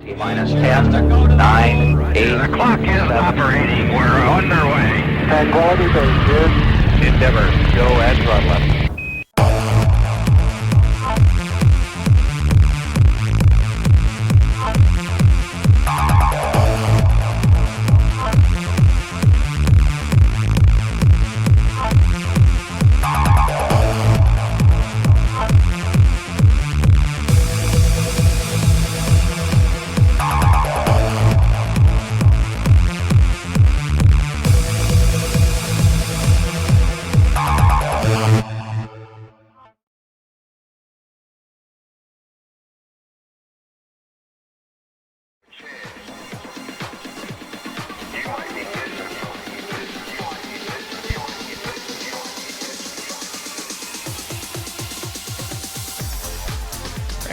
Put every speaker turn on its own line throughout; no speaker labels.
T-minus 10, 9, 8.
The clock is operating. We're underway.
Tranquility Base here. Endeavor, go at throttle.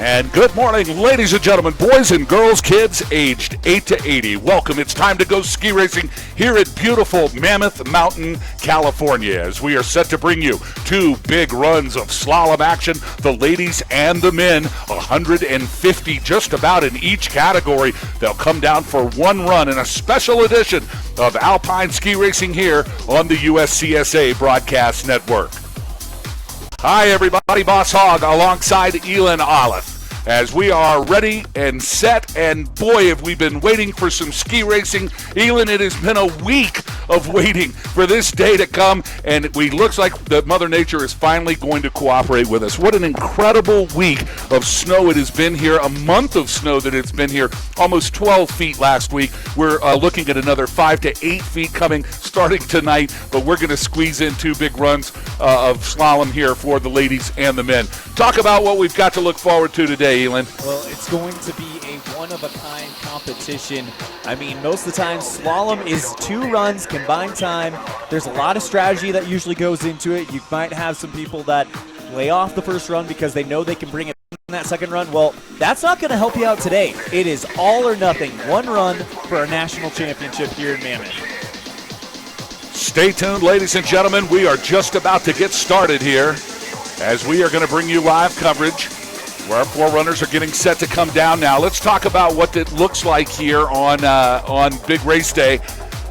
And good morning, ladies and gentlemen, boys and girls, kids aged 8 to 80. Welcome. It's time to go ski racing here at beautiful Mammoth Mountain, California, as we are set to bring you two big runs of slalom action, the ladies and the men, 150 just about in each category. They'll come down for one run in a special edition of Alpine Ski Racing here on the USCSA Broadcast Network. Hi, everybody. Boss Hogg alongside Elin Olive as we are ready and set. And boy, have we been waiting for some ski racing. Elin, it has been a week of waiting for this day to come, and it looks like that Mother Nature is finally going to cooperate with us. What an incredible week of snow it has been here, a month of snow that it's been here, almost 12 feet last week. We're looking at another 5 to 8 feet coming starting tonight, but we're going to squeeze in two big runs of slalom here for the ladies and the men. Talk about what we've got to look forward to today, Elin.
Well, it's going to be a one-of-a-kind competition. I mean, most of the time, slalom is 2 runs, combined time. There's a lot of strategy that usually goes into it. You might have some people that lay off the first run because they know they can bring it in that second run. Well, that's not going to help you out today. It is all or nothing. One run for our national championship here in Mammoth.
Stay tuned, ladies and gentlemen. We are just about to get started here as we are going to bring you live coverage where our 4 runners are getting set to come down now. Let's talk about what it looks like here on Big Race Day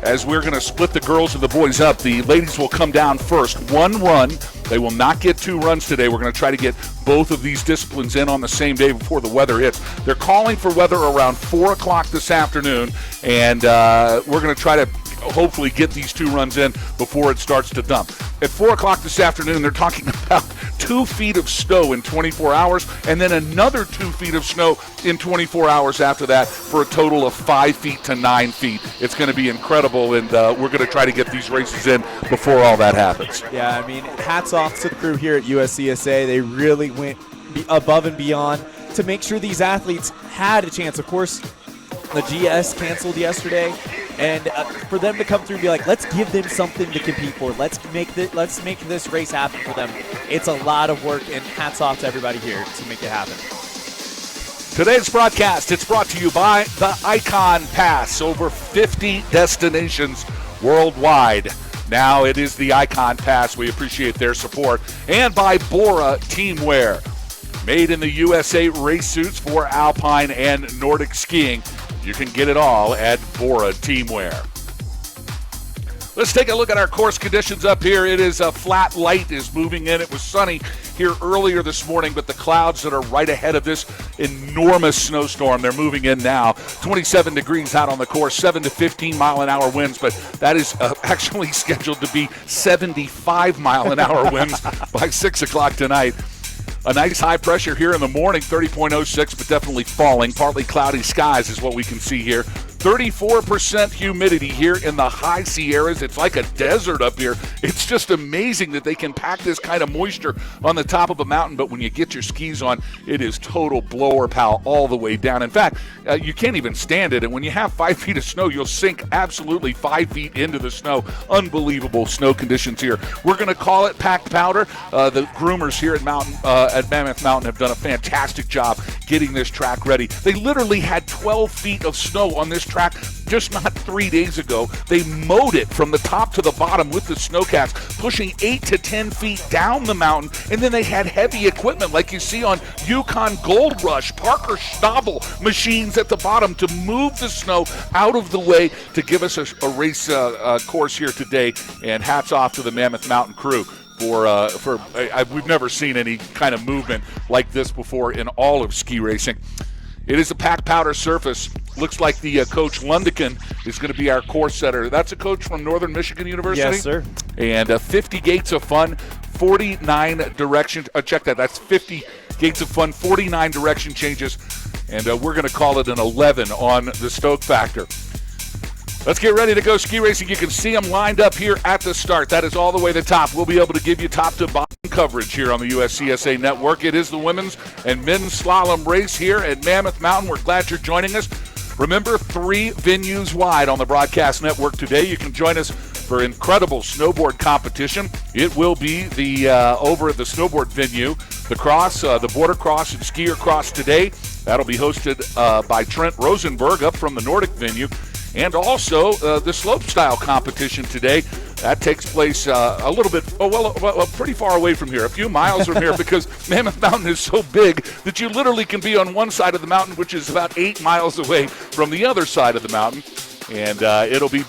as we're going to split the girls and the boys up. The ladies will come down first. One run. They will not get 2 runs today. We're going to try to get both of these disciplines in on the same day before the weather hits. They're calling for weather around 4 o'clock this afternoon, and we're going to try to hopefully get these 2 runs in before it starts to dump. At 4 o'clock this afternoon, they're talking about 2 feet of snow in 24 hours and then another 2 feet of snow in 24 hours after that for a total of 5 feet to 9 feet. It's going to be incredible, and we're going to try to get these races in before all that happens.
Yeah, I mean, hats off to the crew here at USCSA. They really went above and beyond to make sure these athletes had a chance. Of course, the GS canceled yesterday, and for them to come through and be like, let's give them something to compete for. Let's make this race happen for them. It's a lot of work, and hats off to everybody here to make it happen.
Today's broadcast, it's brought to you by the Icon Pass. Over 50 destinations worldwide. Now it is the Icon Pass. We appreciate their support. And by Bora Teamwear. Made in the USA race suits for alpine and Nordic skiing. You can get it all at Bora Teamwear. Let's take a look at our course conditions up here. It is a flat light is moving in. It was sunny here earlier this morning, but the clouds that are right ahead of this enormous snowstorm, they're moving in now. 27 degrees out on the course, 7 to 15 mile an hour winds, but that is actually scheduled to be 75 mile an hour winds by 6 o'clock tonight. A nice high pressure here in the morning, 30.06, but definitely falling. Partly cloudy skies is what we can see here. 34% humidity here in the high Sierras. It's like a desert up here. It's just amazing that they can pack this kind of moisture on the top of a mountain, but when you get your skis on, it is total blower pow all the way down. In fact, you can't even stand it, and when you have 5 feet of snow, you'll sink absolutely 5 feet into the snow. Unbelievable snow conditions here. We're going to call it packed powder. The groomers here at Mammoth Mountain have done a fantastic job getting this track ready. They literally had 12 feet of snow on this track just not 3 days ago, they mowed it from the top to the bottom with the snowcats, pushing 8 to 10 feet down the mountain. And then they had heavy equipment like you see on Yukon Gold Rush, Parker Stobble machines at the bottom to move the snow out of the way to give us a race course here today. And hats off to the Mammoth Mountain crew. We've never seen any kind of movement like this before in all of ski racing. It is a packed powder surface. Looks like the coach Lundican is going to be our course setter. That's a coach from Northern Michigan University.
Yes, sir.
And 50 gates of fun, 49 direction. Check that. That's 50 gates of fun, 49 direction changes, and we're going to call it an 11 on the Stoke factor. Let's get ready to go ski racing. You can see them lined up here at the start. That is all the way to the top. We'll be able to give you top to bottom coverage here on the USCSA network. It is the women's and men's slalom race here at Mammoth Mountain. We're glad you're joining us. Remember, 3 venues wide on the broadcast network today. You can join us for incredible snowboard competition. It will be the over at the snowboard venue, the cross, the border cross and skier cross today. That'll be hosted by Trent Rosenberg up from the Nordic venue. And also the slopestyle competition today. That takes place a little bit, pretty far away from here, a few miles from here, because Mammoth Mountain is so big that you literally can be on one side of the mountain, which is about 8 miles away from the other side of the mountain. And it'll be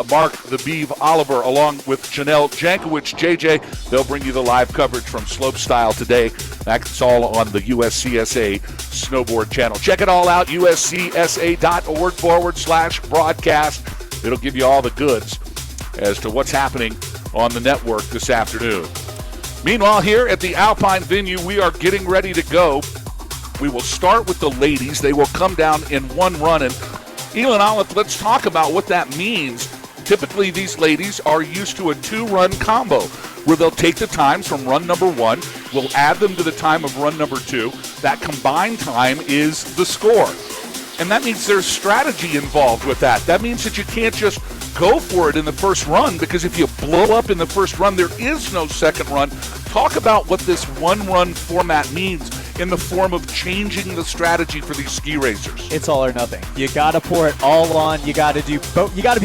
Mark the Beeve Oliver along with Janelle Jankowicz, JJ. They'll bring you the live coverage from slopestyle today. That's all on the USCSA Snowboard channel. Check it all out, uscsa.org/broadcast. It'll give you all the goods as to what's happening on the network this afternoon. Meanwhile, here at the Alpine venue, we are getting ready to go. We will start with the ladies. They will come down in one run. And Elin Olive, let's talk about what that means. Typically, these ladies are used to a 2-run combo where they'll take the times from run number 1, we'll add them to the time of run number 2. That combined time is the score. And that means there's strategy involved with that. That means that you can't just go for it in the first run, because if you blow up in the first run, there is no second run. Talk about what this one-run format means in the form of changing the strategy for these ski racers.
It's all or nothing. You got to pour it all on. You got to be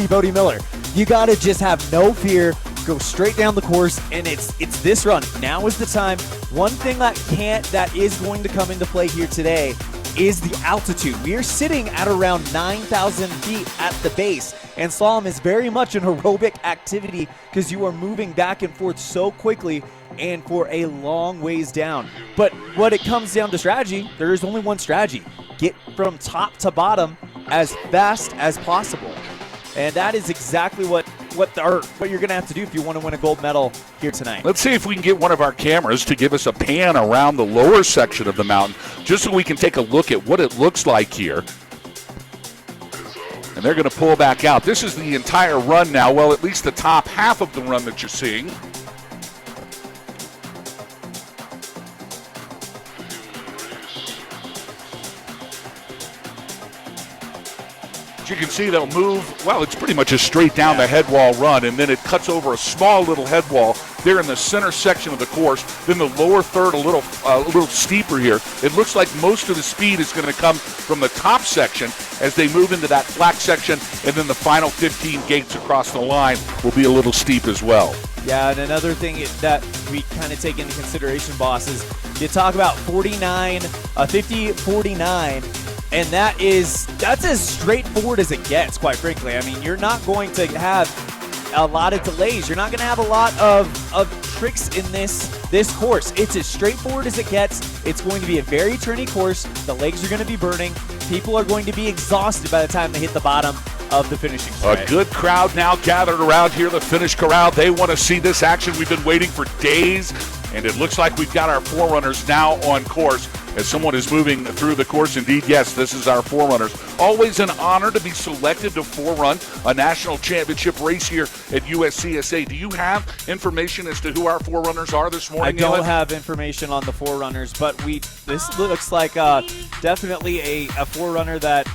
Bodie Miller. You got to just have no fear, go straight down the course, and it's this run. Now is the time. One thing that is going to come into play here today is the altitude. We are sitting at around 9,000 feet at the base, and slalom is very much an aerobic activity because you are moving back and forth so quickly and for a long ways down. But when it comes down to strategy, there is only one strategy. Get from top to bottom as fast as possible. And that is exactly what you're going to have to do if you want to win a gold medal here tonight.
Let's see if we can get one of our cameras to give us a pan around the lower section of the mountain, just so we can take a look at what it looks like here. And they're going to pull back out. This is the entire run now, well, at least the top half of the run that you're seeing. You can see they'll move, well, it's pretty much a straight down the head wall run, and then it cuts over a small little head wall there in the center section of the course. Then the lower third a little steeper here. It looks like most of the speed is going to come from the top section as they move into that flat section, and then the final 15 gates across the line will be a little steep as well.
Yeah, and another thing that we kind of take into consideration, boss, is you talk about 50-49, and that's as straightforward as it gets, quite frankly. I mean, you're not going to have a lot of delays. You're not going to have a lot of tricks in this course. It's as straightforward as it gets. It's going to be a very turny course. The legs are going to be burning. People are going to be exhausted by the time they hit the bottom of the finishing straight.
A good crowd now gathered around here, the finish crowd. They want to see this action. We've been waiting for days, and it looks like we've got our forerunners now on course as someone is moving through the course. Indeed, yes, this is our forerunners. Always an honor to be selected to forerun a national championship race here at USCSA. Do you have information as to who our forerunners are this morning?
I don't have information on the forerunners, but this looks like definitely a forerunner that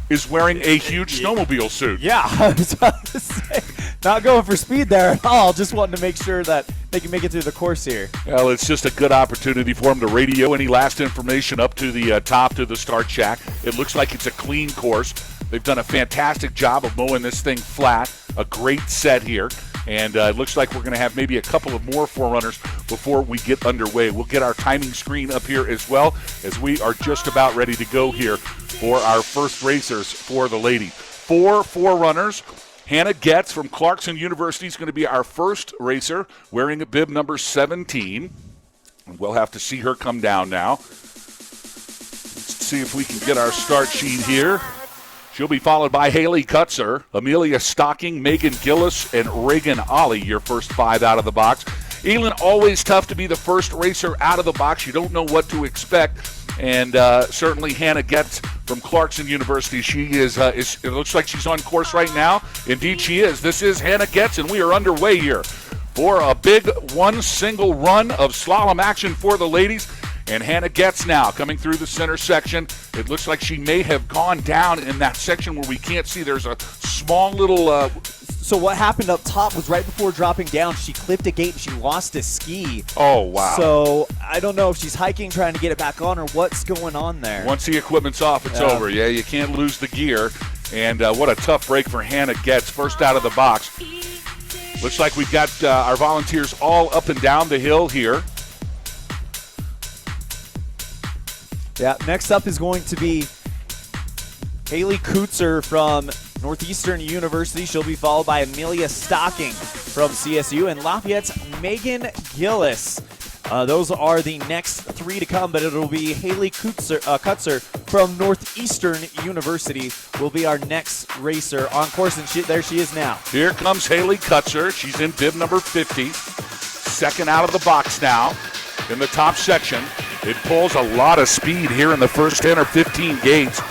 is wearing a huge snowmobile suit.
Yeah, I was about to say, not going for speed there at all. Just wanting to make sure that they can make it through the course here.
Well, it's just a good opportunity for them to radio any last information up to the top to the start shack. It looks like it's a clean course. They've done a fantastic job of mowing this thing flat. A great set here. And it looks like we're going to have maybe a couple of more forerunners before we get underway. We'll get our timing screen up here as well, as we are just about ready to go here for our first racers for the ladies. 4 forerunners. Hannah Getz from Clarkson University is going to be our first racer, wearing a bib number 17. We'll have to see her come down now. Let's see if we can get our start sheet here. She'll be followed by Haley Kutzer, Amelia Stocking, Megan Gillis, and Reagan Ollie, your first 5 out of the box. Elin, always tough to be the first racer out of the box. You don't know what to expect. And certainly Hannah Getz from Clarkson University. She is it looks like she's on course right now. Indeed she is. This is Hannah Getz, and we are underway here for a big single run of slalom action for the ladies. And Hannah Getz now coming through the center section. It looks like she may have gone down in that section where we can't see. There's a small little...
So what happened up top was right before dropping down, she clipped a gate and she lost a ski.
Oh, wow.
So I don't know if she's hiking, trying to get it back on, or what's going on there.
Once the equipment's off, it's over. Yeah, you can't lose the gear. And what a tough break for Hannah Getz, first out of the box. Looks like we've got our volunteers all up and down the hill here.
Yeah, next up is going to be Haley Kutzer from Northeastern University. She'll be followed by Amelia Stocking from CSU and Lafayette's Megan Gillis. Those are the next 3 to come, but it'll be Haley Kutzer from Northeastern University will be our next racer on course, and there she is now.
Here comes Haley Kutzer. She's in bib number 50. Second out of the box now in the top section. It pulls a lot of speed here in the first 10 or 15 gates.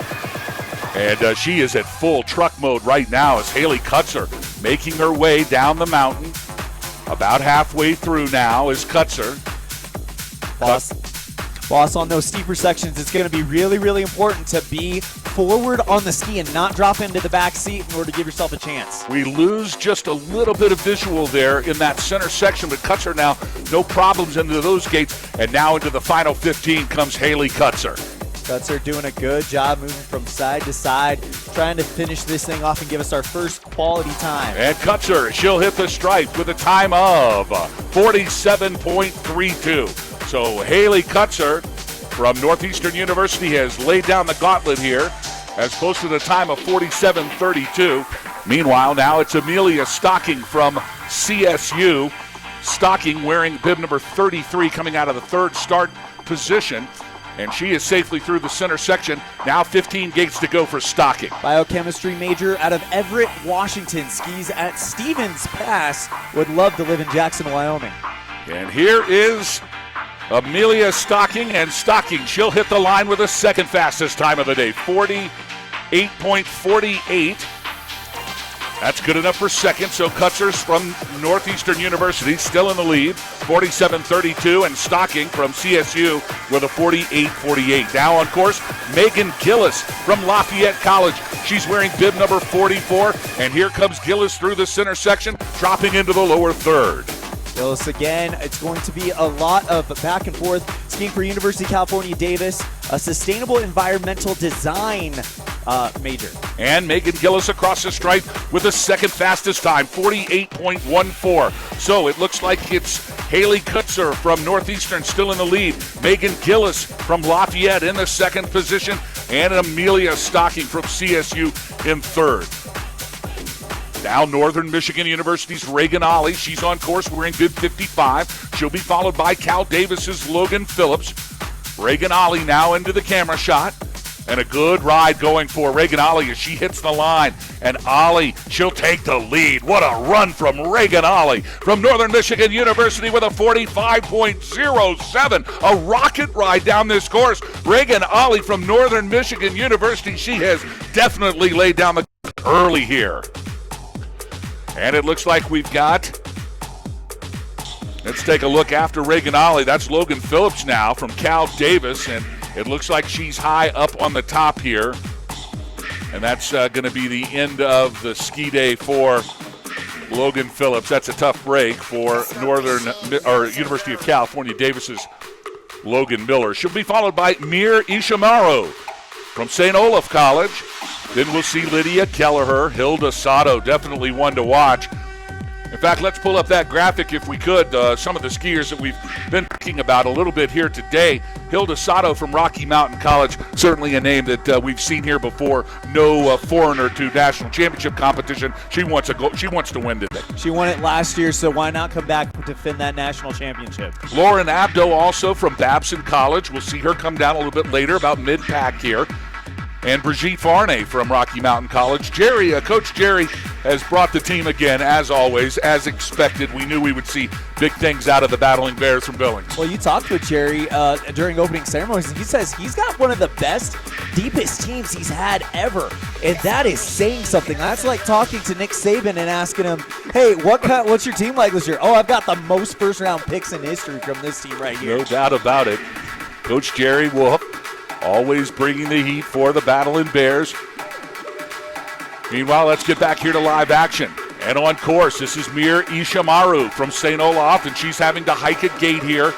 And she is at full truck mode right now as Haley Kutzer making her way down the mountain. About halfway through now is Kutzer.
Boss, on those steeper sections, it's going to be really, really important to be forward on the ski and not drop into the back seat in order to give yourself a chance.
We lose just a little bit of visual there in that center section, but Kutzer now no problems into those gates. And now into the final 15 comes Haley Kutzer.
Kutzer doing a good job moving from side to side, trying to finish this thing off and give us our first quality time.
And Kutzer, she'll hit the stripe with a time of 47.32. So Haley Kutzer from Northeastern University has laid down the gauntlet here, as close to the time of 47.32. Meanwhile, now it's Amelia Stocking from CSU. Stocking wearing bib number 33, coming out of the third start position. And she is safely through the center section. Now 15 gates to go for Stocking.
Biochemistry major out of Everett, Washington. Skis at Stevens Pass. Would love to live in Jackson, Wyoming.
And here is Amelia Stocking. And Stocking, she'll hit the line with the second fastest time of the day. 48.48. That's good enough for second. So Kutzer's from Northeastern University still in the lead, 47.32, and Stocking from CSU with a 48.48. Now on course, Megan Gillis from Lafayette College. She's wearing bib number 44, and here comes Gillis through the center section, dropping into the lower third.
Gillis again. It's going to be a lot of back and forth. Skiing for University of California, Davis, a sustainable environmental design major.
And Megan Gillis across the stripe with the second fastest time, 48.14. So it looks like it's Haley Kutzer from Northeastern still in the lead. Megan Gillis from Lafayette in the second position. And Amelia Stocking from CSU in third. Now Northern Michigan University's Reagan Ollie. She's on course wearing bib 55. She'll be followed by Cal Davis's Logan Phillips. Reagan Ollie now into the camera shot. And a good ride going for Reagan Ollie as she hits the line. And Ollie, she'll take the lead. What a run from Reagan Ollie from Northern Michigan University with a 45.07. A rocket ride down this course. Reagan Ollie from Northern Michigan University. She has definitely laid down the early here. And it looks like we've got, let's take a look after Reagan Ollie. That's Logan Phillips now from Cal Davis, and it looks like she's high up on the top here. And that's going to be the end of the ski day for Logan Phillips. That's a tough break for University of California Davis's Logan Miller. She'll be followed by Mir Ishamaru from St. Olaf College. Then we'll see Lydia Kelleher, Hilda Sato, definitely one to watch. In fact, let's pull up that graphic if we could. Some of the skiers that we've been talking about a little bit here today. Hilda Sato from Rocky Mountain College, certainly a name that we've seen here before. No foreigner to national championship competition. She wants to win today.
She won it last year, so why not come back to defend that national championship?
Lauren Abdo also from Babson College. We'll see her come down a little bit later, about mid-pack here. And Brigitte Farnay from Rocky Mountain College. Coach Jerry has brought the team again, as always, as expected. We knew we would see big things out of the Battling Bears from Billings.
Well, you talked with Jerry during opening ceremonies, and he says he's got one of the best, deepest teams he's had ever, and that is saying something. That's like talking to Nick Saban and asking him, hey, what's your team like this year? Oh, I've got the most first-round picks in history from this team right here.
No doubt about it. Coach Jerry Wolf always bringing the heat for the Battling Bears. Meanwhile, let's get back here to live action. And on course, this is Mir Ishimaru from St. Olaf, and she's having to hike a gate here.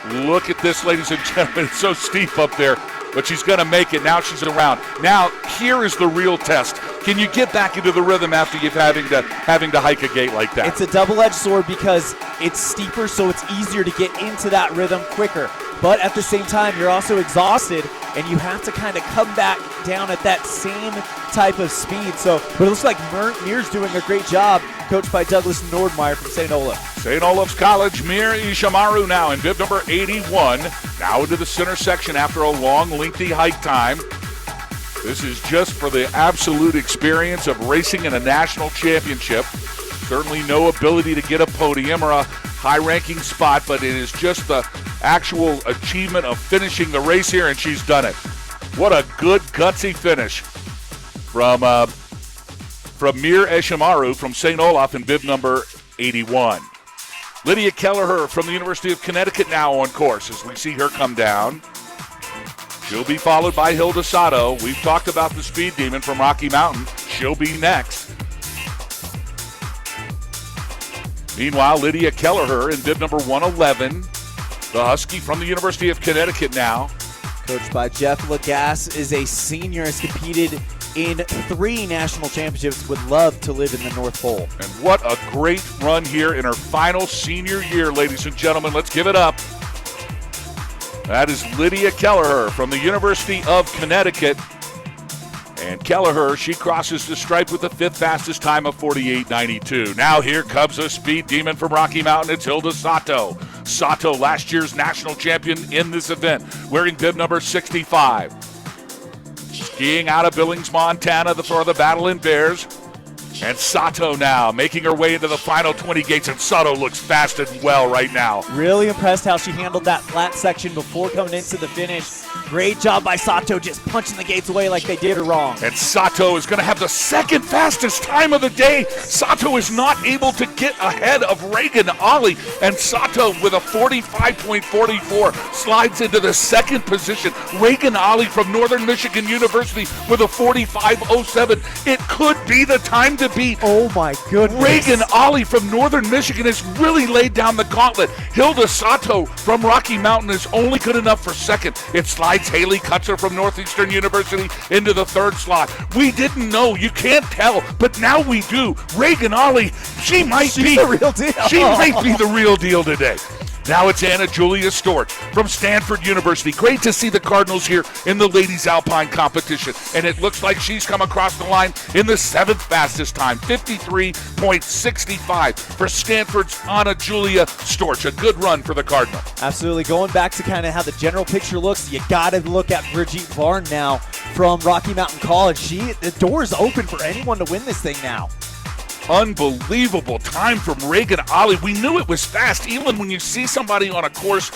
Look at this, ladies and gentlemen. It's so steep up there, but she's going to make it. Now she's around. Now, here is the real test. Can you get back into the rhythm after you've having to hike a gate like that?
It's a double-edged sword because it's steeper, so it's easier to get into that rhythm quicker. But at the same time, you're also exhausted, and you have to kind of come back down at that same type of speed. But it looks like Mir's doing a great job, coached by Douglas Nordmeyer from St. Olaf.
St. Olaf's College, Mir Ishimaru now in bib number 81. Now into the center section after a long, lengthy hike time. This is just for the absolute experience of racing in a national championship. Certainly no ability to get a podium or a high-ranking spot, but it is just the actual achievement of finishing the race here, and she's done it. What a good, gutsy finish from Mir Ishimaru from St. Olaf in bib number 81. Lydia Kelleher from the University of Connecticut now on course as we see her come down. She'll be followed by Hilda Sato. We've talked about the Speed Demon from Rocky Mountain. She'll be next. Meanwhile, Lydia Kelleher in bib number 111. The Husky from the University of Connecticut now.
Coached by Jeff Lagasse, is a senior, has competed in 3 national championships, would love to live in the North Pole.
And what a great run here in her final senior year, ladies and gentlemen. Let's give it up. That is Lydia Kelleher from the University of Connecticut. And Kelleher, she crosses the stripe with the 5th fastest time of 48.92. Now here comes a Speed Demon from Rocky Mountain. It's Hilda Sato. Sato, last year's national champion in this event, wearing bib number 65. Skiing out of Billings, Montana for the Battling Bears. And Sato now making her way into the final 20 gates, and Sato looks fast and well right now.
Really impressed how she handled that flat section before coming into the finish. Great job by Sato, just punching the gates away like they did her wrong.
And Sato is going to have the 2nd fastest time of the day. Sato is not able to get ahead of Reagan Ollie, and Sato with a 45.44 slides into the 2nd position. Reagan Ollie from Northern Michigan University with a 45.07. It could be the time to beat.
Oh my goodness.
Reagan Ollie from Northern Michigan has really laid down the gauntlet. Hilda Sato from Rocky Mountain is only good enough for 2nd. It slides Haley Kutzer from Northeastern University into the 3rd slot. We didn't know. You can't tell, but now we do. Reagan Ollie, she's
the real deal.
She might be the real deal today. Now it's Anna Julia Stewart from Stanford University. Great to see the Cardinals here in the ladies Alpine competition. And it looks like she's come across the line in the 7th fastest time, 53.65 for Stanford's Anna Julia Stewart. A good run for the Cardinal.
Absolutely. Going back to kind of how the general picture looks, you got to look at Brigitte Varn now from Rocky Mountain College. The door is open for anyone to win this thing now.
Unbelievable time from Reagan Ollie. We knew it was fast. Even when you see somebody on a course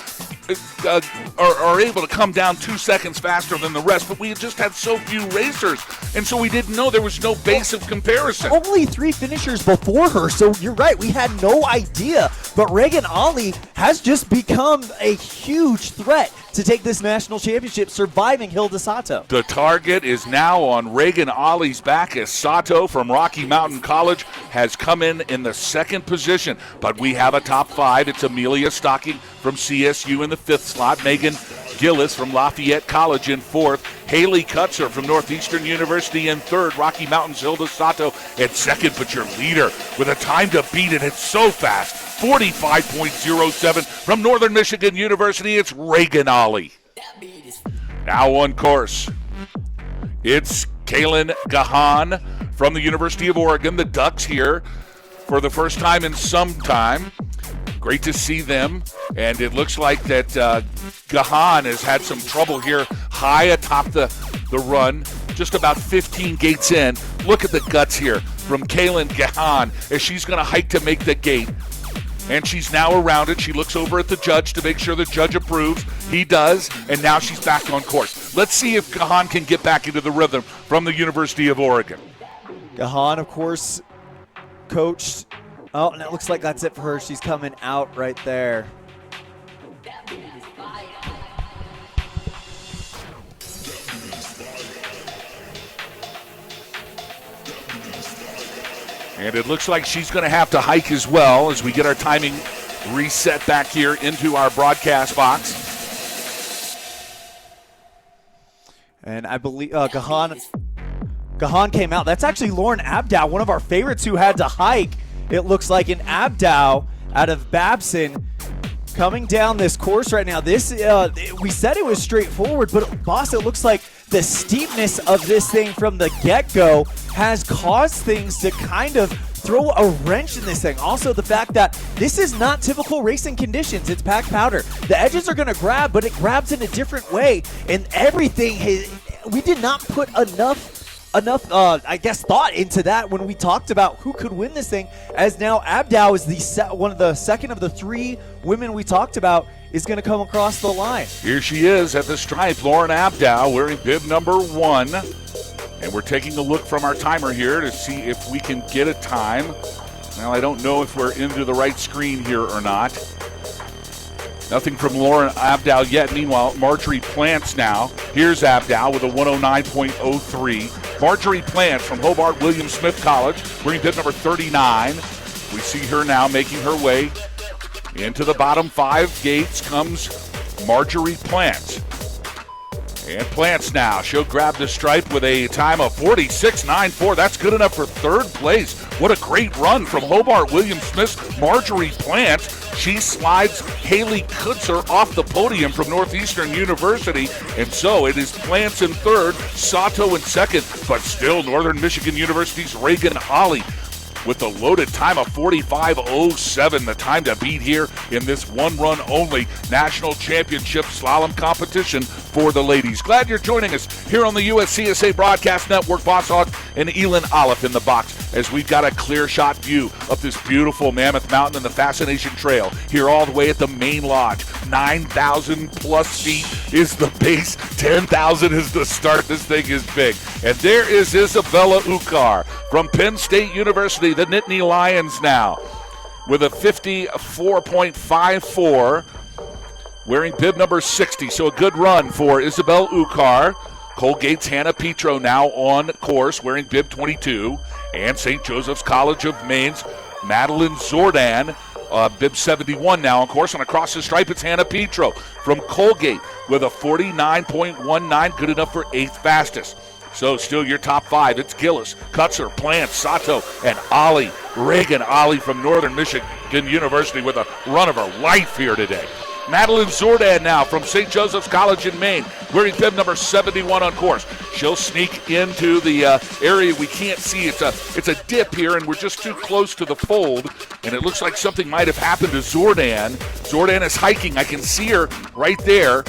are able to come down 2 seconds faster than the rest, but we just had so few racers, and so we didn't know there was no base of comparison.
Only 3 finishers before her, so you're right, we had no idea. But Reagan Ollie has just become a huge threat to take this national championship, surviving Hilda Sato.
The target is now on Reagan Ollie's back as Sato from Rocky Mountain College has come in the 2nd position. But we have a top 5. It's Amelia Stocking from CSU in the 5th slot. Megan Gillis from Lafayette College in fourth. Haley Kutzer from Northeastern University in third. Rocky Mountain's Hilda Sato at second. But your leader with a time to beat it. It's so fast. 45.07 from Northern Michigan University. It's Reagan Ollie. Now on course, it's Kaylin Gahan from the University of Oregon. The Ducks here for the first time in some time. Great to see them. And it looks like that Gahan has had some trouble here high atop the run, just about 15 gates in. Look at the guts here from Kaylin Gahan as she's going to hike to make the gate. And she's now around it. She looks over at the judge to make sure the judge approves. He does, and now she's back on course. Let's see if Gahan can get back into the rhythm from the University of Oregon.
Gahan, of course, coached. Oh, and it looks like that's it for her. She's coming out right there.
And it looks like she's going to have to hike as well as we get our timing reset back here into our broadcast box.
And I believe Gahan came out. That's actually Lauren Abdow, one of our favorites who had to hike. It looks like an Abdow out of Babson coming down this course right now. This we said it was straightforward, but boss, it looks like the steepness of this thing from the get-go has caused things to kind of throw a wrench in this thing. Also, the fact that this is not typical racing conditions. It's packed powder. The edges are going to grab, but it grabs in a different way, and everything we did not put enough I guess, thought into that when we talked about who could win this thing, as now Abdow is one of the second of the three women we talked about is going to come across the line.
Here she is at the stripe, Lauren Abdow, wearing bib number 1. And we're taking a look from our timer here to see if we can get a time. Well, I don't know if we're into the right screen here or not. Nothing from Lauren Abdow yet. Meanwhile, Marjorie Plants now. Here's Abdow with a 109.03. Marjorie Plants from Hobart William Smith College, wearing bib number 39. We see her now making her way into the bottom 5 gates comes Marjorie Plants. And Plants now, she'll grab the stripe with a time of 46.94. That's good enough for third place. What a great run from Hobart William Smith's Marjorie Plants. She slides Haley Kutzer off the podium from Northeastern University. And so it is Plants in third, Sato in second, but still Northern Michigan University's Reagan Ollie with a loaded time of 45.07, the time to beat here in this one-run only national championship slalom competition for the ladies. Glad you're joining us here on the USCSA Broadcast Network. Boss Hog and Elin Olive in the box as we've got a clear shot view of this beautiful Mammoth Mountain and the Fascination Trail here all the way at the main lodge. 9,000 plus feet is the base, 10,000 is the start. This thing is big. And there is Isabella Ukar from Penn State University, the Nittany Lions now, with a 54.54, wearing bib number 60. So a good run for Isabel Ukar. Colgate's Hannah Petro now on course, wearing bib 22. And St. Joseph's College of Maine's Madeline Zordan, bib 71 now on course. And across the stripe, it's Hannah Petro from Colgate with a 49.19, good enough for 8th fastest. So still your top 5. It's Gillis, Kutzer, Plant, Sato, and Ollie. Reagan Ollie from Northern Michigan University with a run of her life here today. Madeline Zordan now from St. Joseph's College in Maine, wearing bib number 71 on course. She'll sneak into the area we can't see. It's a dip here, and we're just too close to the fold, and it looks like something might have happened to Zordan. Zordan is hiking. I can see her right there.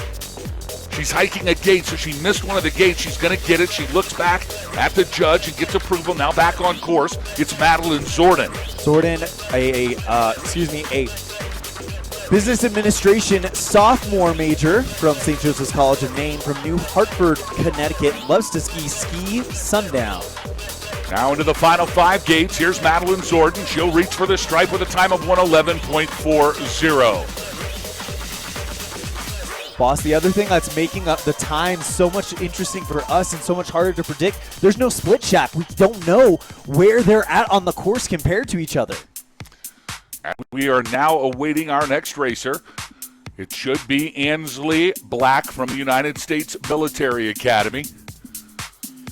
She's hiking a gate, so she missed one of the gates. She's going to get it. She looks back at the judge and gets approval. Now back on course. It's Madeline Zordan.
Zordan, a business administration sophomore major from St. Joseph's College of Maine from New Hartford, Connecticut. Loves to ski sundown.
Now into the final 5 gates. Here's Madeline Zordan. She'll reach for the stripe with a time of 111.40.
Boss, the other thing that's making up the time so much interesting for us and so much harder to predict, there's no split shack. We don't know where they're at on the course compared to each other.
And we are now awaiting our next racer. It should be Ansley Black from the United States Military Academy.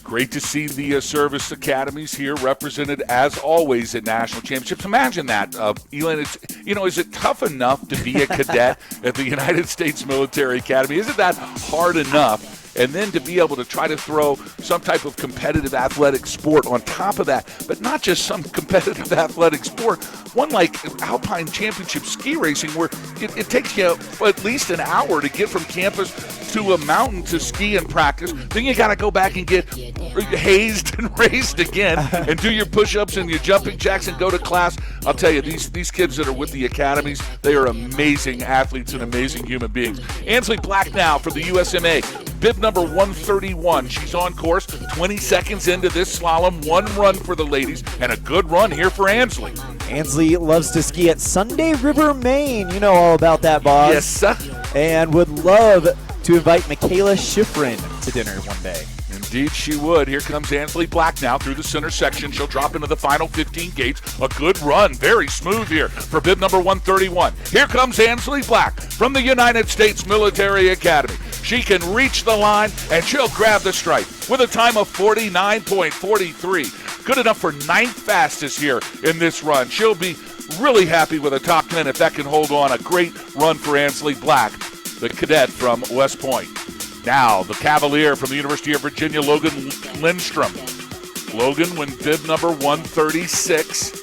Great to see the service academies here represented, as always, at national championships. Imagine that, Elin. Is it tough enough to be a cadet at the United States Military Academy? Isn't that hard enough? And then to be able to try to throw some type of competitive athletic sport on top of that, but not just some competitive athletic sport, one like Alpine Championship ski racing, where it takes you at least an hour to get from campus to a mountain to ski and practice. Then you got to go back and get hazed and raced again and do your push-ups and your jumping jacks and go to class. I'll tell you, these kids that are with the academies, they are amazing athletes and amazing human beings. Ansley Black now for the USMA. Bib number 131. She's on course. 20 seconds into this slalom. One run for the ladies and a good run here for Ansley.
Ansley loves to ski at Sunday River, Maine. You know all about that, boss.
Yes, sir.
And would love to invite Michaela Schifrin to dinner one day.
Indeed she would. Here comes Ansley Black now through the center section. She'll drop into the final 15 gates. A good run. Very smooth here for bib number 131. Here comes Ansley Black from the United States Military Academy. She can reach the line, and she'll grab the stripe with a time of 49.43. Good enough for 9th fastest here in this run. She'll be really happy with a top 10 if that can hold on. A great run for Ansley Black, the cadet from West Point. Now, the Cavalier from the University of Virginia, Logan Lindstrom. Logan went bib number 136.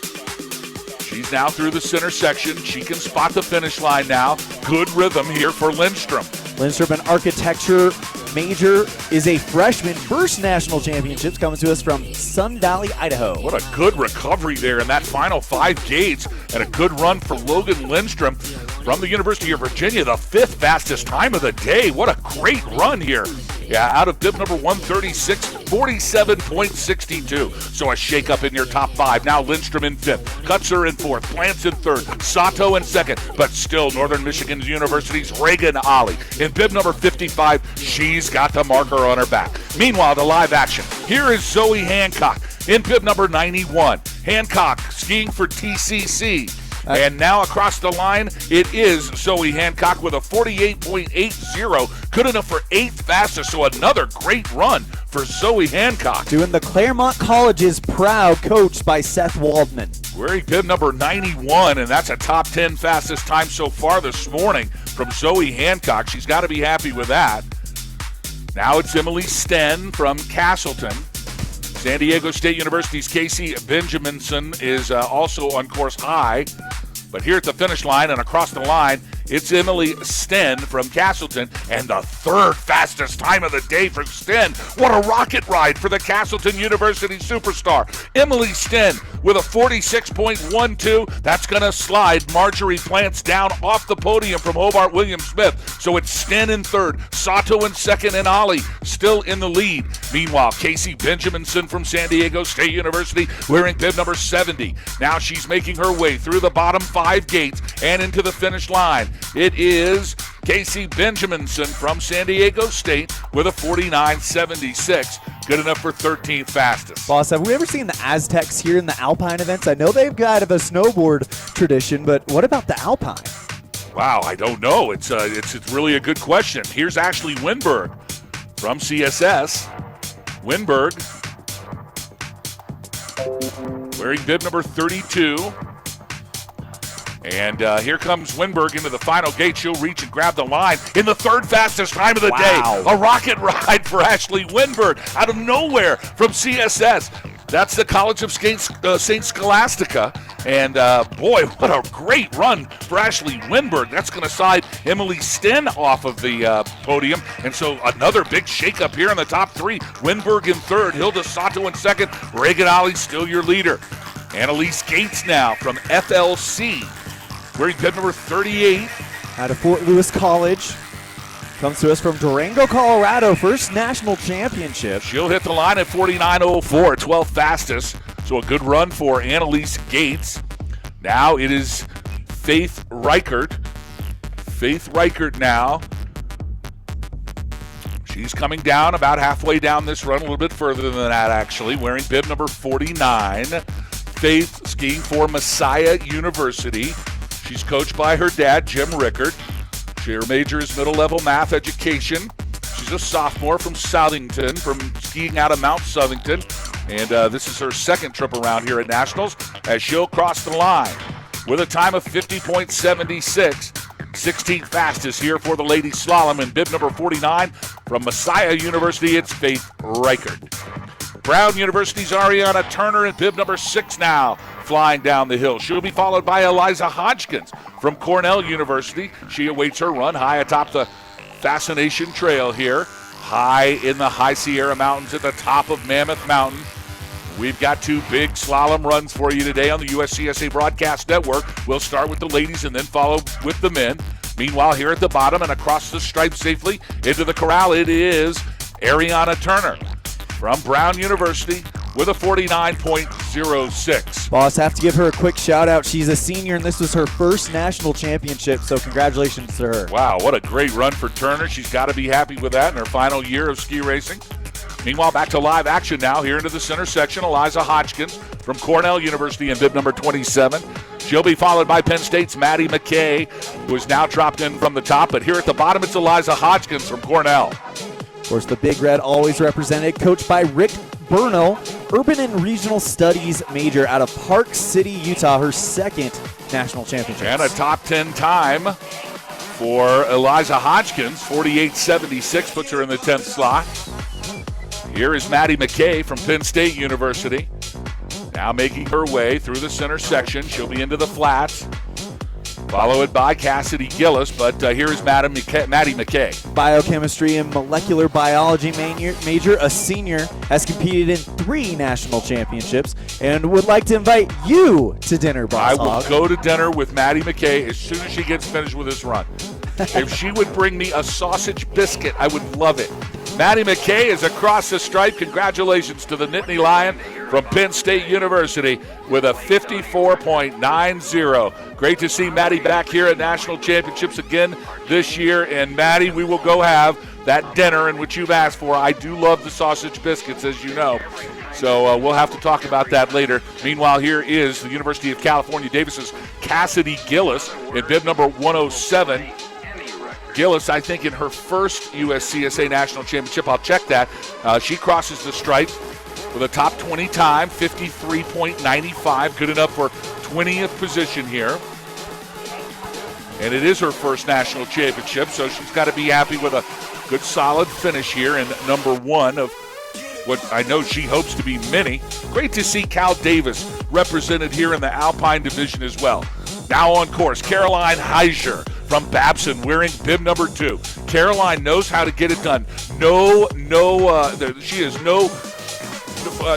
She's now through the center section. She can spot the finish line now. Good rhythm here for Lindstrom.
Lindstrom, an architecture major, is a freshman. First national championships coming to us from Sun Valley, Idaho.
What a good recovery there in that final 5 gates, and a good run for Logan Lindstrom from the University of Virginia, the 5th fastest time of the day. What a great run here. Yeah, out of bib number 136, 47.62. So a shake-up in your top 5. Now Lindstrom in 5th, Kutzer in 4th, Plants in 3rd, Sato in 2nd, but still Northern Michigan University's Reagan Ollie. In bib number 55, she's got the marker on her back. Meanwhile, the live action. Here is Zoe Hancock in bib number 91. Hancock skiing for TCC. And now across the line, it is Zoe Hancock with a 48.80, good enough for 8th fastest, so another great run for Zoe Hancock.
Doing the Claremont College's proud, coached by Seth Waldman.
Wearing bib number 91, and that's a top 10 fastest time so far this morning from Zoe Hancock. She's got to be happy with that. Now it's Emily Sten from Castleton. San Diego State University's Casey Benjaminson is also on course high. But here at the finish line and across the line, it's Emily Sten from Castleton, and the 3rd fastest time of the day for Sten. What a rocket ride for the Castleton University superstar. Emily Sten with a 46.12. That's going to slide Marjorie Plants down off the podium from Hobart William Smith. So it's Sten in 3rd, Sato in 2nd, and Ollie still in the lead. Meanwhile, Casey Benjaminson from San Diego State University wearing bib number 70. Now she's making her way through the bottom 5 gates and into the finish line. It is Casey Benjaminson from San Diego State with a 49.76. Good enough for 13th fastest.
Boss, have we ever seen the Aztecs here in the Alpine events? I know they've got a snowboard tradition, but what about the Alpine?
Wow, I don't know. It's really a good question. Here's Ashley Winberg from CSS. Winberg wearing bib number 32. And here comes Winberg into the final gate. She'll reach and grab the line in the 3rd fastest time of the day. A rocket ride for Ashley Winberg out of nowhere from CSS. That's the College of St. Scholastica. And, boy, what a great run for Ashley Winberg. That's going to side Emily Sten off of the podium. And so another big shakeup here in the top 3. Winberg in 3rd, Hilda Sato in 2nd, Reagan Ollie still your leader. Annalise Gates now from FLC. Wearing bib number 38.
Out of Fort Lewis College. Comes to us from Durango, Colorado. First national championship.
She'll hit the line at 49.04, 12th fastest. So a good run for Annalise Gates. Now it is Faith Reichert. Faith Reichert now. She's coming down about halfway down this run, a little bit further than that actually, wearing bib number 49. Faith skiing for Messiah University. She's coached by her dad, Jim Rickard. Her major is middle-level math education. She's a sophomore from Southington, from skiing out of Mount Southington. And this is her second trip around here at Nationals as she'll cross the line with a time of 50.76. 16th fastest here for the ladies slalom in bib number 49 from Messiah University. It's Faith Reichert. Brown University's Ariana Turner in bib number 6 now, flying down the hill. She'll be followed by Eliza Hodgkins from Cornell University. She awaits her run high atop the Fascination Trail here, high in the High Sierra Mountains at the top of Mammoth Mountain. We've got 2 big slalom runs for you today on the USCSA Broadcast Network. We'll start with the ladies and then follow with the men. Meanwhile, here at the bottom and across the stripe safely into the corral, it is Ariana Turner from Brown University with a 49.06.
Boss, have to give her a quick shout out. She's a senior, and this was her first national championship, so congratulations to her.
Wow, what a great run for Turner. She's got to be happy with that in her final year of ski racing. Meanwhile, back to live action now here into the center section. Eliza Hodgkins from Cornell University in bib number 27. She'll be followed by Penn State's Maddie McKay, who is now dropped in from the top. But here at the bottom, it's Eliza Hodgkins from Cornell.
Of course, the Big Red always represented, coached by Rick Burno, Urban and Regional Studies major out of Park City, Utah, her second national championship.
And a top 10 time for Eliza Hodgkins, 48.76, puts her in the 10th slot. Here is Maddie McKay from Penn State University. Now making her way through the center section. She'll be into the flats, followed by Cassidy Gillis, but here is Maddie McKay.
Biochemistry and molecular biology major, a senior, has competed in 3 national championships and would like to invite you to dinner, Boss
I will
Hog.
go to dinner with Maddie McKay as soon as she gets finished with this run. If she would bring me a sausage biscuit, I would love it. Maddie McKay is across the stripe. Congratulations to the Nittany Lion from Penn State University with a 54.90. Great to see Maddie back here at National Championships again this year. And Maddie, we will go have that dinner in which you've asked for. I do love the sausage biscuits, as you know. So we'll have to talk about that later. Meanwhile, here is the University of California Davis's Cassidy Gillis in bib number 107. Gillis, I think, in her first USCSA National Championship, I'll check that, she crosses the stripe with a top 20 time, 53.95, good enough for 20th position here. And it is her first national championship, so she's got to be happy with a good, solid finish here in number 1 of what I know she hopes to be many. Great to see Cal Davis represented here in the Alpine division as well. Now on course, Caroline Heiser from Babson wearing bib number 2. Caroline knows how to get it done.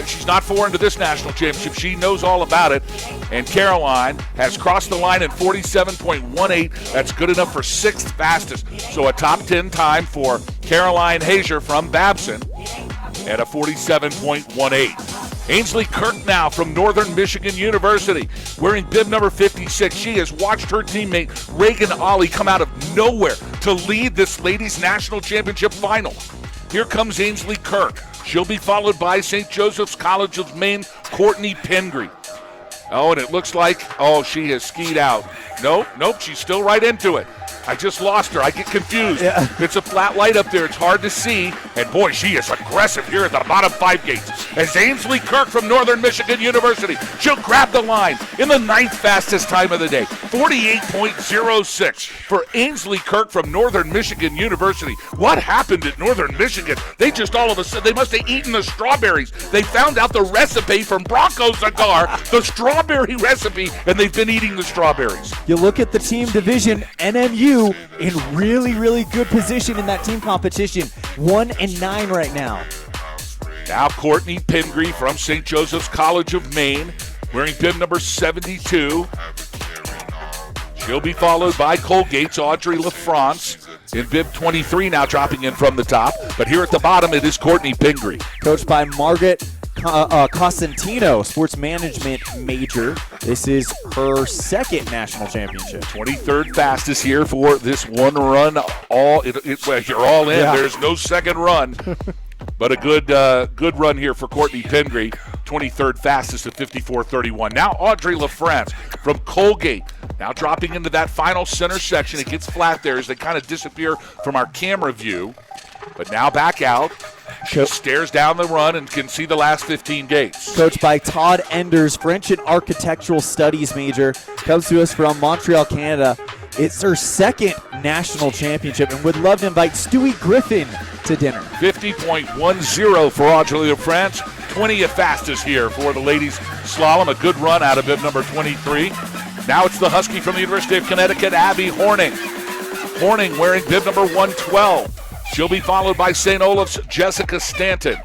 She's not foreign to this national championship. She knows all about it. And Caroline has crossed the line in 47.18. That's good enough for 6th fastest. So a top 10 time for Caroline Heiser from Babson at a 47.18. Ainsley Kirk now from Northern Michigan University wearing bib number 56. She has watched her teammate Reagan Ollie come out of nowhere to lead this ladies' national championship final. Here comes Ainsley Kirk. She'll be followed by St. Joseph's College of Maine, Courtney Pingree. Oh, and it looks like, she has skied out. Nope, she's still right into it. I just lost her. I get confused.
Yeah.
It's a flat light up there. It's hard to see. And boy, she is aggressive here at the bottom 5 gates. As Ainsley Kirk from Northern Michigan University, she'll grab the line in the 9th fastest time of the day. 48.06 for Ainsley Kirk from Northern Michigan University. What happened at Northern Michigan? They just all of a sudden, they must have eaten the strawberries. They found out the recipe from Bronco Cigar, the strawberry recipe, and they've been eating the strawberries.
You look at the team division, NMU in really, really good position in that team competition. 1-9 right now.
Now Courtney Pingree from St. Joseph's College of Maine, wearing bib number 72. She'll be followed by Colgate's Audrey LaFrance in bib 23, now dropping in from the top. But here at the bottom, it is Courtney Pingree.
Coached by Margaret Cosentino, sports management major. This is her second national championship.
23rd fastest here for this one run. You're all in. Yeah. There's no second run. But a good run here for Courtney Pingree. 23rd fastest at 54.31. Now Audrey LaFrance from Colgate. Now dropping into that final center section. It gets flat there as they kind of disappear from our camera view. But now back out. She stares down the run and can see the last 15 gates.
Coached by Todd Enders, French and Architectural Studies major, comes to us from Montreal, Canada. It's her second national championship, and would love to invite Stewie Griffin to dinner.
50.10 for Audrey de France. 20th fastest here for the ladies slalom. A good run out of bib number 23. Now it's the Husky from the University of Connecticut, Abby Horning. Horning wearing bib number 112. She'll be followed by St. Olaf's Jessica Stanton.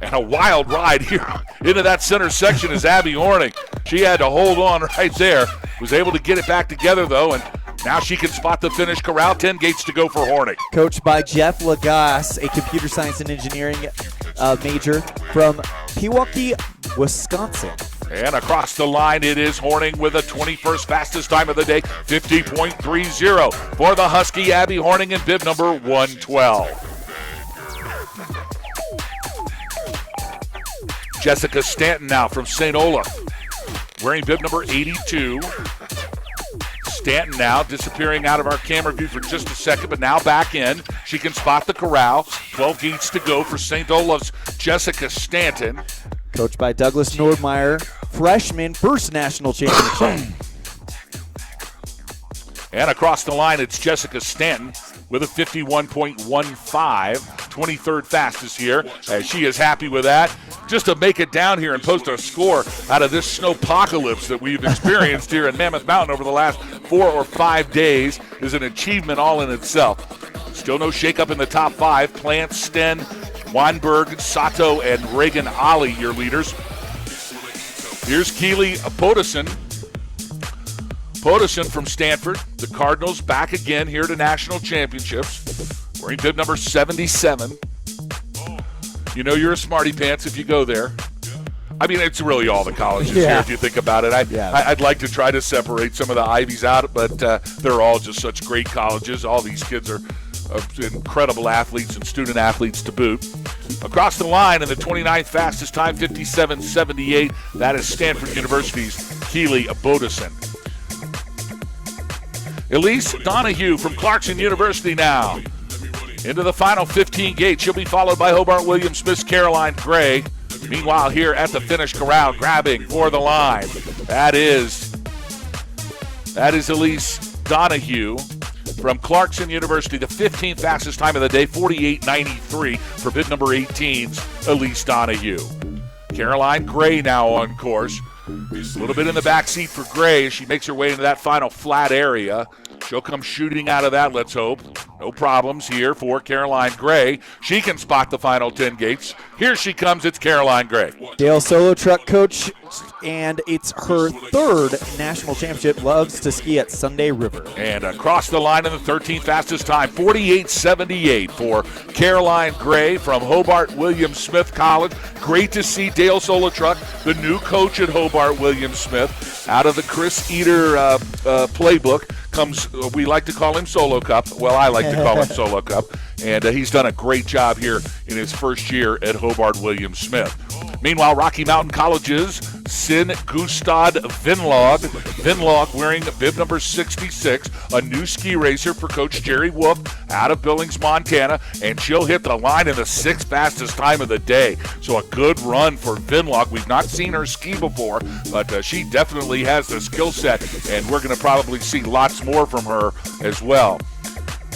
And a wild ride here into that center section is Abby Horning. She had to hold on right there. Was able to get it back together, though, and now she can spot the finish corral. 10 gates to go for Horning.
Coached by Jeff Lagasse, a computer science and engineering major from Pewaukee, Wisconsin.
And across the line, it is Horning with a 21st fastest time of the day, 50.30 for the Husky, Abby Horning in bib number 112. Jessica Stanton now from St. Olaf, wearing bib number 82. Stanton now disappearing out of our camera view for just a second, but now back in. She can spot the corral. 12 gates to go for St. Olaf's Jessica Stanton.
Coached by Douglas Nordmeyer, freshman, first national championship.
And across the line, it's Jessica Stanton with a 51.15, 23rd fastest here, as she is happy with that. Just to make it down here and post a score out of this snowpocalypse that we've experienced here in Mammoth Mountain over the last 4 or 5 days is an achievement all in itself. Still no shakeup in the top 5. Plant, Sten, Weinberg, Sato, and Reagan Ali, your leaders. Here's Keely Podison. Podison from Stanford. The Cardinals back again here to national championships. Wearing bib number 77. You know you're a smarty pants if you go there. I mean, it's really all the colleges here if you think about it. I'd like to try to separate some of the Ivies out, but they're all just such great colleges. All these kids are incredible athletes and student athletes to boot. Across the line in the 29th fastest time, 57.78. That is Stanford University's Keely Bodison. Elise Donahue from Clarkson University now. Into the final 15 gates. She'll be followed by Hobart Williams Smith's Caroline Gray. Meanwhile, here at the finish corral, grabbing for the line. That is Elise Donahue from Clarkson University. The 15th fastest time of the day, 48.93 for bid number 18's Elise Donahue. Caroline Gray now on course. A little bit in the back seat for Gray as she makes her way into that final flat area. She'll come shooting out of that, let's hope. No problems here for Caroline Gray. She can spot the final 10 gates. Here she comes, it's Caroline Gray.
Dale Solo Truck coach, and it's her third national championship. Loves to ski at Sunday River.
And across the line in the 13th fastest time, 48.78 for Caroline Gray from Hobart Williams Smith College. Great to see Dale Solo Truck, the new coach at Hobart Williams Smith, out of the Chris Eater playbook. Comes, we like to call him Solo Cup. Well, I like to call him Solo Cup. And he's done a great job here in his first year at Hobart Williams Smith. Meanwhile, Rocky Mountain College's Sin Gustad Vinlog. Vinlog wearing bib number 66, a new ski racer for Coach Jerry Wolf out of Billings, Montana. And she'll hit the line in the 6th fastest time of the day. So a good run for Vinlog. We've not seen her ski before, but she definitely has the skill set. And we're going to probably see lots more from her as well.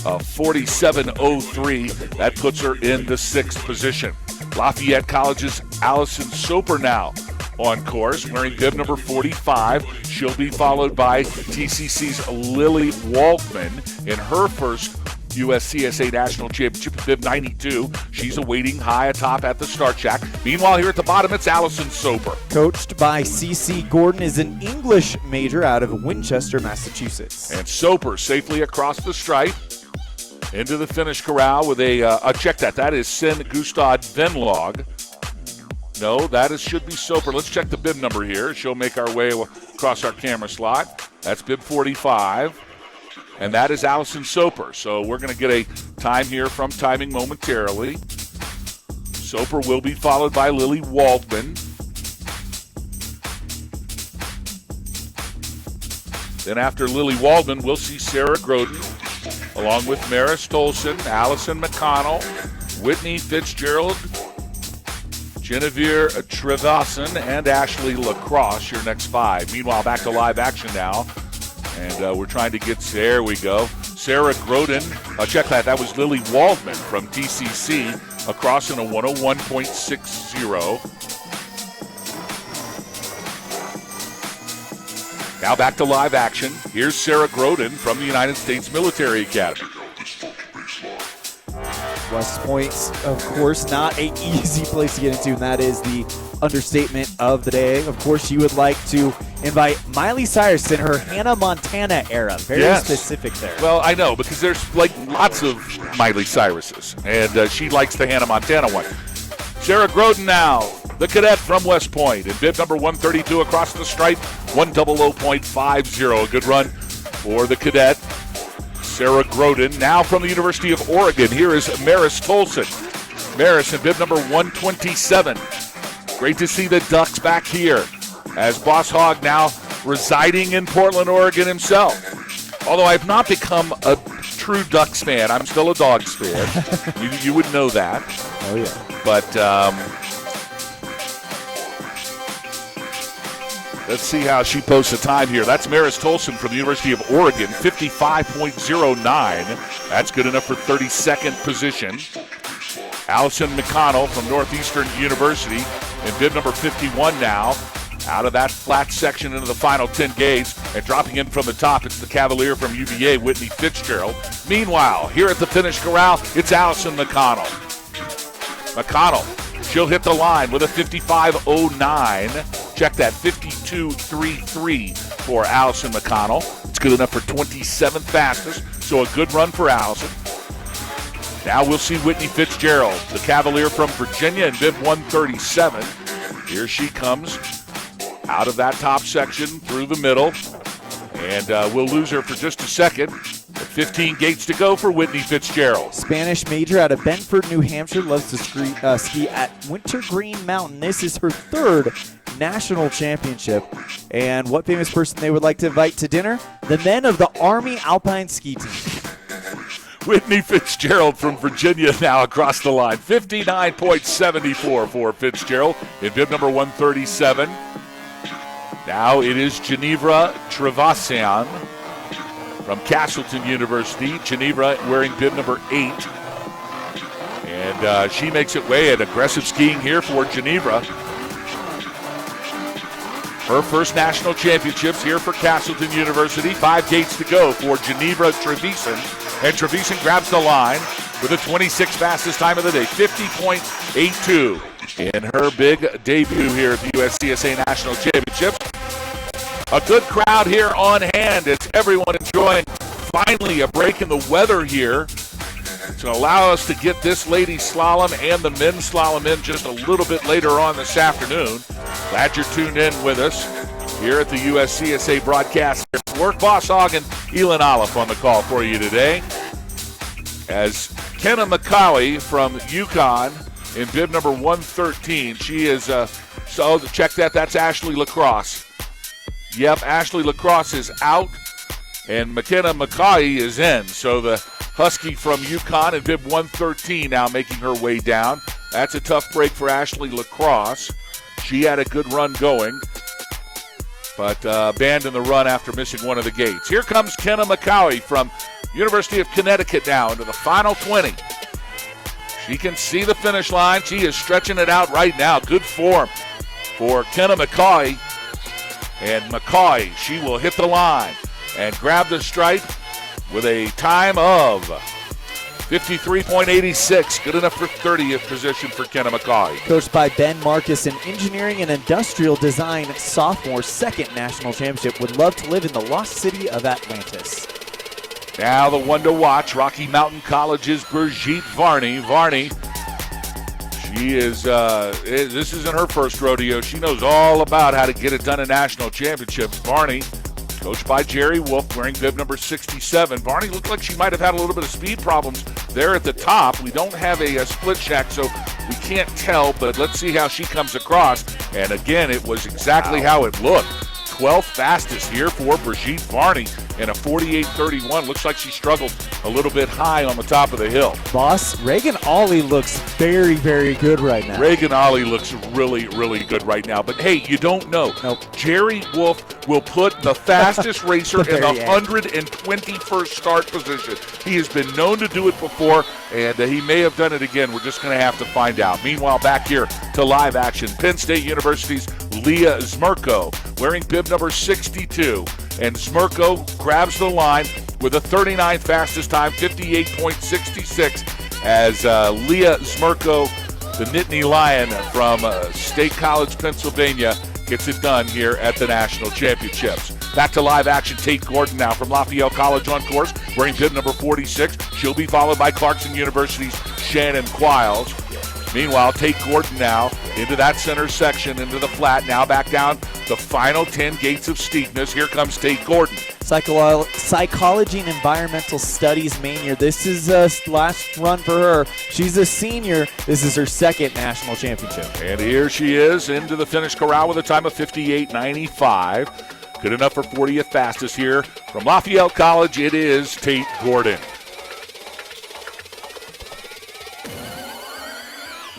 47.03. That puts her in the 6th position. Lafayette College's Allison Soper now on course, wearing bib number 45. She'll be followed by TCC's Lily Waldman in her first USCSA National Championship, bib 92. She's awaiting high atop at the start shack. Meanwhile, here at the bottom, it's Allison Soper.
Coached by C.C. Gordon, is an English major out of Winchester, Massachusetts.
And Soper safely across the stripe into the finish corral with check that. That is Sin Gustad Venlog. No, should be Soper. Let's check the bib number here. She'll make our way across our camera slot. That's bib 45. And that is Allison Soper. So we're going to get a time here from timing momentarily. Soper will be followed by Lily Waldman. Then after Lily Waldman, we'll see Sarah Groden, along with Maris Tolson, Allison McConnell, Whitney Fitzgerald, Genevieve Trevasan, and Ashley Lacrosse, your next 5. Meanwhile, back to live action now. And we're trying to get, there we go. Sarah Groden, check that. That was Lily Waldman from TCC, across in a 101.60. Now back to live action. Here's Sarah Groden from the United States Military Academy.
West Point, of course, not an easy place to get into, and that is the understatement of the day. Of course, she would like to invite Miley Cyrus in her Hannah Montana era. Very specific there.
Well, I know, because there's like lots of Miley Cyruses, and she likes the Hannah Montana one. Sarah Groden now, the cadet from West Point, in bib number 132 across the stripe, 100.50. A good run for the cadet. Sarah Groden, now from the University of Oregon. Here is Maris Tolson. Maris in bib number 127. Great to see the Ducks back here, as Boss Hogg now residing in Portland, Oregon himself. Although I've not become a true Ducks fan. I'm still a Dogs fan. you would know that.
Oh, yeah.
But let's see how she posts the time here. That's Maris Tolson from the University of Oregon, 55.09. That's good enough for 32nd position. Allison McConnell from Northeastern University in bib number 51 now. Out of that flat section into the final 10 gates, and dropping in from the top, it's the Cavalier from UVA, Whitney Fitzgerald. Meanwhile, here at the finish corral, it's Allison McConnell. She'll hit the line with a 55.09. Check that, 52.33 for Allison McConnell. It's good enough for 27th fastest, so a good run for Allison. Now we'll see Whitney Fitzgerald, the Cavalier from Virginia, in bib 137. Here she comes out of that top section through the middle, and we'll lose her for just a second. 15 gates to go for Whitney Fitzgerald.
Spanish major out of Bedford, New Hampshire, loves to ski at Wintergreen Mountain. This is her 3rd national championship. And what famous person they would like to invite to dinner? The men of the Army Alpine Ski Team.
Whitney Fitzgerald from Virginia now across the line. 59.74 for Fitzgerald in bib number 137. Now it is Genevieve Trevasan from Castleton University. Genevieve wearing bib number 8. And she makes it way at aggressive skiing here for Genevieve. Her first national championships here for Castleton University. 5 gates to go for Genevieve Trevasan. And Trevasan grabs the line with the 26th fastest time of the day, 50.82 in her big debut here at the USCSA National Championships. A good crowd here on hand as everyone enjoying finally a break in the weather here to allow us to get this ladies slalom and the men's slalom in just a little bit later on this afternoon. Glad you're tuned in with us here at the USCSA broadcast. Work Boss Hogg and Elin Olive on the call for you today. As Kenna McCauley from UConn in bib number 113. She is, so check that, that's Ashley Lacrosse. Yep, Ashley Lacrosse is out, and McKenna McCauley is in. So the Husky from UConn in bib 113 now making her way down. That's a tough break for Ashley Lacrosse. She had a good run going, but abandoned the run after missing one of the gates. Here comes Kenna McCauley from University of Connecticut now into the final 20. She can see the finish line. She is stretching it out right now. Good form for Kenna McCauley. And McCauley, she will hit the line and grab the stripe with a time of 53.86. Good enough for 30th position for Kenna McCauley.
Coached by Ben Marcus, an engineering and industrial design sophomore, 2nd national championship. Would love to live in the lost city of Atlantis.
Now the one to watch, Rocky Mountain College's Brigitte Varney. Varney, she is, this isn't her first rodeo. She knows all about how to get it done in national championships. Varney, coached by Jerry Wolf, wearing bib number 67. Varney looked like she might have had a little bit of speed problems there at the top. We don't have a split check, so we can't tell, but let's see how she comes across. And again, it was exactly how it looked. 12th fastest here for Brigitte Varney in a 48.31. Looks like she struggled a little bit high on the top of the hill.
Boss, Reagan Ollie looks very, very good right now.
Reagan Ollie looks really, really good right now. But, hey, you don't know.
Nope.
Jerry Wolf will put the fastest racer in the
very end.
121st start position. He has been known to do it before, and he may have done it again. We're just going to have to find out. Meanwhile, back here to live action, Penn State University's Leah Zmerko wearing bib number 62. And Zmerko grabs the line with a 39th fastest time, 58.66, as Leah Zmerko, the Nittany Lion from State College, Pennsylvania, gets it done here at the National Championships. Back to live action, Tate Gordon now from Lafayette College on course, wearing bib number 46. She'll be followed by Clarkson University's Shannon Quiles. Meanwhile, Tate Gordon now into that center section, into the flat, now back down the final 10 gates of steepness. Here comes Tate Gordon.
Psychology and environmental studies major. This is last run for her. She's a senior. This is her second national championship.
And here she is into the finish corral with a time of 58.95. Good enough for 40th fastest here. From Lafayette College, it is Tate Gordon.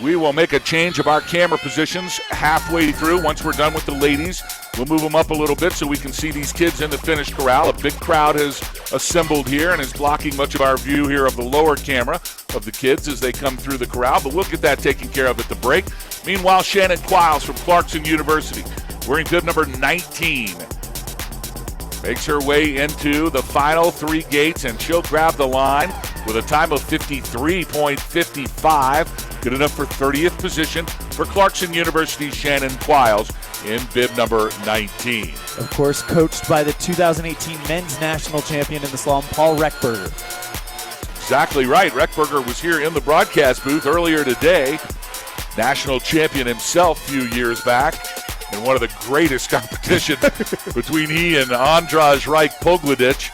We will make a change of our camera positions halfway through. Once we're done with the ladies, we'll move them up a little bit so we can see these kids in the finish corral. A big crowd has assembled here and is blocking much of our view here of the lower camera of the kids as they come through the corral, but we'll get that taken care of at the break. Meanwhile, Shannon Quiles from Clarkson University, wearing bib number 19, makes her way into the final three gates, and she'll grab the line with a time of 53.55. Good enough for 30th position for Clarkson University's Shannon Quiles in bib number 19.
Of course, coached by the 2018 men's national champion in the slalom, Paul Reckberger.
Exactly right. Reckberger was here in the broadcast booth earlier today. National champion himself a few years back. In one of the greatest competition between he and Andraz Reich Pogledich.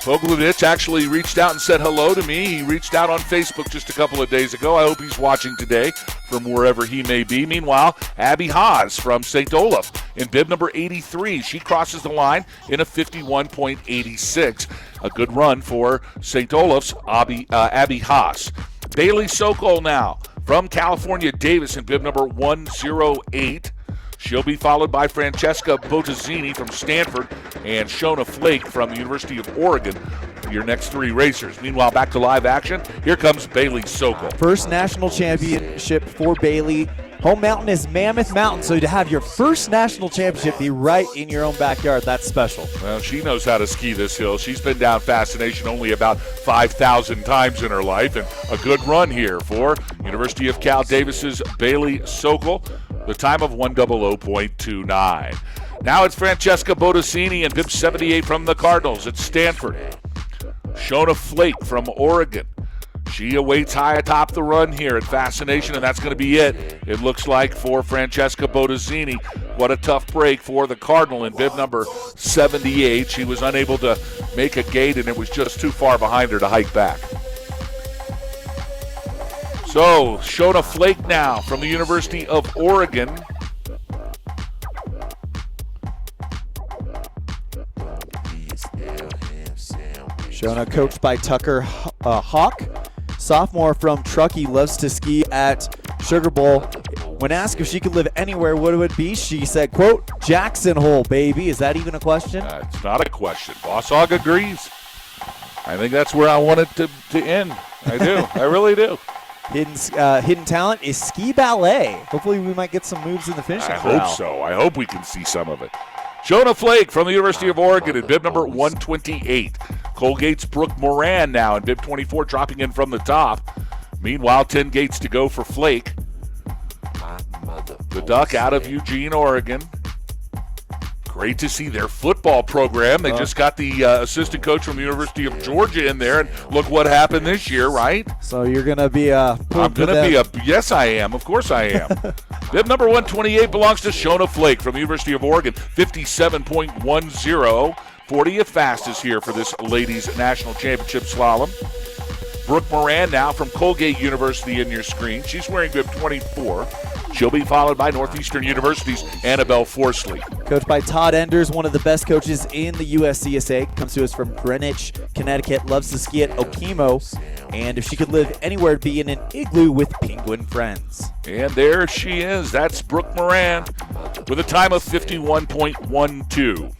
Pogledich actually reached out and said hello to me. He reached out on Facebook just a couple of days ago. I hope he's watching today from wherever he may be. Meanwhile, Abby Haas from St. Olaf in bib number 83. She crosses the line in a 51.86. A good run for St. Olaf's Abby Haas. Bailey Sokol now from California Davis in bib number 108. She'll be followed by Francesca Bottazzini from Stanford and Shona Flake from the University of Oregon, your next three racers. Meanwhile, back to live action. Here comes Bailey Sokol.
First national championship for Bailey. Home mountain is Mammoth Mountain, so to have your first national championship be right in your own backyard, that's special.
Well, she knows how to ski this hill. She's been down Fascination only about 5,000 times in her life, and a good run here for University of Cal Davis's Bailey Sokol. The time of 1:00.29. Now it's Francesca Bottazzini and bib 78 from the Cardinals at Stanford. Shona Flake from Oregon. She awaits high atop the run here at Fascination, and that's going to be it, it looks like, for Francesca Bottazzini. What a tough break for the Cardinal in bib number 78. She was unable to make a gate, and it was just too far behind her to hike back. So, Shona Flake now from the University of Oregon.
Shona coached by Tucker Hawk. Sophomore from Truckee, loves to ski at Sugar Bowl. When asked if she could live anywhere, what would it be? She said, quote, Jackson Hole, baby. Is that even a question?
It's not a question. Boss Hog agrees. I think that's where I want it to end. I do. I really do.
Hidden talent is ski ballet. Hopefully we might get some moves in the finishing corral.
I hope so. I hope we can see some of it. Shona Flake from the University of Oregon in bib number 128. Colgate's Brooke Moran now in bib 24, dropping in from the top. Meanwhile, 10 gates to go for Flake. The Duck out of Eugene, Oregon. Great to see their football program. They just got the assistant coach from the University of Georgia in there, and look what happened this year, right?
So you're going to be
I'm going to be yes, I am. Of course I am. Bib number 128 belongs to Shona Flake from the University of Oregon, 57.10. 40th fastest here for this ladies' national championship slalom. Brooke Moran now from Colgate University in your screen. She's wearing bib 24. She'll be followed by Northeastern University's Annabelle Forsley.
Coached by Todd Enders, one of the best coaches in the USCSA. Comes to us from Greenwich, Connecticut. Loves to ski at Okemo. And if she could live anywhere, it'd be in an igloo with penguin friends.
And there she is. That's Brooke Moran with a time of 51.12.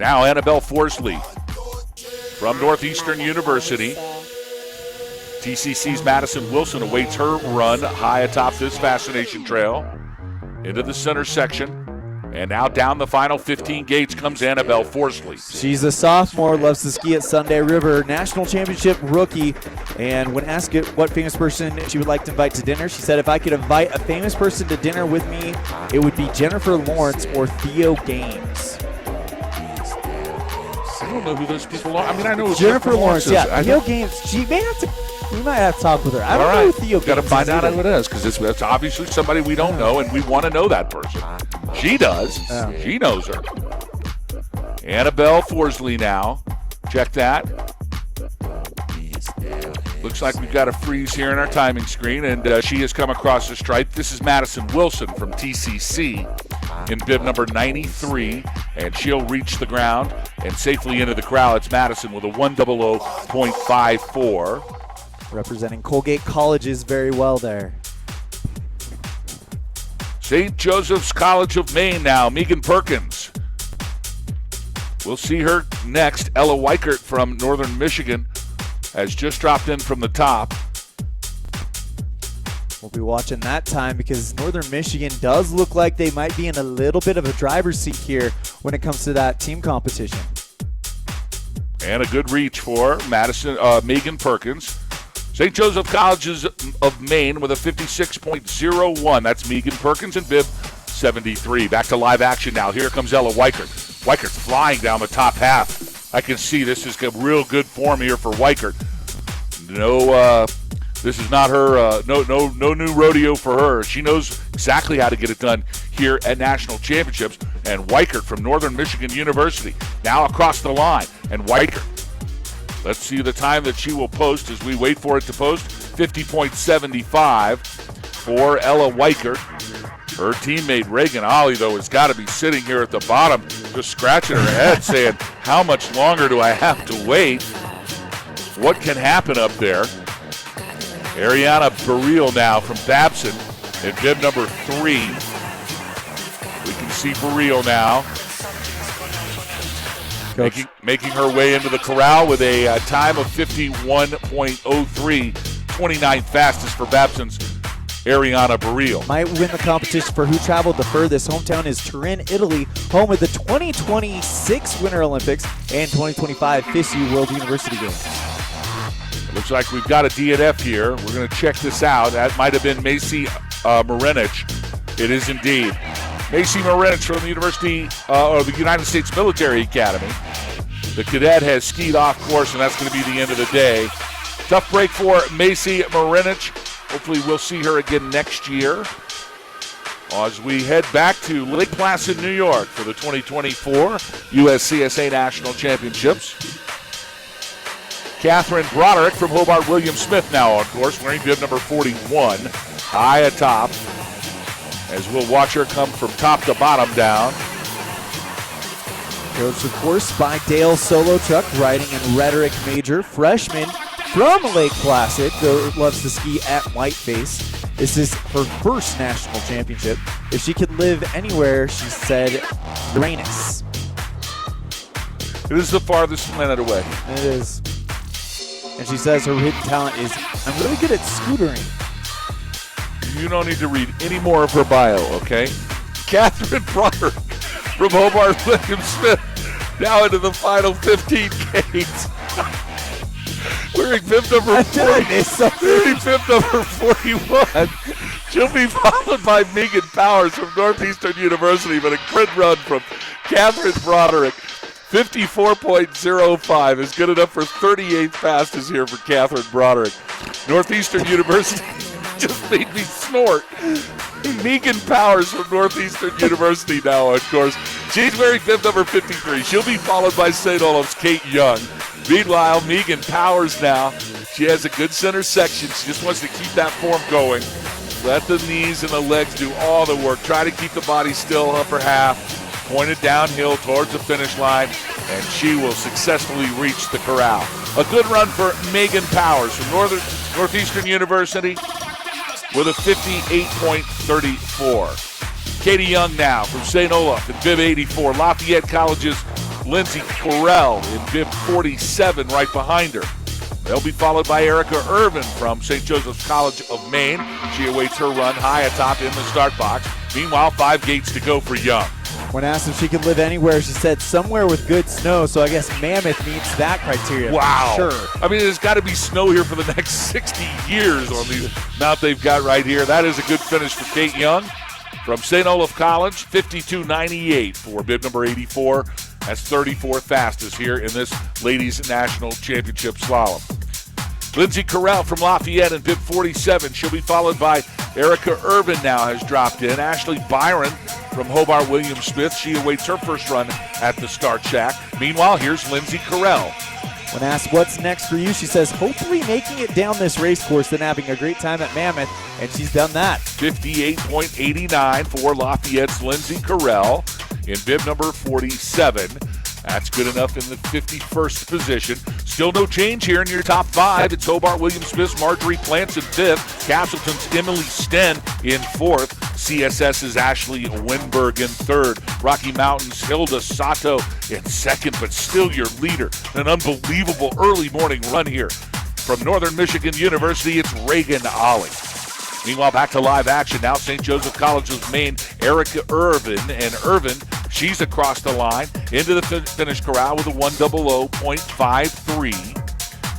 Now Annabelle Forsley from Northeastern University. TCC's Madison Wilson awaits her run high atop this Fascination Trail into the center section. And now down the final 15 gates comes Annabelle Forsley.
She's a sophomore, loves to ski at Sunday River, national championship rookie. And when asked what famous person she would like to invite to dinner, she said, if I could invite a famous person to dinner with me, it would be Jennifer Lawrence or Theo Gaines.
I don't know who those people are. I mean, I know who
Jennifer Lawrence,
is.
yeah. Theo Gaines, we might have to talk with her. I don't know who Theo Gaines is.
Got to find out who it is, because it's obviously somebody we don't know, and we want to know that person. She does.
Yeah.
She knows her. Annabelle Forsley now. Check that. Looks like we've got a freeze here in our timing screen, and she has come across the stripe. This is Madison Wilson from TCC in bib number 93, and she'll reach the ground and safely into the crowd. It's Madison with a 100.54.
Representing Colgate Colleges very well there.
St. Joseph's College of Maine now, Megan Perkins. We'll see her next. Ella Weichert from Northern Michigan has just dropped in from the top.
We'll be watching that time because Northern Michigan does look like they might be in a little bit of a driver's seat here when it comes to that team competition.
And a good reach for Megan Perkins. St. Joseph College of Maine with a 56.01. That's Megan Perkins in bib 73. Back to live action now. Here comes Ella Weichert. Weichert's flying down the top half. I can see this is a real good form here for Weichert. This is not her. No new rodeo for her. She knows exactly how to get it done here at national championships. And Weichert from Northern Michigan University now across the line. And Weichert. Let's see the time that she will post as we wait for it to post. 50.75 for Ella Weichert. Her teammate Reagan Ollie, though, has got to be sitting here at the bottom just scratching her head saying, how much longer do I have to wait? What can happen up there? Ariana Burrell now from Babson in bib number 3. We can see Burrell now. Making her way into the corral with a time of 51.03, 29th fastest for Babson's Ariana Burrell.
Might win the competition for who traveled the furthest. Hometown is Turin, Italy, home of the 2026 Winter Olympics and 2025 FISU World University Games.
Looks like we've got a DNF here. We're going to check this out. That might have been Macy Marinich. It is indeed. Macy Marinich from the the United States Military Academy. The cadet has skied off course, and that's going to be the end of the day. Tough break for Macy Marinich. Hopefully we'll see her again next year as we head back to Lake Placid, New York for the 2024 USCSA National Championships. Catherine Broderick from Hobart William Smith now on course, wearing bib number 41, high atop. As we'll watch her come from top to bottom down.
Coached, of course, by Dale Solochuk, riding in rhetoric major. Freshman from Lake Placid, loves to ski at Whiteface. This is her first national championship. If she could live anywhere, she said Uranus.
It is the farthest planet away.
It is. And she says her hidden talent is, I'm really good at scootering.
You don't need to read any more of her bio, okay? Catherine Broderick from Hobart William Smith now into the final 15 gates. Wearing bib number 41. She'll be followed by Megan Powers from Northeastern University, but a good run from Catherine Broderick. 54.05 is good enough for 38th fastest here for Catherine Broderick. Northeastern University just made me snort. Megan Powers from Northeastern University now on course. She's wearing bib number 53. She'll be followed by St. Olaf's Kate Young. Meanwhile, Megan Powers now, she has a good center section. She just wants to keep that form going. Let the knees and the legs do all the work. Try to keep the body still, upper half, pointed downhill towards the finish line, and she will successfully reach the corral. A good run for Megan Powers from Northeastern University with a 58.34. Katie Young now from St. Olaf in bib 84. Lafayette College's Lindsay Correll in bib 47 right behind her. They'll be followed by Erica Irvin from St. Joseph's College of Maine. She awaits her run high atop in the start box. Meanwhile, 5 gates to go for Young.
When asked if she could live anywhere, she said somewhere with good snow, so I guess Mammoth meets that criteria.
Wow.
For sure.
I mean, there's got to be snow here for the next 60 years on the amount they've got right here. That is a good finish for Kate Young from St. Olaf College, 52.98 for bib number 84. That's 34th fastest here in this Ladies National Championship Slalom. Lindsay Correll from Lafayette in bib 47. She'll be followed by Erica Irvin now has dropped in. Ashley Byron from Hobart Williams Smith. She awaits her first run at the start shack. Meanwhile, here's Lindsay Correll.
When asked what's next for you, she says hopefully making it down this race course, then having a great time at Mammoth, and she's done that.
58.89 for Lafayette's Lindsay Correll in bib number 47. That's good enough in the 51st position. Still no change here in your top 5. It's Hobart Williams Smith's Marjorie Plants in 5th. Castleton's Emily Sten in 4th. CSS's Ashley Winberg in 3rd. Rocky Mountain's Hilda Sato in 2nd, but still your leader. An unbelievable early morning run here. From Northern Michigan University, it's Reagan Ollie. Meanwhile, back to live action now. St. Joseph College's Maine, Erica Irvin. And Irvin, she's across the line into the finish corral with a 100.53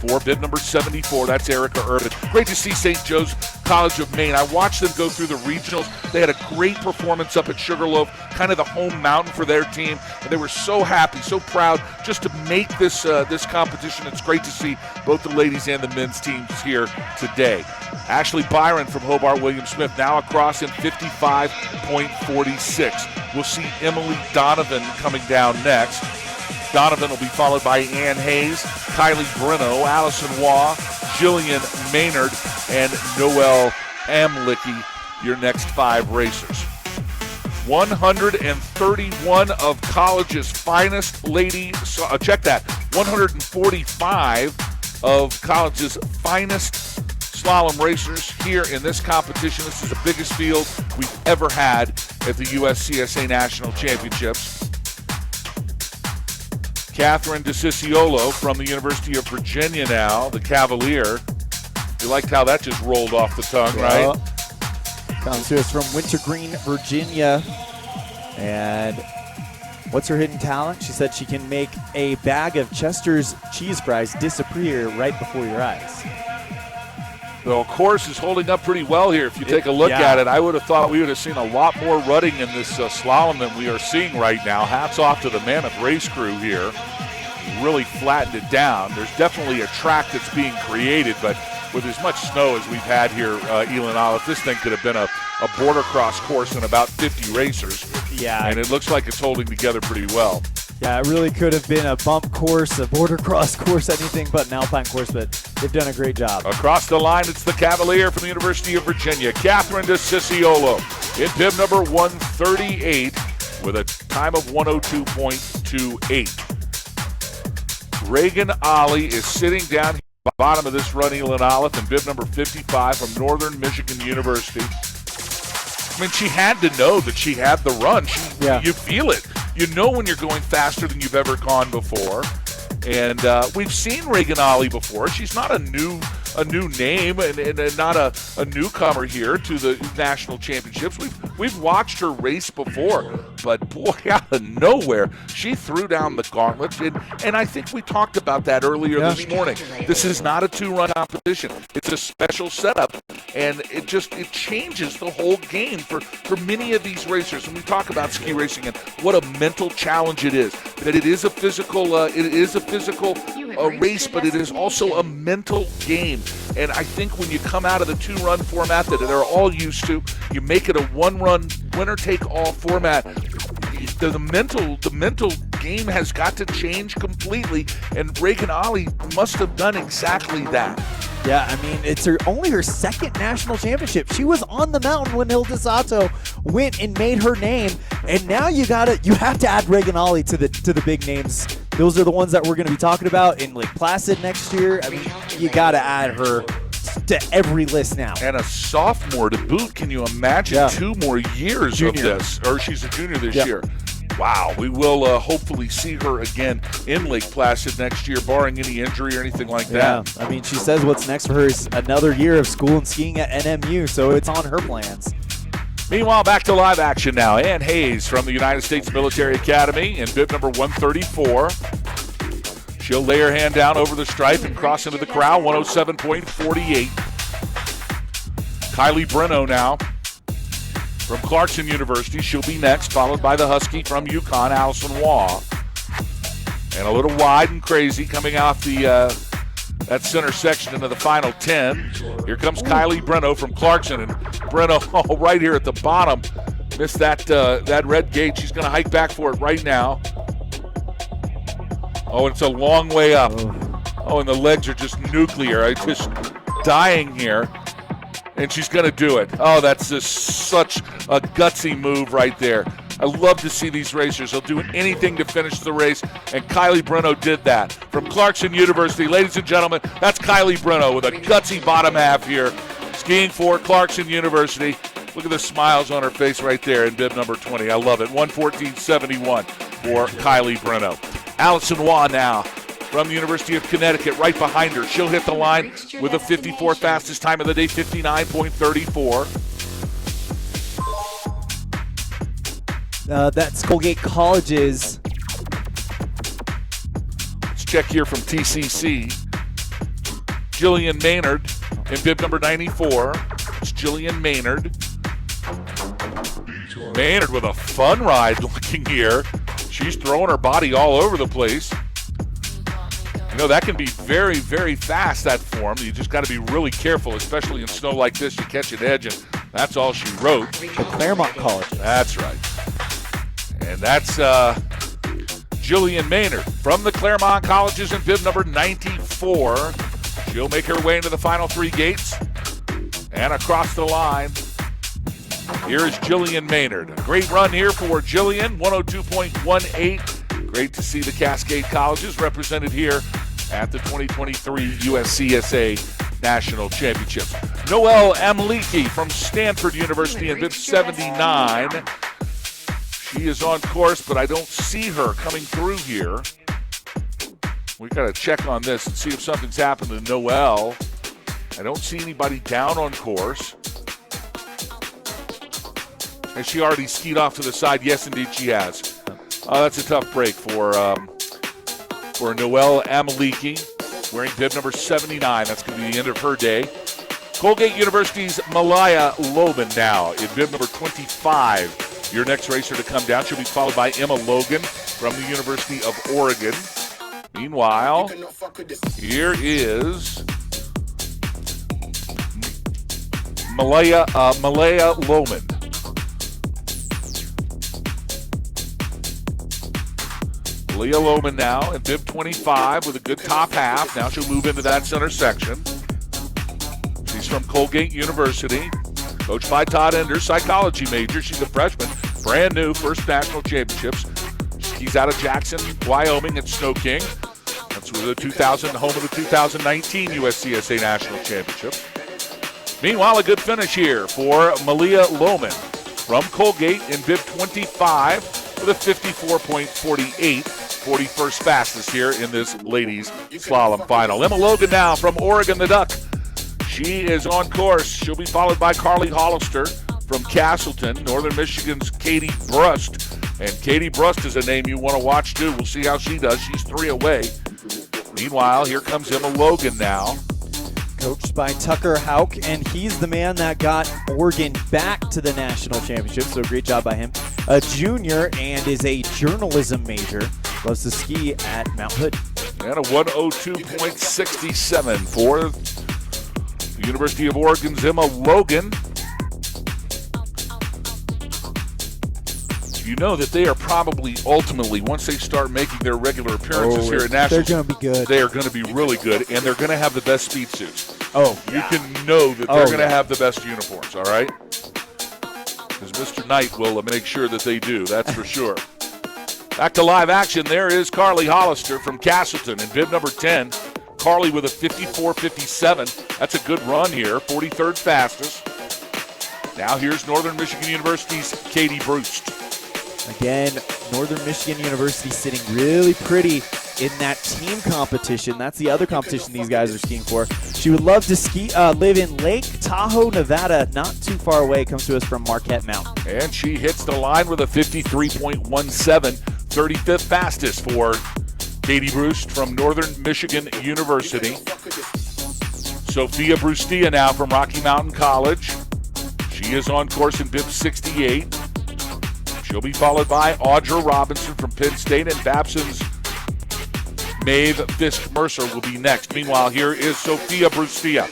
for bib number 74. That's Erica Irvin. Great to see St. Joe's College of Maine. I watched them go through the regionals. They had a great performance up at Sugarloaf, kind of the home mountain for their team, and they were so happy, so proud just to make this this competition. It's great to see both the ladies and the men's teams here today. Ashley Byron from Hobart Williams Smith now across in 55.46. We'll see Emily Donovan coming down next. Donovan will be followed by Ann Hayes, Kylie Brino, Allison Waugh, Jillian Maynard, and Noelle Amlicki, your next 5 racers. 131 of college's finest ladies, check that, 145 of college's finest slalom racers here in this competition. This is the biggest field we've ever had at the USCSA National Championships. Catherine DeCicciolo from the University of Virginia now, the Cavalier. You liked how that just rolled off the tongue, right?
Comes to us from Wintergreen, Virginia. And what's her hidden talent? She said she can make a bag of Chester's cheese fries disappear right before your eyes.
The course is holding up pretty well here. If you take a look at it, I would have thought we would have seen a lot more rutting in this slalom than we are seeing right now. Hats off to the Mammoth race crew here. Really flattened it down. There's definitely a track that's being created, but with as much snow as we've had here, Elon Olive, this thing could have been a border cross course in about 50 racers.
Yeah.
And it looks like it's holding together pretty well.
Yeah, it really could have been a bump course, a border cross course, anything but an alpine course, but they've done a great job.
Across the line, it's the Cavalier from the University of Virginia, Catherine DeCicciolo, in bib number 138 with a time of 102.28. Reagan Ollie is sitting down here at the bottom of this run, Elon Olive, in bib number 55 from Northern Michigan University. I mean, she had to know that she had the run. You feel it. You know when you're going faster than you've ever gone before. And we've seen Reagan Ollie before. She's not a new name and not a newcomer here to the national championships. We've watched her race before, but boy, out of nowhere, she threw down the gauntlet. And I think we talked about that earlier this morning. This is not a 2-run competition. It's a special setup, and it changes the whole game for many of these racers. When we talk about ski racing and what a mental challenge it is, that it is a physical race, but it is also a mental game. And I think when you come out of the 2-run format that they're all used to, you make it a 1-run winner-take-all format. The mental game has got to change completely, and Reagan Ollie must have done exactly that.
Yeah, I mean, it's only her second national championship. She was on the mountain when Hilda Sato went and made her name, and now you have to add Reagan Ollie to the big names. Those are the ones that we're going to be talking about in Lake Placid next year. I mean, you got to add her to every list now.
And a sophomore to boot. Can you imagine 2 more years of this? Or she's a junior this year. Wow, we will hopefully see her again in Lake Placid next year, barring any injury or anything like that.
I mean, she says what's next for her is another year of school and skiing at NMU, so it's on her plans.
Meanwhile, back to live action now. Ann Hayes from the United States Military Academy in bib number 134. She'll lay her hand down over the stripe and cross into the crowd, 107.48. Kylie Breno now from Clarkson University. She'll be next, followed by the Husky from UConn, Allison Waugh. And a little wide and crazy coming off that center section into the final 10. Here comes Kylie Breno from Clarkson. And Breno, right here at the bottom, missed that red gate. She's going to hike back for it right now. Oh, it's a long way up. Oh, and the legs are just nuclear. Just dying here. And she's going to do it. Oh, that's just such a gutsy move right there. I love to see these racers. They'll do anything to finish the race, and Kylie Breno did that. From Clarkson University, ladies and gentlemen, that's Kylie Breno with a gutsy bottom half here, skiing for Clarkson University. Look at the smiles on her face right there in bib number 20. I love it. 1:14.71 for Kylie Breno. Allison Waugh now from the University of Connecticut, right behind her. She'll hit the line with a 54th fastest time of the day, 59.34.
That's Colgate College's.
Let's check here from TCC. Jillian Maynard in bib number 94. It's Jillian Maynard. Maynard with a fun ride looking here. She's throwing her body all over the place. You know, that can be very, very fast, that form. You just got to be really careful, especially in snow like this. You catch an edge, and that's all she wrote.
The Claremont College.
That's right. And that's Jillian Maynard from the Claremont Colleges in bib number 94. She'll make her way into the final 3 gates and across the line. Here is Jillian Maynard. A great run here for Jillian, 102.18. Great to see the Cascade Colleges represented here at the 2023 USCSA National Championships. Noelle Amliki from Stanford University in bib 79. She is on course, but I don't see her coming through here. We got to check on this and see if something's happened to Noelle. I don't see anybody down on course. Has she already skied off to the side? Yes, indeed, she has. That's a tough break for Noelle Amaliki, wearing bib number 79. That's going to be the end of her day. Colgate University's Malaya Loban now in bib number 25. Your next racer to come down. She'll be followed by Emma Logan from the University of Oregon. Meanwhile, here is Malaya Loman. Leah Loman now in bib 25 with a good top half. Now she'll move into that center section. She's from Colgate University, coached by Todd Enders, psychology major. She's a freshman, brand new, first national championships. She's out of Jackson, Wyoming at Snow King. That's home of the 2019 USCSA National Championship. Meanwhile, a good finish here for Malia Loman from Colgate in bib 25 with a 54.48, 41st fastest here in this ladies slalom final. Emma Logan now from Oregon the Duck. She is on course. She'll be followed by Carly Hollister from Castleton, Northern Michigan's Katie Brust. And Katie Brust is a name you want to watch too. We'll see how she does. She's 3 away. Meanwhile, here comes Emma Logan now.
Coached by Tucker Houck, and he's the man that got Oregon back to the national championship, so great job by him. A junior and is a journalism major. Loves to ski at Mount Hood.
And a 102.67 for the University of Oregon's Emma Logan. You know that they are probably ultimately, once they start making their regular appearances here at Nationals,
they're going to be good.
They are going to be really good, and they're going to have the best speed suits.
Oh,
you can know that they're going to
yeah.
have the best uniforms, all right? Because Mr. Knight will make sure that they do, that's for sure. Back to live action, there is Carly Hollister from Castleton in bib number 10. Carly with a 54.57. That's a good run here, 43rd fastest. Now here's Northern Michigan University's Katie Brust.
Again, Northern Michigan University sitting really pretty in that team competition. That's the other competition these guys are skiing for. She would love to live in Lake Tahoe, Nevada, not too far away. Comes to us from Marquette Mountain.
And she hits the line with a 53.17, 35th fastest for Katie Brust from Northern Michigan University. Sophia Brustia now from Rocky Mountain College. She is on course in bib 68. She'll be followed by Audra Robinson from Penn State, and Babson's Maeve Fisk-Mercer will be next. Meanwhile, here is Sophia Brustia.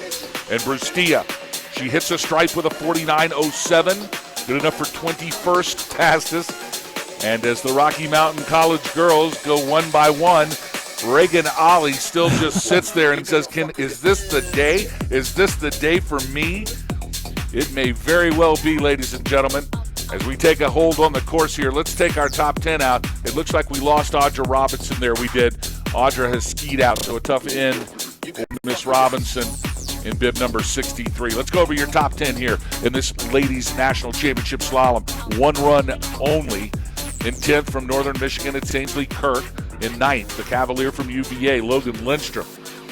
And Brustia, she hits a stripe with a 49.07, good enough for 21st fastest. And as the Rocky Mountain College girls go one by one, Reagan Ollie still just sits there and says, is this the day? Is this the day for me? It may very well be, ladies and gentlemen. As we take a hold on the course here, let's take our top 10 out. It looks like we lost Audra Robinson there. We did. Audra has skied out, so a tough end for Miss Robinson in bib number 63. Let's go over your top 10 here in this Ladies National Championship Slalom. One run only. In 10th from Northern Michigan, it's Ainsley Kirk. In 9th, the Cavalier from UVA, Logan Lindstrom.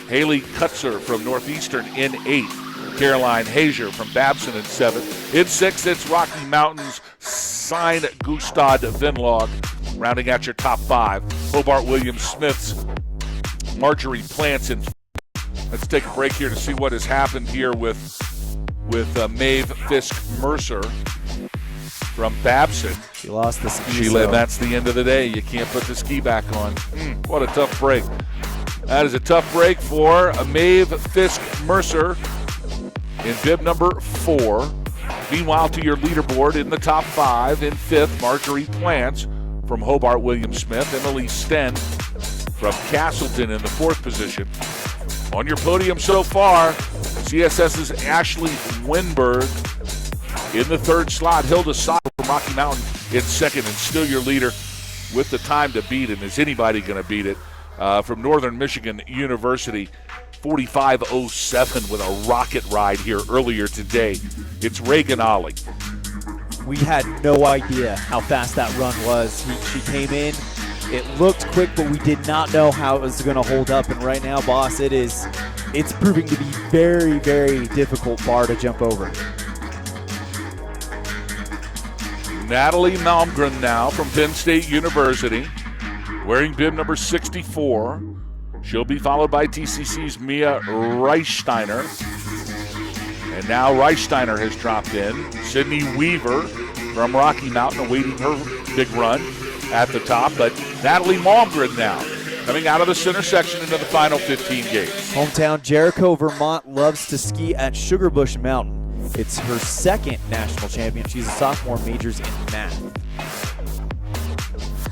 Haley Kutzer from Northeastern in 8th. Caroline Hazier from Babson in 7th. In 6th, it's Rocky Mountain's Sign Gustad Vinlog, rounding out your top 5. Hobart Williams Smith's Marjorie Plants in 5th. Let's take a break here to see what has happened here with Maeve Fisk-Mercer from Babson.
She lost the ski.
That's the end of the day. You can't put the ski back on. What a tough break. That is a tough break for Maeve Fisk-Mercer in bib number 4. Meanwhile, to your leaderboard in the top 5, in 5th, Marjorie Plants from Hobart Williams Smith. Emily Sten from Castleton in the 4th position. On your podium so far, CSS's Ashley Winberg in the 3rd slot. Hilda Sott from Rocky Mountain in 2nd, and still your leader with the time to beat it. Is anybody going to beat it? From Northern Michigan University, 45.07 with a rocket ride here earlier today. It's Reagan Ollie.
We had no idea how fast that run was. She came in, it looked quick, but we did not know how it was going to hold up. And right now, boss, it's proving to be very, very difficult bar to jump over.
Natalie Malmgren now from Penn State University, wearing bib number 64. She'll be followed by TCC's Mia Reichsteiner. And now Reichsteiner has dropped in. Sydney Weaver from Rocky Mountain awaiting her big run at the top. But Natalie Malmgren now coming out of the center section into the final 15 gates.
Hometown Jericho, Vermont loves to ski at Sugarbush Mountain. It's her 2nd national champion. She's a sophomore, majors in math.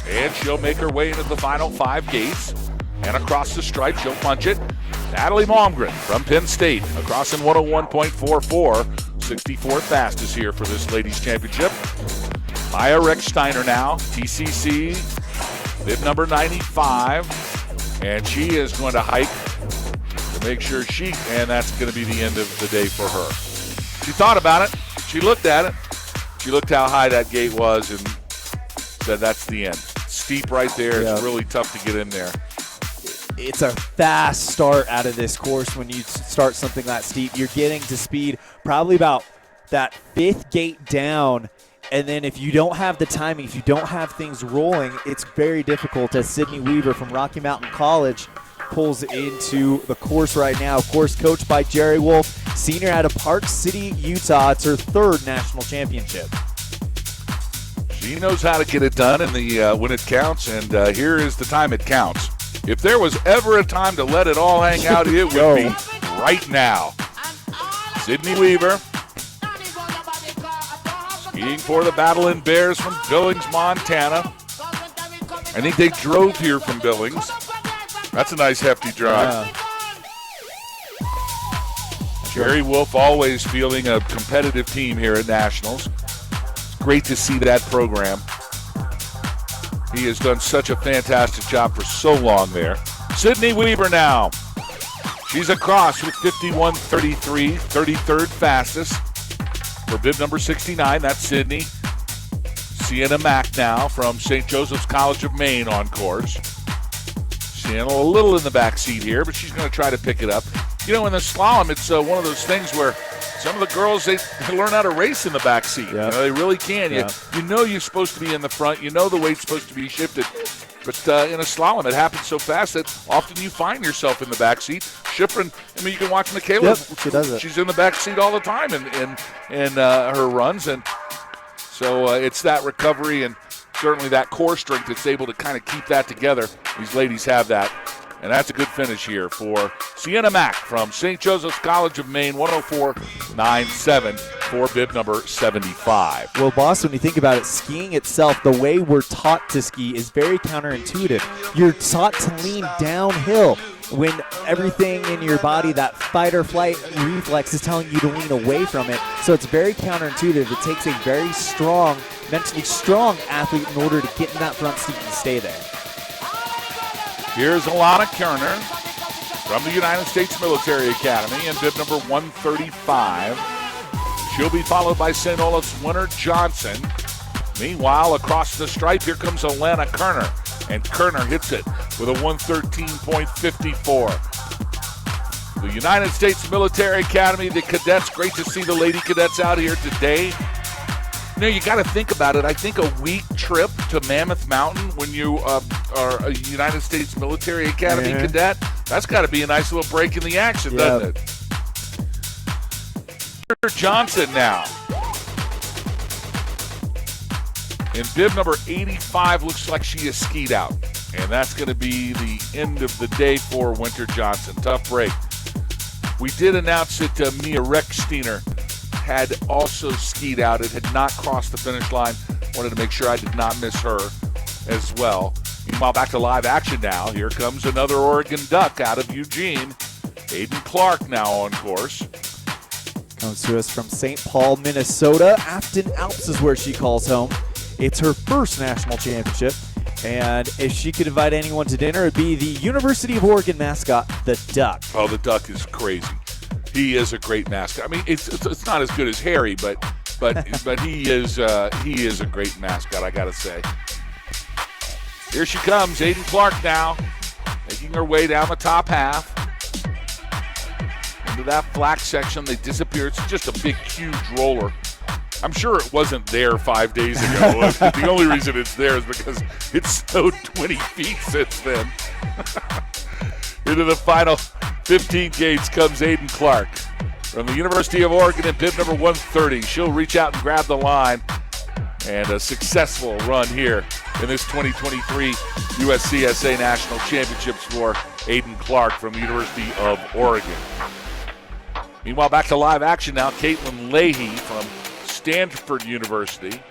And she'll make her way into the final 5 gates. And across the stripe, she'll punch it. Natalie Malmgren from Penn State, across in 101.44. 64th fastest here for this ladies' championship. Maya Recksteiner now, TCC, bib number 95. And she is going to hike to make sure and that's going to be the end of the day for her. She thought about it. She looked at it. She looked how high that gate was and said that's the end. Steep right there. It's really tough to get in there.
It's a fast start out of this course when you start something that steep. You're getting to speed probably about that 5th gate down, and then if you don't have the timing, if you don't have things rolling, it's very difficult as Sydney Weaver from Rocky Mountain College pulls into the course right now. Course coached by Jerry Wolf, senior out of Park City, Utah. It's her 3rd national championship.
She knows how to get it done in the when it counts, and here is the time it counts. If there was ever a time to let it all hang out, it would be right now. Sydney Weaver, skiing for the Battle-In Bears from Billings, Montana. I think they drove here from Billings. That's a nice hefty drive.
sure.
Barry Wolf always fielding a competitive team here at Nationals. It's great to see that program. He has done such a fantastic job for so long there. Sydney Weaver now. She's across with 51.33, 33rd fastest for bib number 69. That's Sydney. Sienna Mack now from St. Joseph's College of Maine on course. Sienna a little in the back seat here, but she's going to try to pick it up. You know, in the slalom, it's one of those things where some of the girls, they learn how to race in the back seat.
Yep.
You know, they really can.
Yep.
You know you're supposed to be in the front. You know the weight's supposed to be shifted. But in a slalom, it happens so fast that often you find yourself in the back seat. Schifrin, I mean, you can watch Michaela.
Yep, she does it.
She's in the back seat all the time in her runs. And so it's that recovery and certainly that core strength that's able to kind of keep that together. These ladies have that. And that's a good finish here for Sienna Mack from St. Joseph's College of Maine, 104.97 for bib number 75.
Well, boss, when you think about it, skiing itself, the way we're taught to ski is very counterintuitive. You're taught to lean downhill when everything in your body, that fight or flight reflex, is telling you to lean away from it. So it's very counterintuitive. It takes a very strong, mentally strong athlete in order to get in that front seat and stay there.
Here's Alana Kerner from the United States Military Academy in bib number 135. She'll be followed by St. Olaf's Winter Johnson. Meanwhile, across the stripe, here comes Alana Kerner. And Kerner hits it with a 113.54. The United States Military Academy, the cadets, great to see the Lady Cadets out here today. You know, you got to think about it. I think a week trip to Mammoth Mountain when you are a United States Military Academy cadet, that's got to be a nice little break in the action, doesn't it? Johnson now. In bib number 85, looks like she is skied out. And that's going to be the end of the day for Winter Johnson. Tough break. We did announce that Mia Recksteiner had also skied out. It had not crossed the finish line. Wanted to make sure I did not miss her as well. Meanwhile, back to live action now. Here comes another Oregon Duck out of Eugene. Aiden Clark now on course.
Comes to us from St. Paul, Minnesota. Afton Alps is where she calls home. It's her first national championship. And if she could invite anyone to dinner, it'd be the University of Oregon mascot, the Duck.
Oh, the Duck is crazy. He is a great mascot. I mean, it's not as good as Harry, but he is a great mascot, I gotta say. Here she comes, Aiden Clark now, making her way down the top half. Into that flat section, they disappear. It's just a big, huge roller. I'm sure it wasn't there 5 days ago. The only reason it's there is because it's snowed 20 feet since then. Into the final 15 gates comes Aiden Clark from the University of Oregon in bib number 130. She'll reach out and grab the line. And a successful run here in this 2023 USCSA National Championships for Aiden Clark from the University of Oregon. Meanwhile, back to live action now. Caitlin Leahy from Stanford University.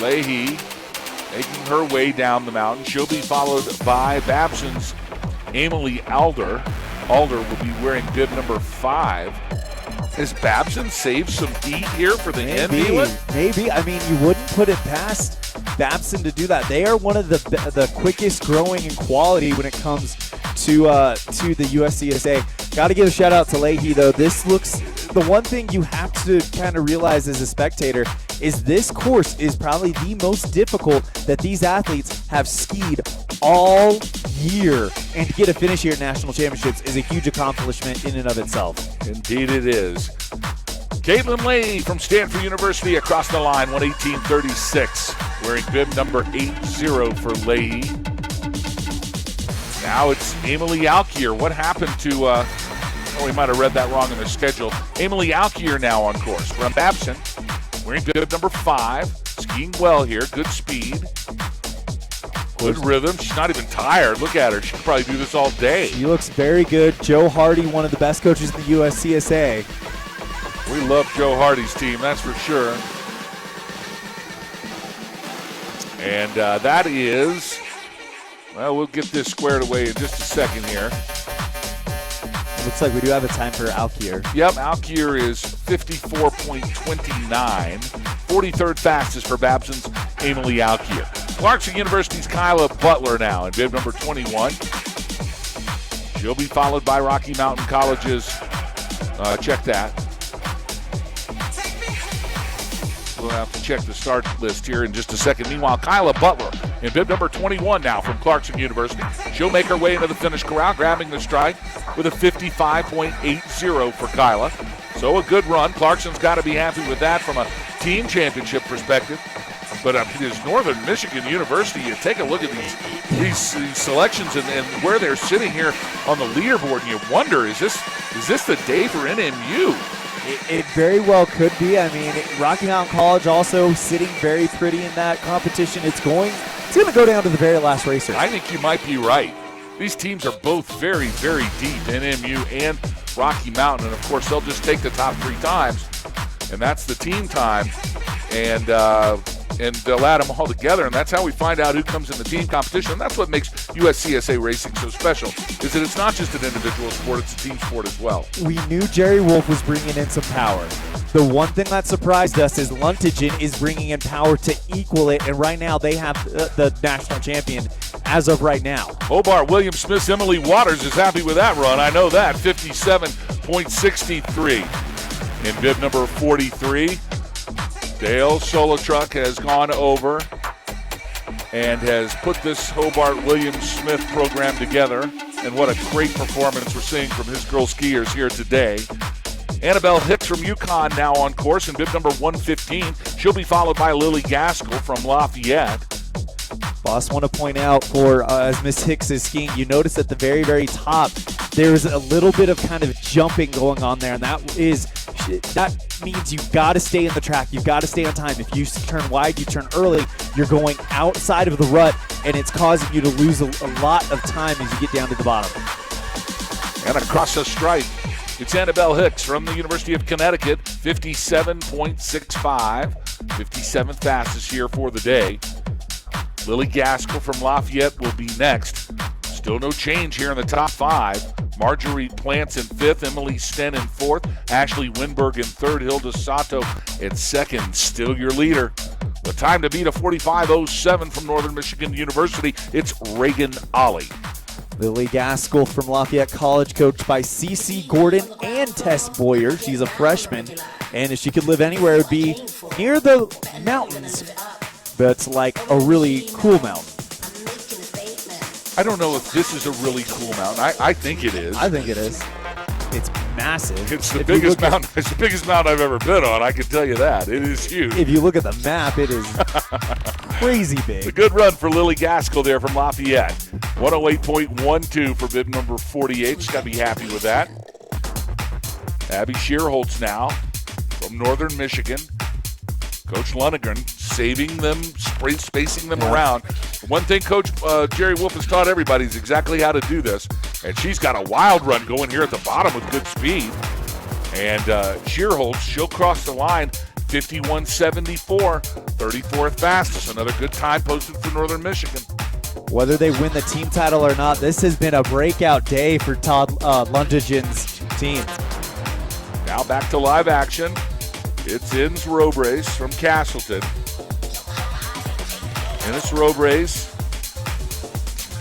Leahy making her way down the mountain. She'll be followed by Babson's Emily Alder. Alder will be wearing bib number 5. Has Babson saved some heat here for the end?
Maybe. I mean, you wouldn't put it past Babson to do that. They are one of the quickest growing in quality when it comes to the USCSA. Got to give a shout out to Leahy, though. This looks, the one thing you have to kind of realize as a spectator is this course is probably the most difficult that these athletes have skied all year. And to get a finish here at National Championships is a huge accomplishment in and of itself.
Indeed it is. Caitlin Leahy from Stanford University across the line, 118.36, wearing bib number 80 for Leahy. Now it's Emily Alkier. What happened to, we might have read that wrong in the schedule. Emily Alkier now on course from Babson, wearing bib number 5, skiing well here, good speed. Good rhythm. She's not even tired. Look at her. She could probably do this all day.
She looks very good. Joe Hardy, one of the best coaches in the USCSA.
We love Joe Hardy's team, that's for sure. And that is, well, we'll get this squared away in just a second here.
Looks like we do have a time for Alkier.
Yep, Alkier is 54.29. 43rd fastest for Babson's Emily Alkier. Clarkson University's Kyla Butler now in bib number 21. She'll be followed by Rocky Mountain College's, check that. We'll have to check the start list here in just a second. Meanwhile, Kyla Butler in bib number 21 now from Clarkson University. She'll make her way into the finish corral, grabbing the stride with a 55.80 for Kyla. So a good run. Clarkson's got to be happy with that from a team championship perspective. But this Northern Michigan University, you take a look at these selections and where they're sitting here on the leaderboard, and you wonder, is this the day for NMU?
It very well could be. I mean, Rocky Mountain College also sitting very pretty in that competition. It's going to go down to the very last racer.
I think you might be right. These teams are both very, very deep, NMU and Rocky Mountain. And, of course, they'll just take the top 3 times, and that's the team time. And they'll add them all together, and that's how we find out who comes in the team competition. And that's what makes USCSA racing so special, is that it's not just an individual sport, it's a team sport as well.
We knew Jerry Wolf was bringing in some power. The one thing that surprised us is Luntagen is bringing in power to equal it, and right now they have the national champion as of right now.
Hobart Williams Smith's Emily Waters is happy with that run. I know that. 57.63 in bib number 43. Dale Solotruck has gone over and has put this Hobart Williams Smith program together. And what a great performance we're seeing from his girl skiers here today. Annabelle Hicks from UConn now on course in bib number 115. She'll be followed by Lily Gaskell from Lafayette.
Boss, want to point out for as Miss Hicks is skiing, you notice at the very, very top, there's a little bit of kind of jumping going on there, and that means you've got to stay in the track. You've got to stay on time. If you turn wide, you turn early, you're going outside of the rut, and it's causing you to lose a lot of time as you get down to the bottom.
And across the stripe, it's Annabelle Hicks from the University of Connecticut, 57.65, 57th fastest here for the day. Lily Gaskell from Lafayette will be next. Still no change here in the top 5. Marjorie Plants in 5th, Emily Sten in 4th, Ashley Winberg in 3rd, Hilda Sato in 2nd. Still your leader. The time to beat a 45.07 from Northern Michigan University, it's Reagan Ollie.
Lily Gaskell from Lafayette College, coached by C.C. Gordon and Tess Boyer. She's a freshman, and if she could live anywhere, it would be near the mountains, but it's like a really cool mountain.
I don't know if this is a really cool mountain. I think it is.
I think it is. It's massive.
It's the biggest mountain. It's the biggest mountain I've ever been on. I can tell you that. It is huge.
If you look at the map, it is crazy big.
A good run for Lily Gaskell there from Lafayette. 108.12 for bib number 48. She's got to be happy with that. Abby Shearholtz now from Northern Michigan. Coach Lundgren saving them, spacing them around. One thing Coach Jerry Wolf has taught everybody is exactly how to do this. And she's got a wild run going here at the bottom with good speed. And Shearholtz, she'll cross the line, 51.74, 34th fastest. Another good time posted for Northern Michigan.
Whether they win the team title or not, this has been a breakout day for Todd Luntagen's team.
Now back to live action. It's Inns Robrace from Castleton. Innis Robrace.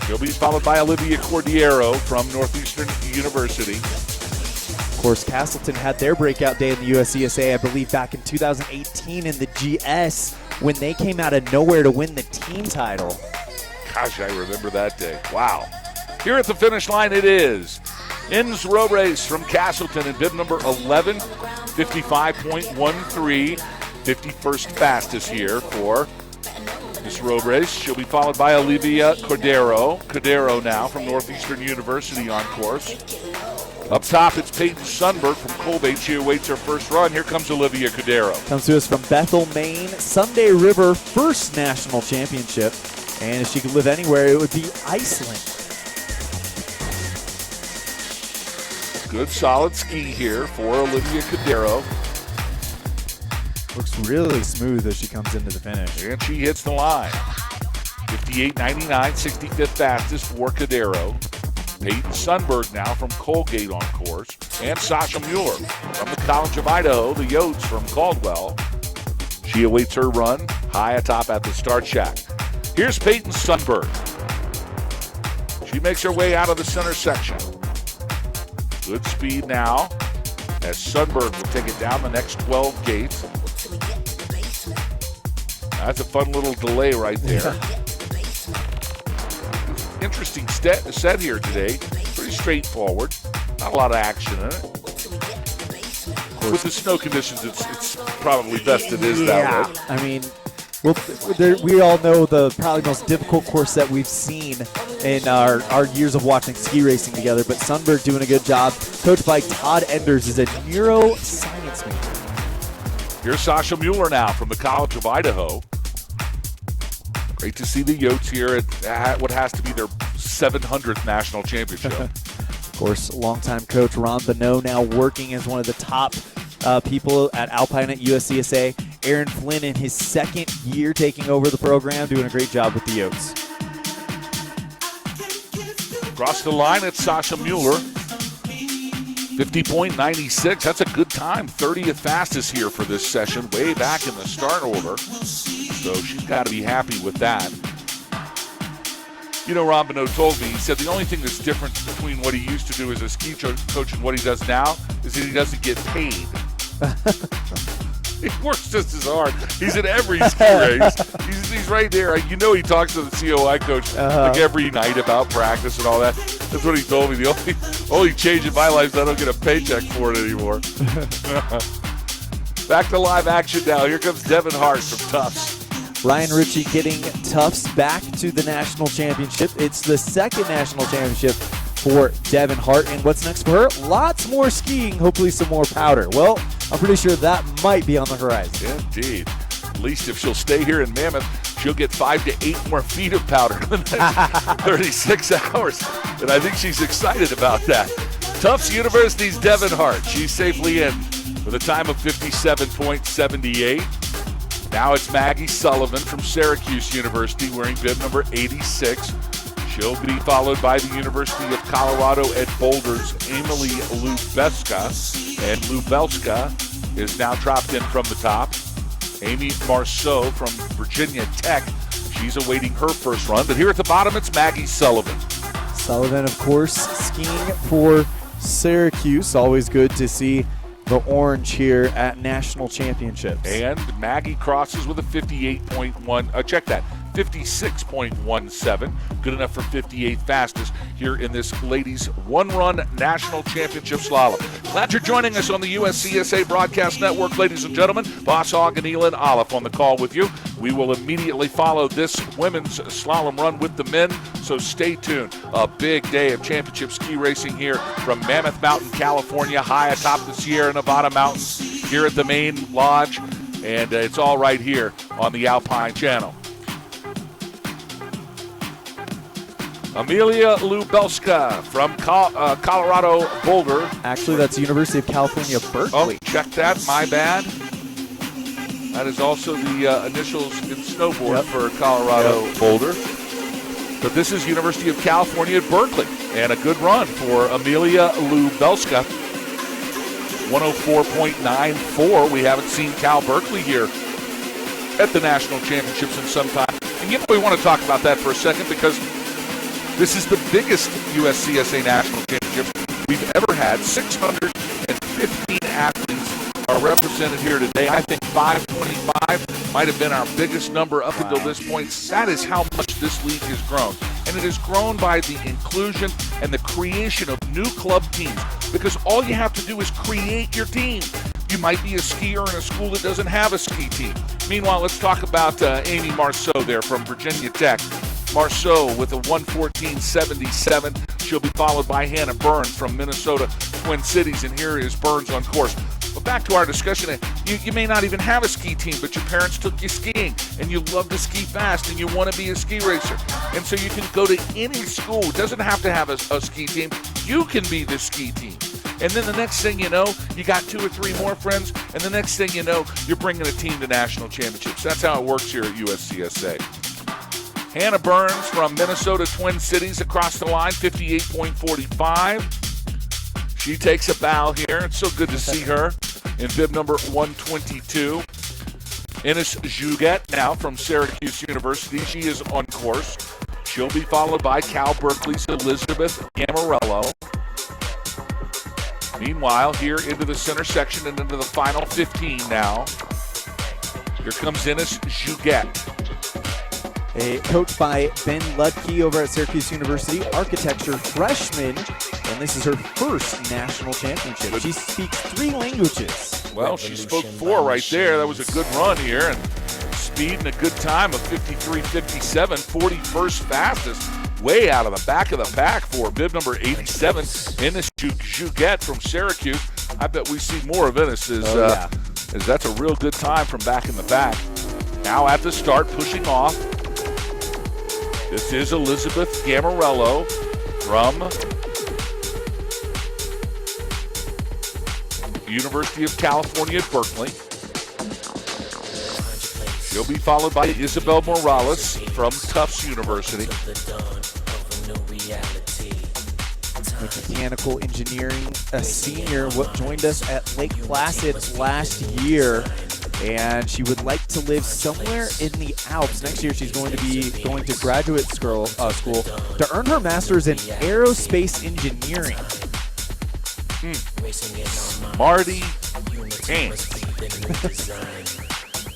She'll be followed by Olivia Cordiero from Northeastern University.
Of course, Castleton had their breakout day in the USCSA, I believe, back in 2018 in the GS when they came out of nowhere to win the team title.
Gosh, I remember that day. Wow. Here at the finish line it is. Inns Robrace from Castleton in bib number 11, 55.13, 51st fastest here for Miss Robrace. She'll be followed by Olivia Cordero. Cordero now from Northeastern University on course. Up top, it's Peyton Sunberg from Colbait. She awaits her first run. Here comes Olivia Cordero.
Comes to us from Bethel, Maine. Sunday River, first national championship. And if she could live anywhere, it would be Iceland.
Good solid ski here for Olivia Cordero.
Looks really smooth as she comes into the finish.
And she hits the line. 58.99, 65th fastest for Cordero. Peyton Sundberg now from Colgate on course. And Sasha Mueller from the College of Idaho, the Yotes from Caldwell. She awaits her run high atop at the start shack. Here's Peyton Sundberg. She makes her way out of the center section. Good speed now as Sundberg will take it down the next 12 gates. That's a fun little delay right there. Interesting set here today. Pretty straightforward. Not a lot of action in it. With the snow conditions, it's probably best it is that way.
I mean, we all know the probably most difficult course that we've seen in our years of watching ski racing together, but Sundberg doing a good job. Coached by Todd Enders, is a neuroscience major.
Here's Sasha Mueller now from the College of Idaho. Great to see the Yotes here at what has to be their 700th national championship.
Of course, longtime coach Ron Bonneau now working as one of the top people at Alpine at USCSA. Aaron Flynn in his second year taking over the program, doing a great job with the Yotes.
Across the line, it's Sasha Mueller. 50.96. That's a good time. 30th fastest here for this session, way back in the start order. So she's got to be happy with that. You know, Ron Bonneau told me, he said the only thing that's different between what he used to do as a ski coach and what he does now is that he doesn't get paid. He works just as hard. He's at every ski race. He's right there. You know, he talks to the COI coach like every night about practice and all that. That's what he told me. The only change in my life is I don't get a paycheck for it anymore. Back to live action now. Here comes Devin Hart from Tufts.
Ryan Ritchie getting Tufts back to the national championship. It's the second national championship for Devin Hart. And what's next for her? Lots more skiing, hopefully some more powder. Well, I'm pretty sure that might be on the horizon.
Indeed. At least if she'll stay here in Mammoth, she'll get 5 to 8 more feet of powder in the next 36 hours. And I think she's excited about that. Tufts University's Devin Hart. She's safely in with a time of 57.78. Now it's Maggie Sullivan from Syracuse University wearing bib number 86. She'll be followed by the University of Colorado at Boulder's Emily Lubelska. And Lubelska is now dropped in from the top. Amy Marceau from Virginia Tech. She's awaiting her first run. But here at the bottom, it's Maggie Sullivan.
Sullivan, of course, skiing for Syracuse. Always good to see the orange here at national championships.
And Maggie crosses with a 58.1. Check that. 56.17. Good enough for 58th fastest here in this ladies' one-run national championship slalom. Glad you're joining us on the USCSA Broadcast Network, ladies and gentlemen. Boss Hogg and Elin Olive on the call with you. We will immediately follow this women's slalom run with the men, so stay tuned. A big day of championship ski racing here from Mammoth Mountain, California, high atop the Sierra Nevada mountains here at the main lodge, and it's all right here on the Alpine Channel. Amelia Lubelska from Colorado Boulder.
Actually, that's University of California, Berkeley.
Oh, check that. My bad. That is also the initials in snowboard for Colorado Boulder. But this is University of California at Berkeley. And a good run for Amelia Lubelska. 104.94. We haven't seen Cal Berkeley here at the national championships in some time. And you know, we want to talk about that for a second because this is the biggest USCSA National Championship we've ever had. 615 athletes are represented here today. I think 525 might have been our biggest number up until this point. That is how much this league has grown. And it has grown by the inclusion and the creation of new club teams, because all you have to do is create your team. You might be a skier in a school that doesn't have a ski team. Meanwhile, let's talk about Amy Marceau there from Virginia Tech. Marceau with a 1:14.77. She'll be followed by Hannah Burns from Minnesota Twin Cities, and here is Burns on course. But back to our discussion, you may not even have a ski team, but your parents took you skiing, and you love to ski fast, and you want to be a ski racer. And so you can go to any school. It doesn't have to have a ski team. You can be the ski team. And then the next thing you know, you got 2 or 3 more friends, and the next thing you know, you're bringing a team to national championships. That's how it works here at USCSA. Hannah Burns from Minnesota Twin Cities across the line, 58.45. She takes a bow here. It's so good to see her in bib number 122. Ines Jouget now from Syracuse University. She is on course. She'll be followed by Cal Berkeley's Elizabeth Gamarello. Meanwhile, here into the center section and into the final 15 now. Here comes Ines Jouget.
Coached by Ben Ludke over at Syracuse University, architecture freshman, and this is her first national championship. She speaks 3 languages.
Well, she spoke 4 right there. That was a good run here, and speed and a good time of 53.57, 41st fastest. Way out of the back of the pack for bib number 87, Ines Jouget from Syracuse. I bet we see more of Ines as that's a real good time from back in the back. Now at the start, pushing off. This is Elizabeth Gamarello from University of California at Berkeley. She'll be followed by Isabel Morales from Tufts University.
Mechanical engineering, a senior, joined us at Lake Placid last year, and she would like to live somewhere in the Alps. Next year, she's going to be going to graduate school to earn her master's in aerospace engineering.
Marty Pants.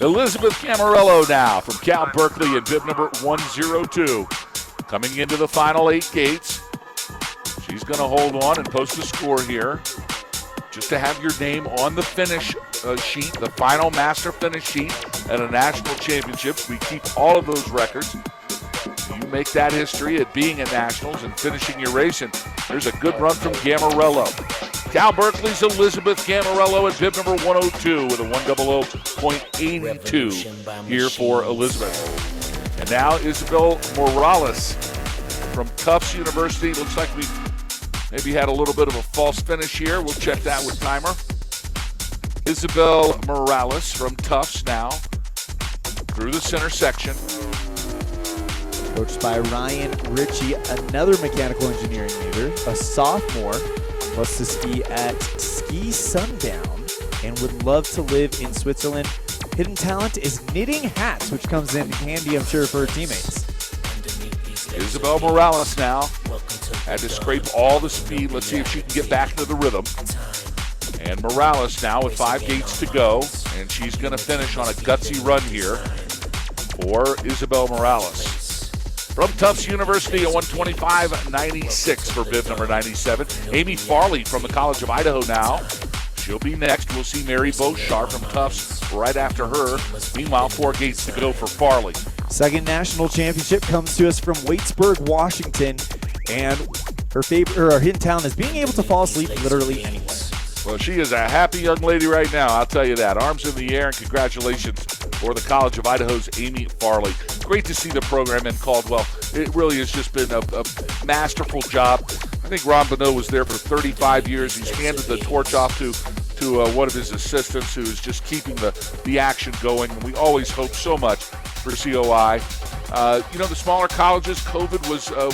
Elizabeth Gamarello now from Cal Berkeley in bib number 102. Coming into the final 8 gates. She's going to hold on and post a score here. Just to have your name on the finish sheet, the final master finish sheet at a national championships. We keep all of those records. You make that history at being at nationals and finishing your race. And there's a good run from Gamarello. Cal Berkeley's Elizabeth Gamarello at bib number 102 with a 100.82 here for Elizabeth. And now Isabel Morales from Tufts University. Looks like we've maybe had a little bit of a false finish here. We'll check that with timer. Isabel Morales from Tufts now through the center section.
Coached by Ryan Ritchie, another mechanical engineering major, a sophomore, loves to ski at Ski Sundown and would love to live in Switzerland. Hidden talent is knitting hats, which comes in handy, I'm sure, for her teammates.
Isabel Morales now had to scrape all the speed. Let's see if she can get back into the rhythm. And Morales now with 5 gates to go, and she's going to finish on a gutsy run here for Isabel Morales. From Tufts University, a 125.96 for bib number 97. Amy Farley from the College of Idaho now. She'll be next. We'll see Mary Beauchard from Tufts right after her. Meanwhile, 4 gates to go for Farley.
Second national championship comes to us from Waitsburg, Washington, and her hidden talent is being able to fall asleep literally anywhere.
Well, she is a happy young lady right now, I'll tell you that. Arms in the air, and congratulations for the College of Idaho's Amy Farley. Great to see the program in Caldwell. It really has just been a masterful job. I think Ron Bonneau was there for 35 years. He's handed the torch off to one of his assistants who is just keeping the action going. And we always hope so much for COI. The smaller colleges, COVID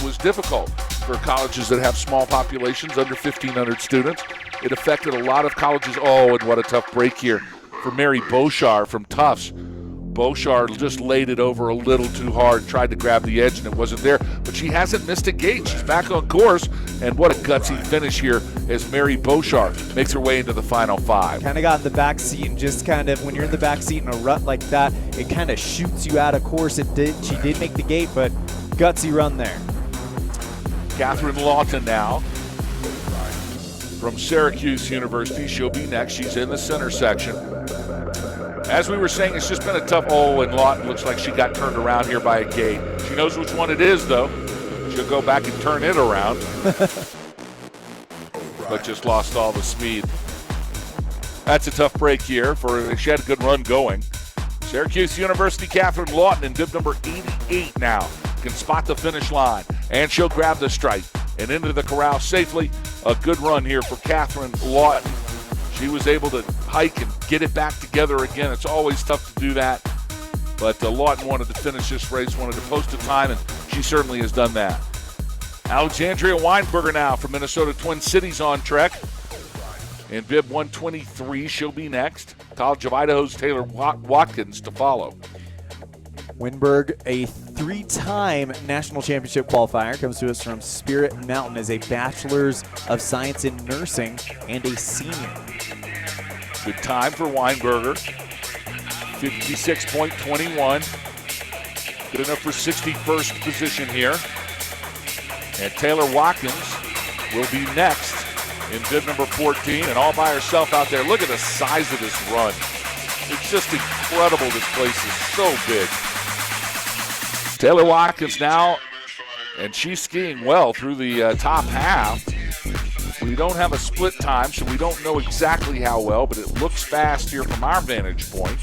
was difficult for colleges that have small populations, under 1,500 students. It affected a lot of colleges. Oh, and what a tough break here for Mary Beauchard from Tufts. Beauchard just laid it over a little too hard, tried to grab the edge, and it wasn't there. But she hasn't missed a gate. She's back on course, and what a gutsy finish here as Mary Beauchard makes her way into the final 5.
Kind of got in the back seat, and just kind of, when you're in the back seat in a rut like that, it kind of shoots you out of course. She did make the gate, but gutsy run there.
Catherine Lawton now from Syracuse University. She'll be next. She's in the center section. As we were saying, it's just been a tough. And Lawton looks like she got turned around here by a gate. She knows which one it is, though. She'll go back and turn it around. But just lost all the speed. That's a tough break here. She had a good run going. Syracuse University, Catherine Lawton in bib number 88 now. Can spot the finish line, and she'll grab the stripe and into the corral safely. A good run here for Catherine Lawton. She was able to hike and get it back together again. It's always tough to do that. But Lawton wanted to finish this race, wanted to post a time, and she certainly has done that. Alexandria Weinberger now from Minnesota Twin Cities on track. In bib 123, she'll be next. College of Idaho's Taylor Watkins to follow.
Winberg, a 3-time national championship qualifier, comes to us from Spirit Mountain as a Bachelor's of Science in Nursing and a senior.
Good time for Weinberger. 56.21. Good enough for 61st position here. And Taylor Watkins will be next in bib number 14, and all by herself out there. Look at the size of this run. It's just incredible. This place is so big. Taylor Watkins now, and she's skiing well through the top half. We don't have a split time, so we don't know exactly how well, but it looks fast here from our vantage point.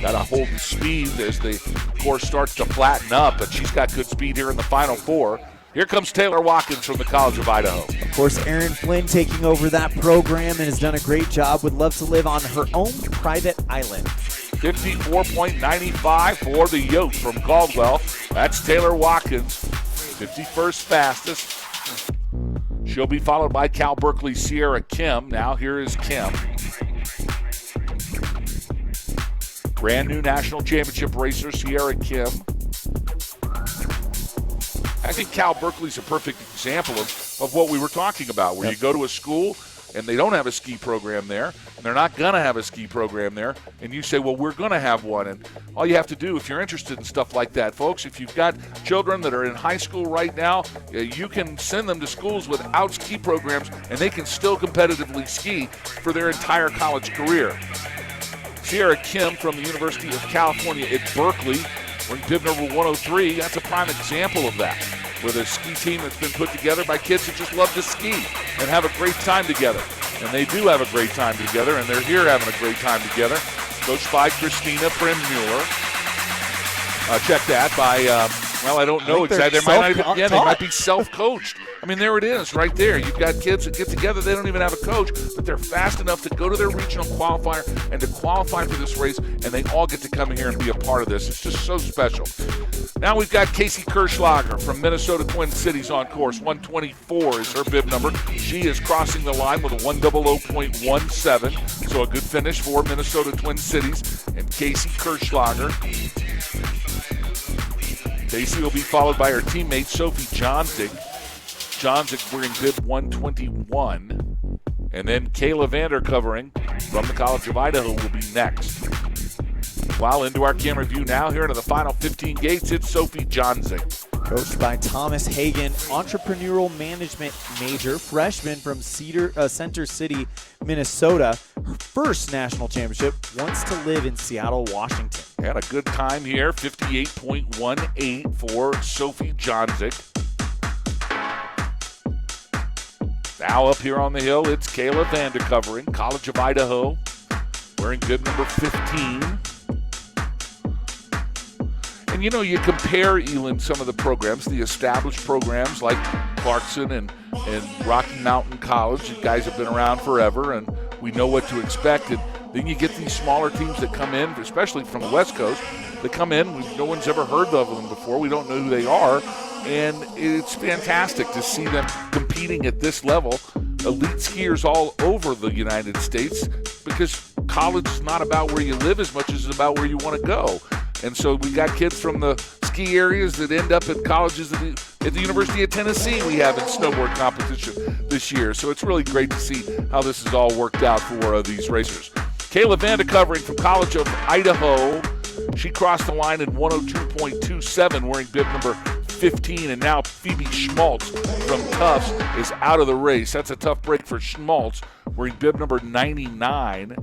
Got to hold the speed as the course starts to flatten up, but she's got good speed here in the final four. Here comes Taylor Watkins from the College of Idaho.
Of course, Erin Flynn taking over that program and has done a great job. Would love to live on her own private island.
54.95 for the Yote from Caldwell. That's Taylor Watkins, 51st fastest. She'll be followed by Cal Berkeley's Sierra Kim. Now here is Kim. Brand new national championship racer, Sierra Kim. I think Cal Berkeley's a perfect example of what we were talking about, where you go to a school and they don't have a ski program there, and they're not going to have a ski program there, and you say, well, we're going to have one. And all you have to do, if you're interested in stuff like that, folks, if you've got children that are in high school right now, you can send them to schools without ski programs, and they can still competitively ski for their entire college career. Sierra Kim from the University of California at Berkeley, we're in bib number 103. That's a prime example of that, with a ski team that's been put together by kids that just love to ski and have a great time together. And they do have a great time together, and they're here having a great time together. Coached by Christina Primmuller. Check that by, I don't know exactly. They might be self-coached. I mean, there it is right there. You've got kids that get together. They don't even have a coach, but they're fast enough to go to their regional qualifier and to qualify for this race, and they all get to come here and be a part of this. It's just so special. Now we've got Casey Kirschlager from Minnesota Twin Cities on course. 124 is her bib number. She is crossing the line with a 100.17, so a good finish for Minnesota Twin Cities and Casey Kirschlager. Casey will be followed by her teammate Sophie Johnzig. Johnzig wearing bib 121. And then Kayla Vander covering from the College of Idaho will be next. While into our camera view now, here into the final 15 gates, it's Sophie Johnzig.
Coached by Thomas Hagan, entrepreneurial management major, freshman from Center City, Minnesota. Her first national championship, wants to live in Seattle, Washington.
Had a good time here, 58.18 for Sophie Johnzig. Now up here on the hill, it's Kayla Vander covering, College of Idaho, wearing bib number 15. And, you compare, Elin, some of the programs, the established programs like Clarkson and Rocky Mountain College. The guys have been around forever, and we know what to expect. And then you get these smaller teams that come in, especially from the West Coast, that come in. No one's ever heard of them before. We don't know who they are. And it's fantastic to see them competing at this level. Elite skiers all over the United States, because college is not about where you live as much as it's about where you want to go. And so we got kids from the ski areas that end up at colleges at the University of Tennessee we have in snowboard competition this year. So it's really great to see how this has all worked out for these racers. Kayla Vander covering from College of Idaho. She crossed the line in 102.27 wearing bib number 15, and now Phoebe Schmaltz from Tufts is out of the race. That's a tough break for Schmaltz wearing bib number 99.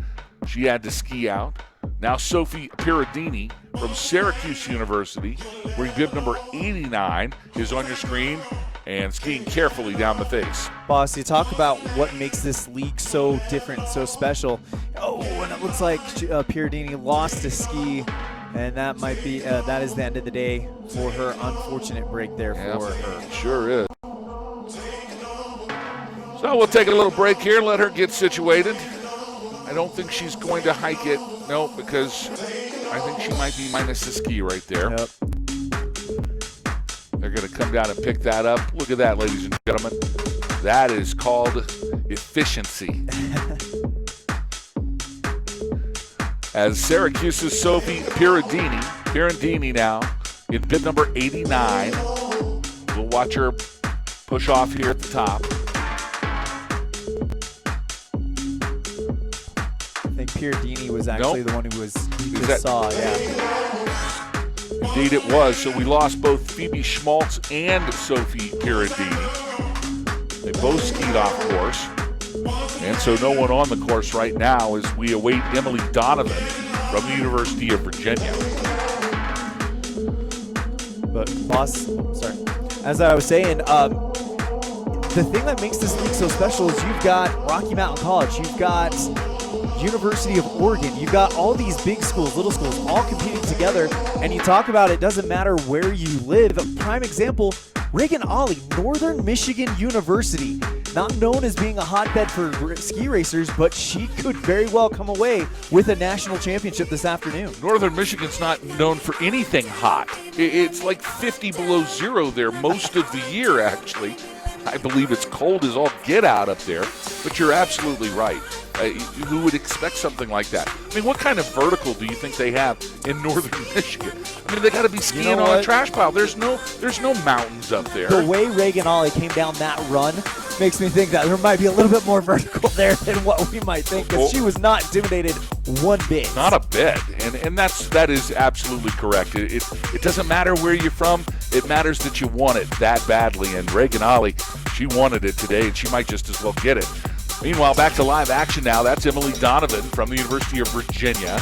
She had to ski out. Now Sophie Piradini from Syracuse University, wearing bib number 89, is on your screen and skiing carefully down the face.
Boss, you talk about what makes this league so different, so special. Oh, and it looks like Piradini lost a ski, and that might be that is the end of the day for her. Unfortunate break there for her.
Sure is. So we'll take a little break here, let her get situated. I don't think she's going to hike it. No, because I think she might be minus the ski right there.
Yep.
They're going to come down and pick that up. Look at that, ladies and gentlemen. That is called efficiency. As Syracuse's Sophie Pirandini now in bib number 89. We'll watch her push off here at the top.
I think Pirandini was actually the one who was saw, yeah.
Indeed it was. So we lost both Phoebe Schmaltz and Sophie Pirandini. They both skied off course. And so no one on the course right now as we await Emily Donovan from the University of Virginia.
But as I was saying, the thing that makes this league so special is you've got Rocky Mountain College, you've got University of Oregon, you've got all these big schools, little schools, all competing together, and you talk about it doesn't matter where you live. A prime example, Reagan Ollie, Northern Michigan University, not known as being a hotbed for ski racers, but she could very well come away with a national championship this afternoon.
Northern Michigan's not known for anything hot. It's like 50 below zero there most of the year, actually. I believe it's cold as all get out up there, but you're absolutely right. Who would expect something like that? I mean, what kind of vertical do you think they have in Northern Michigan? I mean, they got to be skiing on a trash pile. There's no mountains up there.
The way Reagan Ollie came down that run makes me think that there might be a little bit more vertical there than what we might think, because she was not intimidated one bit.
Not a bit, and that is absolutely correct. It doesn't matter where you're from. It matters that you want it that badly, and Reagan Ollie, she wanted it today, and she might just as well get it. Meanwhile, back to live action now. That's Emily Donovan from the University of Virginia.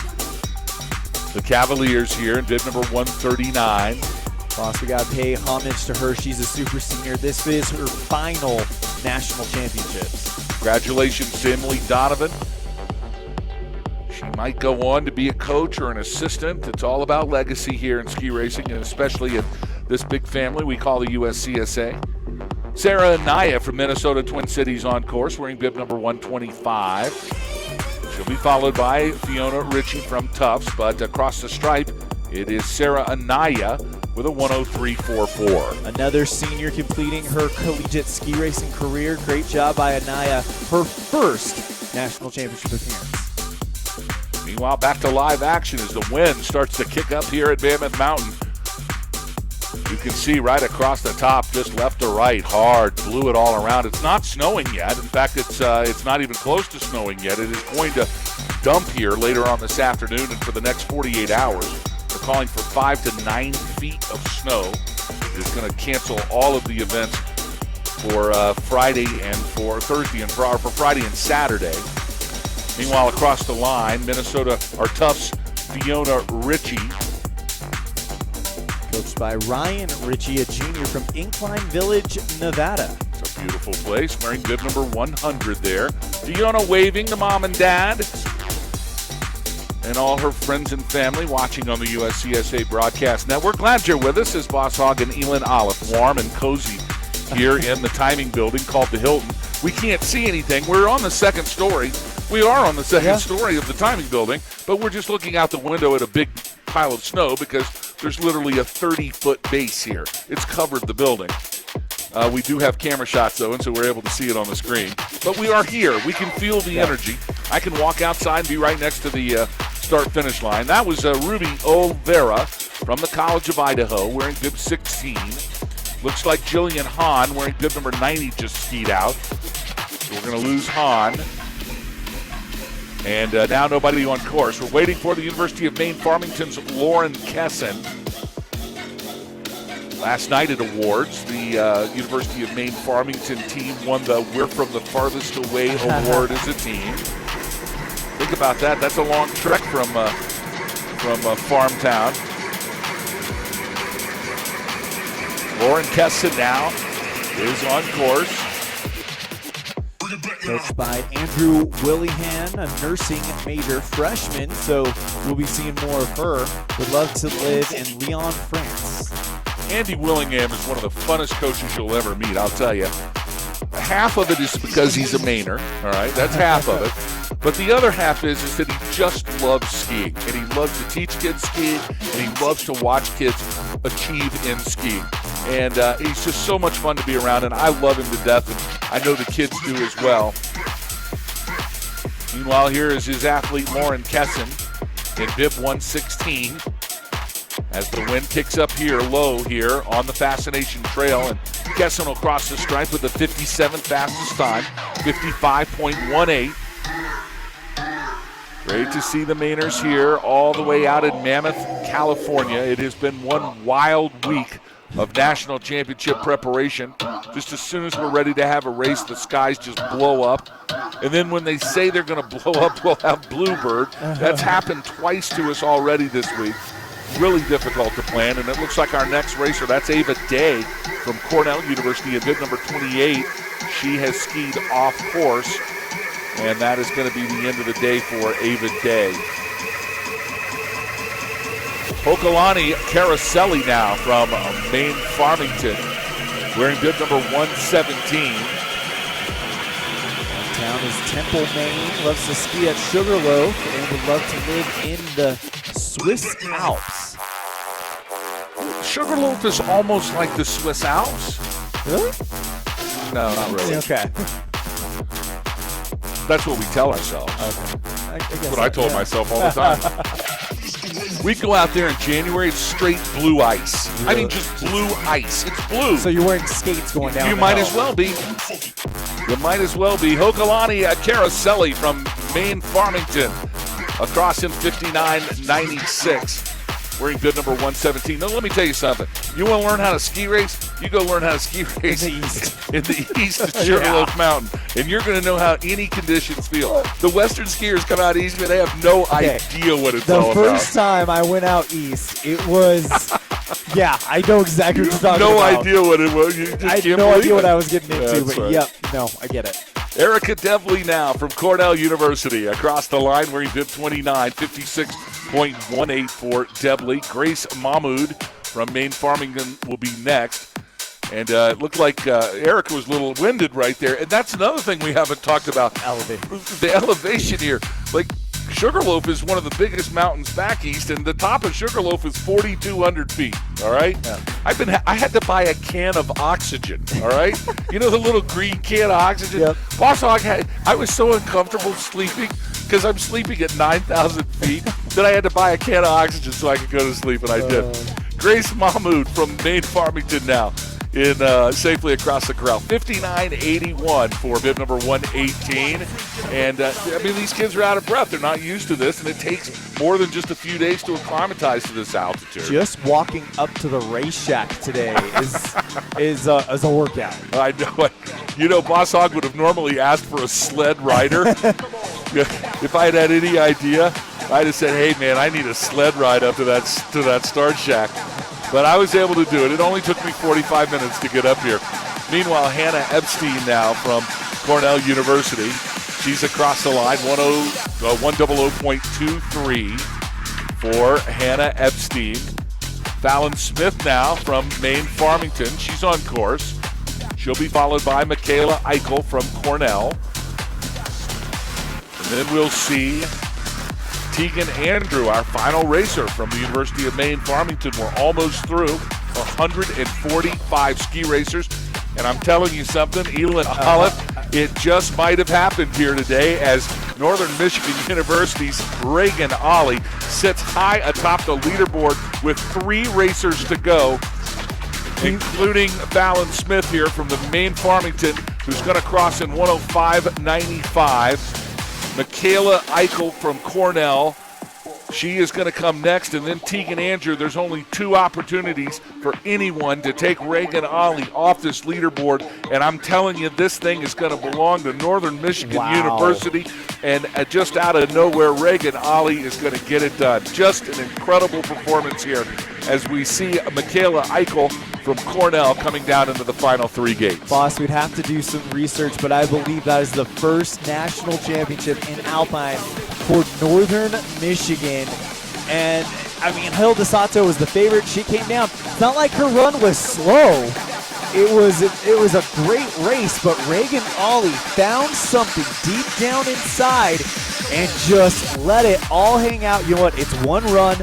The Cavaliers here in bib number 139.
Boss, we got to pay homage to her. She's a super senior. This is her final national championships.
Congratulations to Emily Donovan. She might go on to be a coach or an assistant. It's all about legacy here in ski racing, and especially in this big family we call the USCSA. Sarah Anaya from Minnesota Twin Cities on course, wearing bib number 125. She'll be followed by Fiona Ritchie from Tufts, but across the stripe, it is Sarah Anaya with a 103.44.
Another senior completing her collegiate ski racing career. Great job by Anaya, her first national championship appearance.
Meanwhile, back to live action as the wind starts to kick up here at Mammoth Mountain. You can see right across the top, just left to right, hard, blew it all around. It's not snowing yet. In fact, it's not even close to snowing yet. It is going to dump here later on this afternoon and for the next 48 hours. They're calling for 5 to 9 feet of snow. It's going to cancel all of the events for Friday and for Thursday and for Friday and Saturday. Meanwhile, across the line, Tufts' Fiona Ritchie,
coached by Ryan Ritchie, a junior from Incline Village, Nevada.
It's a beautiful place, wearing bib number 100 there. Fiona waving to mom and dad and all her friends and family watching on the USCSA Broadcast Network. Glad you're with us as Boss Hogg and Elin Olive, warm and cozy here in the timing building called the Hilton. We can't see anything. We're on the second story. We are on the second story of the timing building, but we're just looking out the window at a big pile of snow because there's literally a 30-foot base here. It's covered the building. We do have camera shots, though, and so we're able to see it on the screen. But we are here. We can feel the energy. I can walk outside and be right next to the start-finish line. That was Ruby Olvera from the College of Idaho, wearing bib 16. Looks like Jillian Hahn, wearing bib number 90, just skied out. So we're going to lose Hahn. And now nobody on course. We're waiting for the University of Maine Farmington's Lauren Kesson. Last night at awards, the University of Maine Farmington team won the We're From the Farthest Away award as a team. Think about that. That's a long trek from Farm Town. Lauren Kesson now is on course.
Coached by Andrew Willingham, a nursing major freshman, so we'll be seeing more of her. Would love to live in Lyon, France.
Andy Willingham is one of the funnest coaches you'll ever meet, I'll tell you. Half of it is because he's a Mainer, all right? That's half of it. But the other half is that he just loves skiing, and he loves to teach kids skiing, and he loves to watch kids achieve in skiing. And he's just so much fun to be around, and I love him to death, and I know the kids do as well. Meanwhile, here is his athlete, Lauren Kesson, in bib 116. As the wind kicks up here, low here on the Fascination Trail, and Kesson will cross the stripe with the 57th fastest time, 55.18. Great to see the Mainers here all the way out in Mammoth, California. It has been one wild week of national championship preparation. Just as soon as we're ready to have a race, the skies just blow up. And then when they say they're going to blow up, we'll have Bluebird. That's happened twice to us already this week. Really difficult to plan, and it looks like our next racer, that's Ava Day from Cornell University in bib number 28. She has skied off course, and that is going to be the end of the day for Ava Day. Hokalani Caroselli now from Maine Farmington, wearing bib number 117.
Town is Temple, Maine, loves to ski at Sugarloaf, and would love to live in the Swiss Alps.
Sugarloaf is almost like the Swiss Alps.
Really?
No, not really.
Okay.
That's what we tell ourselves.
Okay.
That's what I told myself all the time. We go out there in January, it's straight blue ice.
Yeah.
I mean, just blue ice. It's blue.
So you're wearing skates going down.
You might as well be. You might as well be. Hokalani Caroselli from Maine Farmington, across in 59.96. Wearing bib number 117. Now, let me tell you something. You want to learn how to ski race? You go learn how to ski race
in the east.
in the east of Sugarloaf Mountain, and you're going to know how any conditions feel. The Western skiers come out east, but they have no idea what it's all about.
The first time I went out east, it was, yeah, I know exactly what you're talking
no
about.
idea what it was. You just
I had
can't
no
believe
idea
it.
what I was getting into,
That's
but
right.
yep, no, I get it.
Erica Devley now from Cornell University across the line wearing bib 29, 56.18 for Devley. Grace Mahmood from Maine Farmington will be next. And it looked like Erica was a little winded right there. And that's another thing we haven't talked about. The elevation here. Like, Sugarloaf is one of the biggest mountains back east, and the top of Sugarloaf is 4,200 feet, all right? Yeah. I had to buy a can of oxygen, all right? You know the little green can of oxygen?
Yep.
Boss Hog I was so uncomfortable sleeping because I'm sleeping at 9,000 feet that I had to buy a can of oxygen so I could go to sleep, and I did. Grace Mahmood from Maine Farmington now in safely across the corral. 59.81 for bib number 118. And, I mean, these kids are out of breath. They're not used to this, and it takes more than just a few days to acclimatize to this altitude.
Just walking up to the race shack today is a workout.
I know. You know, Boss Hog would have normally asked for a sled rider. If I had any idea, I'd have said, hey, man, I need a sled ride up to that start shack. But I was able to do it. It only took me 45 minutes to get up here. Meanwhile, Hannah Epstein now from Cornell University. She's across the line, 100.23 for Hannah Epstein. Fallon Smith now from Maine Farmington. She's on course. She'll be followed by Michaela Eichel from Cornell. And then we'll see Tegan Andrew, our final racer from the University of Maine Farmington. We're almost through 145 ski racers. And I'm telling you something, Elin Olive, it just might have happened here today as Northern Michigan University's Reagan Ollie sits high atop the leaderboard with 3 racers to go, including Fallon Smith here from the Maine Farmington, who's going to cross in 105.95. Michaela Eichel from Cornell, she is going to come next, and then Tegan Andrew. There's only 2 opportunities for anyone to take Reagan Ollie off this leaderboard, and I'm telling you, this thing is going to belong to Northern Michigan University, and just out of nowhere, Reagan Ollie is going to get it done. Just an incredible performance here as we see Michaela Eichel from Cornell coming down into the final 3 gates.
Boss, we'd have to do some research, but I believe that is the first national championship in Alpine for Northern Michigan. And, I mean, Hilda Sato was the favorite. She came down. It's not like her run was slow. it was a great race, but Reagan Ollie found something deep down inside and just let it all hang out. You know what? It's one run.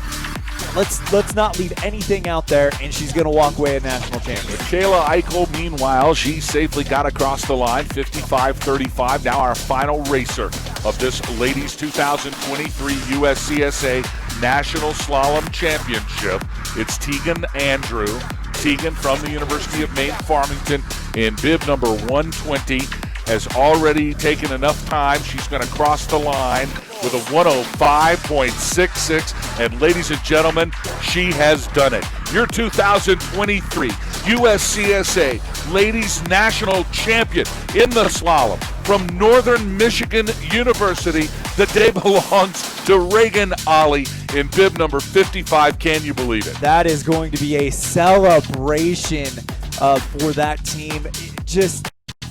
Let's not leave anything out there, and she's going to walk away a national champion.
Kayla Eichel, meanwhile, she safely got across the line, 55-35. Now our final racer of this ladies 2023 USCSA National Slalom Championship. It's Tegan Andrew. Tegan from the University of Maine, Farmington, in bib number 120, has already taken enough time. She's going to cross the line with a 105.66. And ladies and gentlemen, she has done it. Your 2023 USCSA Ladies National Champion in the slalom from Northern Michigan University. The day belongs to Reagan Ollie in bib number 55. Can you believe it?
That is going to be a celebration for that team.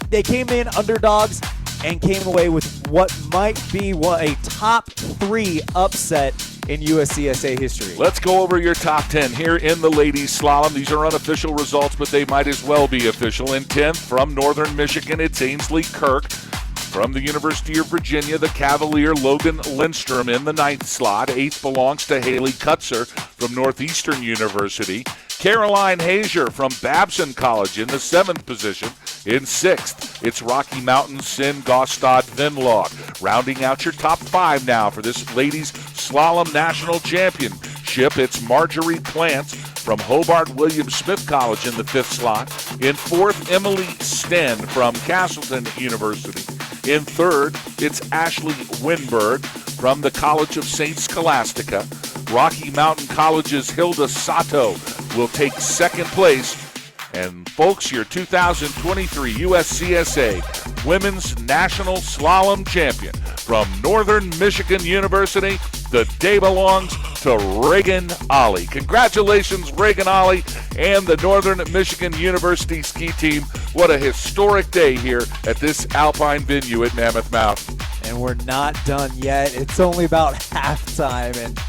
They came in underdogs and came away with what might be a top 3 upset in USCSA history.
Let's go over your top 10 here in the ladies slalom. These are unofficial results, but they might as well be official. In 10th, from Northern Michigan, it's Ainsley Kirk. From the University of Virginia, the Cavalier Logan Lindstrom in the 9th slot. 8th belongs to Haley Kutzer from Northeastern University. Caroline Hazier from Babson College in the 7th position. In 6th, it's Rocky Mountain Sin Gostad Vinlog. Rounding out your top 5 now for this ladies slalom national championship, it's Marjorie Plants from Hobart William Smith College in the 5th slot. In 4th, Emily Sten from Castleton University. In 3rd, it's Ashley Winberg from the College of St. Scholastica. Rocky Mountain College's Hilda Sato will take 2nd place. And folks, your 2023 USCSA Women's National Slalom Champion from Northern Michigan University, the day belongs to Reagan Ollie. Congratulations, Reagan Ollie and the Northern Michigan University ski team. What a historic day here at this alpine venue at Mammoth Mountain.
And we're not done yet. It's only about halftime, and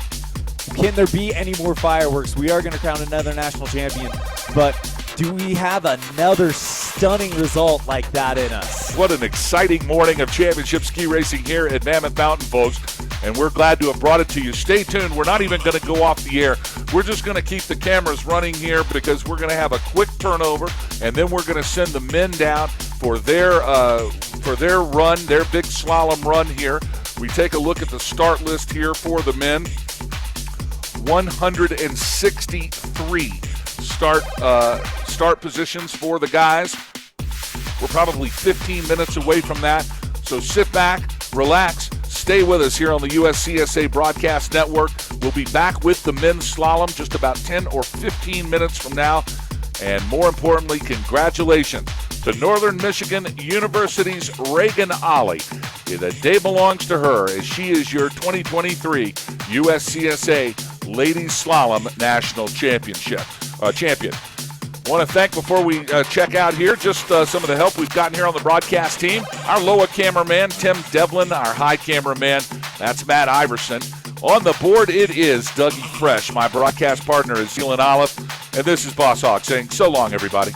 can there be any more fireworks? We are going to crown another national champion, but do we have another stunning result like that in us?
What an exciting morning of championship ski racing here at Mammoth Mountain, folks. And we're glad to have brought it to you. Stay tuned. We're not even going to go off the air. We're just going to keep the cameras running here because we're going to have a quick turnover, and then we're going to send the men down for their run, their big slalom run here. We take a look at the start list here for the men. 163 start positions for the guys. We're probably 15 minutes away from that. So sit back, relax, stay with us here on the USCSA Broadcast Network. We'll be back with the men's slalom just about 10 or 15 minutes from now. And more importantly, congratulations to Northern Michigan University's Reagan Ollie. The day belongs to her as she is your 2023 USCSA Ladies Slalom National champion. Want to thank, before we check out here, just some of the help we've gotten here on the broadcast team. Our lower cameraman, Tim Devlin. Our high cameraman, that's Matt Iverson. On the board, it is Dougie Fresh. My broadcast partner is Zealand Olive. And this is Boss Hawk saying so long, everybody.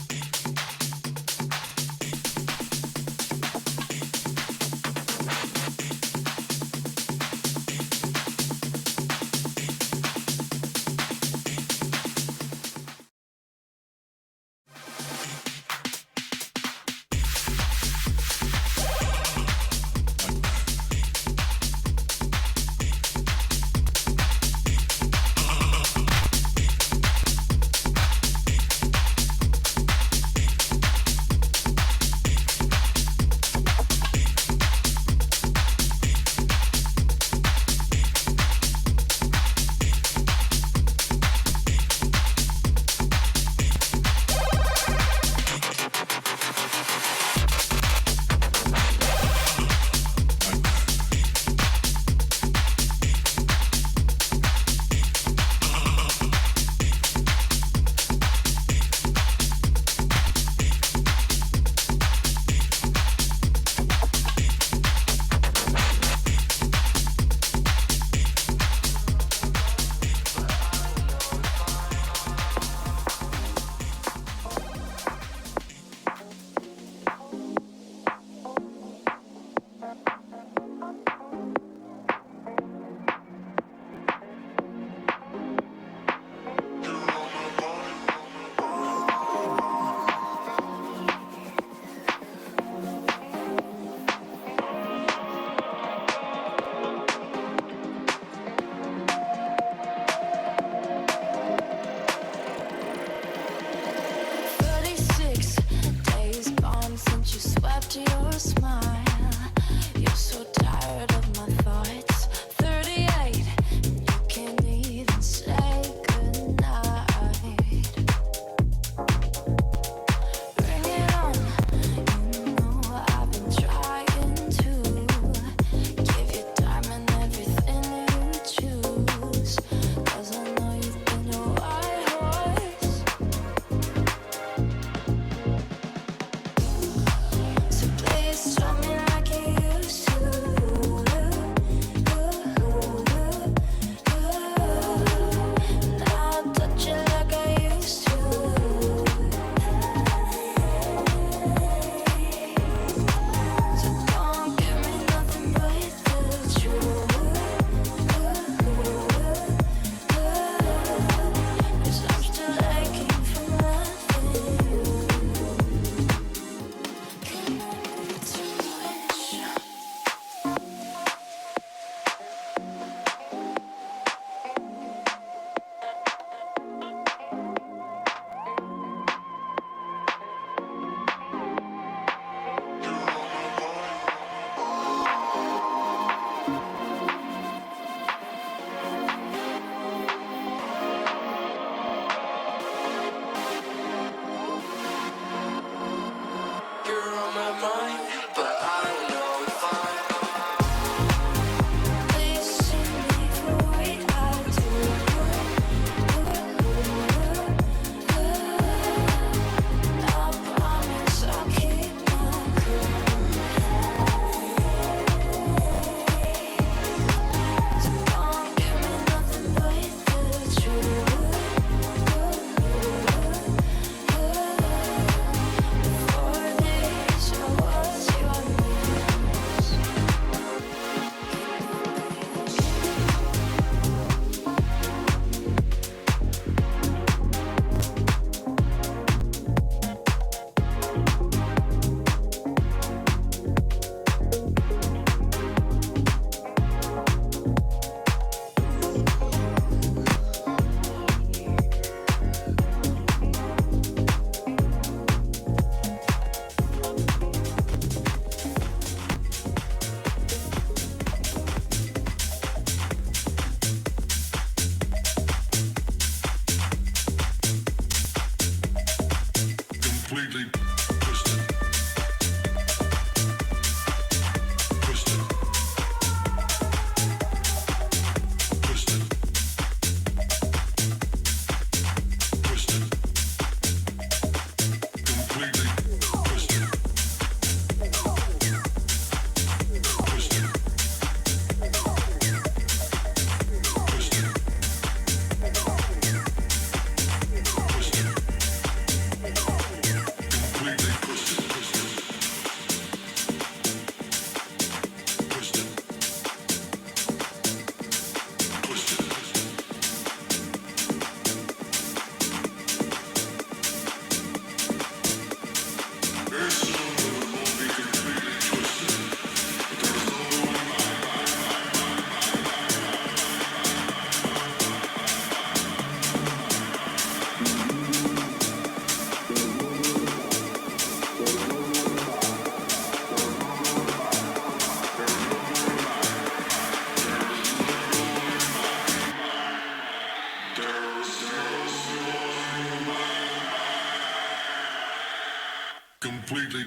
completely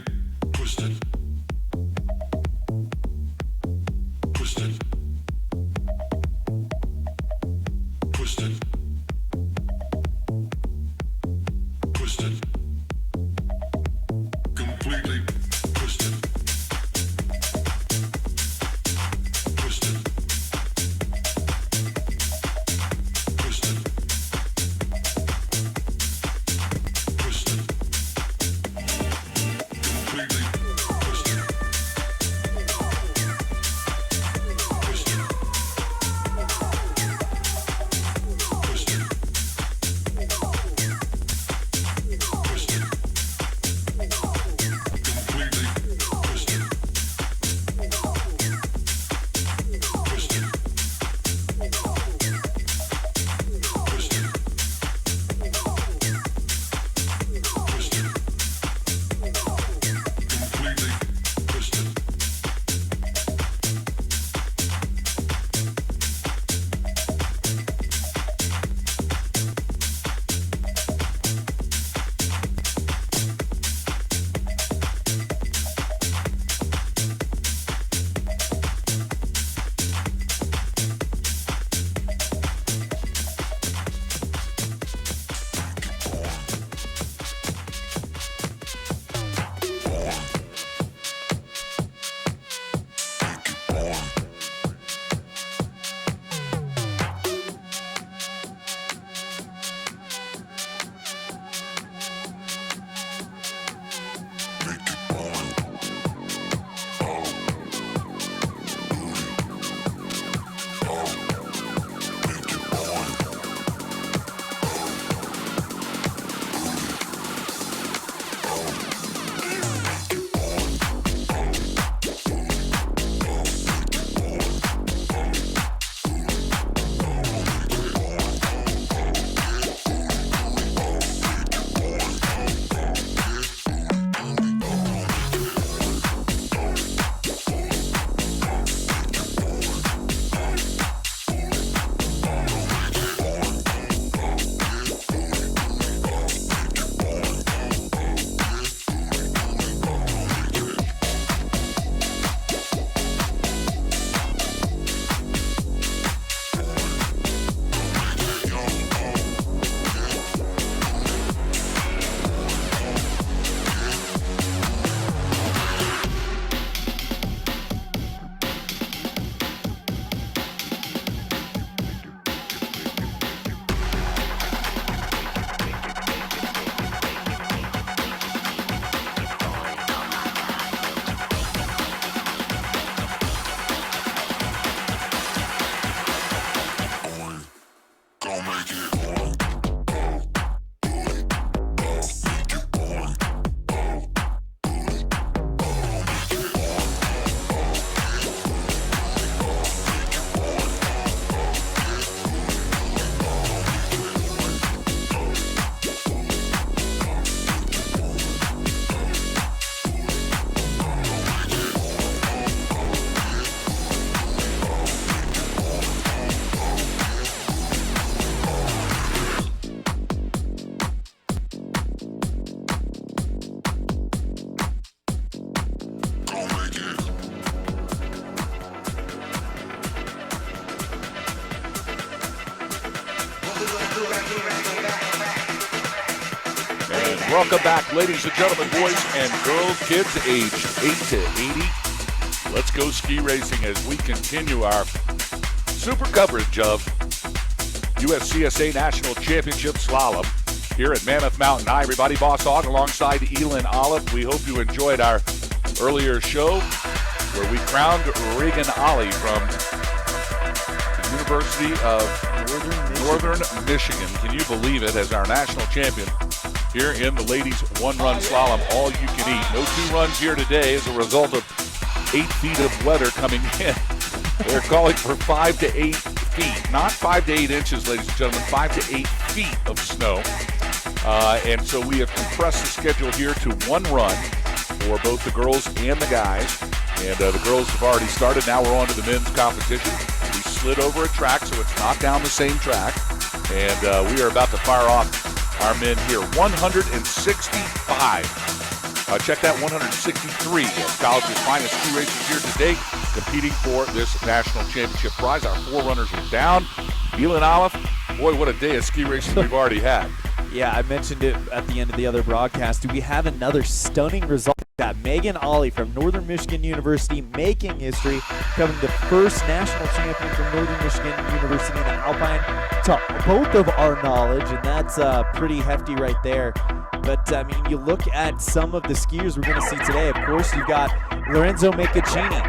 twisted. Twisted. Twisted. Twisted. Completely twisted. Twisted. Twisted. Twisted. Completely twisted. Twisted. Twisted. Twisted. Completely twisted. Twisted. Twisted. Twisted. Completely twisted. Gonna make it. Gonna make it.
And welcome back, ladies and gentlemen, boys and girls, kids aged 8 to 80. Let's go ski racing as we continue our super coverage of USCSA National Championship Slalom here at Mammoth Mountain. Hi, everybody. Boss Hogg alongside Elin Olive. We hope you enjoyed our earlier show where we crowned Regan Ollie from the University of Northern Michigan. Can you believe it, as our national champion here in the ladies one-run slalom, all you can eat. No two runs here today as a result of 8 feet of weather coming in. They're calling for 5 to 8 feet, not 5 to 8 inches, ladies and gentlemen, 5 to 8 feet of snow. And so we have compressed the schedule here to one run for both the girls and the guys. And the girls have already started. Now we're on to the men's competition. We slid over a track, so it's not down the same track. And we are about to fire off our men here. 165 Check that 163 of college's finest ski racers here today, competing for this national championship prize. Our 4 runners are down. Elon Olive, boy, what a day of ski racing we've already had.
Yeah, I mentioned it at the end of the other broadcast. Do we have another stunning result? Got Megan Ollie from Northern Michigan University making history, becoming the first national champion from Northern Michigan University in the Alpine, to both of our knowledge, and that's pretty hefty right there. But, I mean, you look at some of the skiers we're going to see today. Of course, you've got Lorenzo Meccaccini,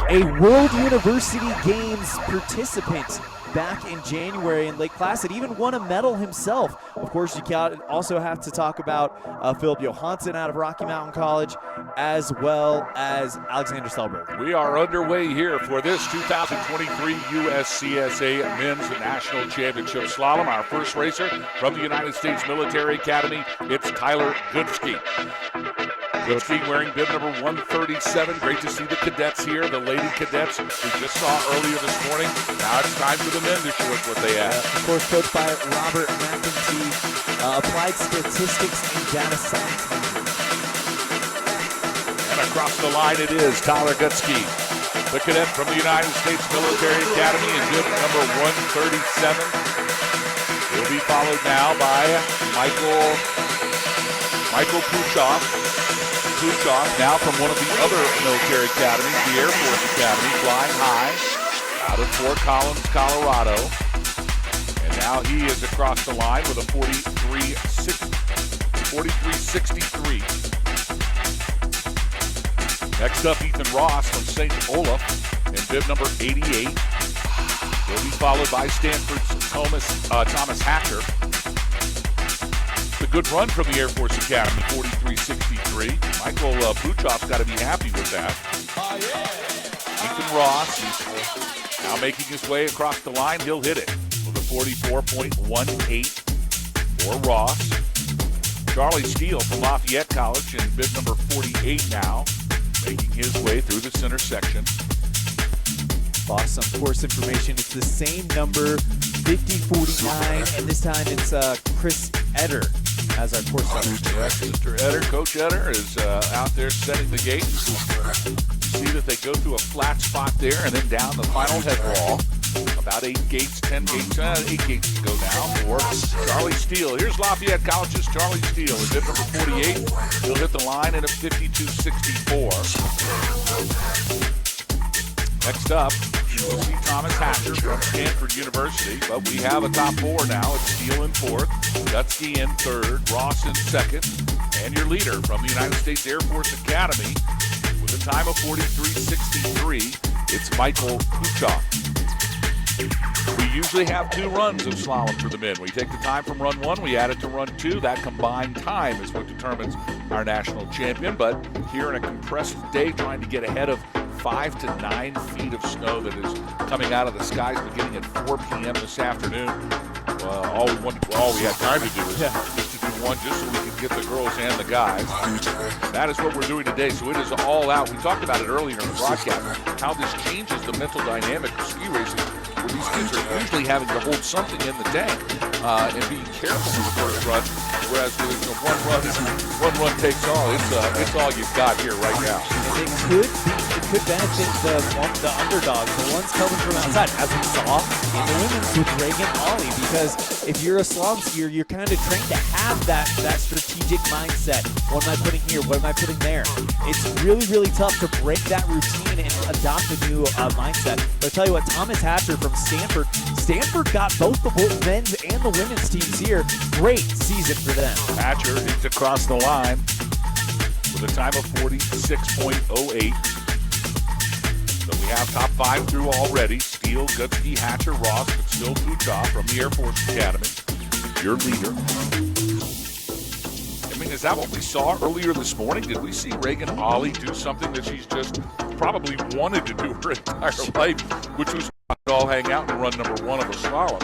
a World University Games participant back in January in Lake Placid, even won a medal himself. Of course, you also have to talk about Philip Johansson out of Rocky Mountain College, as well as Alexander Selberg.
We are underway here for this 2023 USCSA Men's National Championship Slalom. Our first racer from the United States Military Academy, it's Tyler Goodsky. Goodsky wearing bib number 137. Great to see the cadets here, the lady cadets we just saw earlier this morning. Now it's time for the men to show us what they have.
Of course, coached by Robert McEntee, applied statistics and data science.
And across the line it is Tyler Goodsky, the cadet from the United States Military Academy in bib number 137. He'll be followed now by Michael Puchoff. Now from one of the other military academies, the Air Force Academy, flying high out of Fort Collins, Colorado. And now he is across the line with a 43.63. Next up, Ethan Ross from St. Olaf in bib number 88. He'll be followed by Stanford's Thomas Hatcher. A good run from the Air Force Academy, 43.63. Michael Puchoff's got to be happy with that. Ethan Ross, he's now making his way across the line. He'll hit it with a 44.18 for Ross. Charlie Steele from Lafayette College in bib number 48 now, making his way through the center section.
Awesome course information. It's the same number, 5049, and this time it's Chris Eder as our course runner.
Mr. Eder, Coach Eder is out there setting the gate. You see that they go through a flat spot there and then down the final head wall. About 8 gates to go now for Charlie Steele. Here's Lafayette College's Charlie Steele in bib number 48. He'll hit the line at a 52.64. Next up, we'll see Thomas Hatcher from Stanford University, but we have a top 4 now. It's Steele in 4th, Goodsky in 3rd, Ross in 2nd, and your leader from the United States Air Force Academy with a time of 43.63. It's Michael Puchoff. We usually have 2 runs of slalom for the men. We take the time from run 1, we add it to run 2. That combined time is what determines our national champion, but here in a compressed day, trying to get ahead of 5 to 9 feet of snow that is coming out of the skies beginning at 4 p.m. this afternoon. All we had time to do is just to do one, just so we could get the girls and the guys. That is what we're doing today. So it is all out. We talked about it earlier in the broadcast, how this changes the mental dynamic of ski racing, where these kids are usually having to hold something in the tank and being careful with the first run, whereas with one run takes all. It's all you've got here right now.
It could benefit the underdogs, the ones coming from outside, as we saw in the women's with Reagan Ollie, because if you're a slalom skier, you're kind of trained to have that strategic mindset. What am I putting here? What am I putting there? It's really, really tough to break that routine and adopt a new mindset. But I'll tell you what, Thomas Hatcher from Stanford got both the men's and the women's teams here. Great season for them.
Hatcher hits across the line with a time of 46.08. So we have top 5 through already. Steele, Goodsky, Hatcher, Ross, but still Puchoff from the Air Force Academy, your leader. I mean, is that what we saw earlier this morning? Did we see Reagan Ollie do something that she's just probably wanted to do her entire life, which was all hang out and run number 1 of a slalom?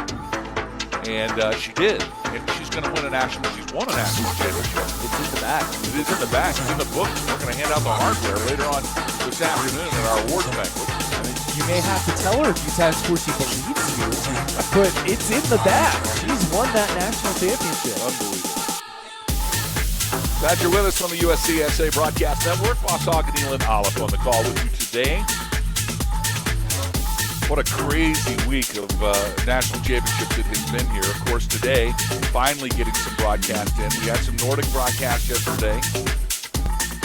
And she did. And she's going to win a national. She's won a national championship.
It's in the back.
It is in the back. It's in the books. We're going to hand out the hardware later on this afternoon at our awards banquet.
I mean, you may have to tell her a few times before she believes you, but it's in the back. She's won that national championship.
Unbelievable. Glad you're with us on the USCSA Broadcast Network. Boss Hogg and Elon Olive on the call with you today. What a crazy week of national championships it has been here. Of course, today, finally getting some broadcast in. We had some Nordic broadcast yesterday.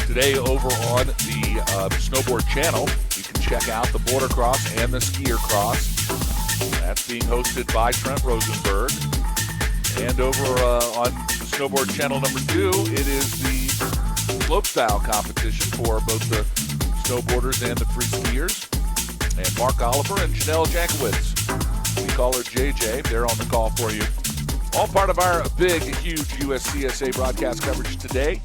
Today, over on the Snowboard channel, you can check out the Border Cross and the Skier Cross. That's being hosted by Trent Rosenberg. And over on Snowboard channel number 2, it is the slopestyle competition for both the snowboarders and the free skiers. And Mark Oliver and Janelle Jankowitz. We call her JJ. They're on the call for you. All part of our big, huge USCSA broadcast coverage today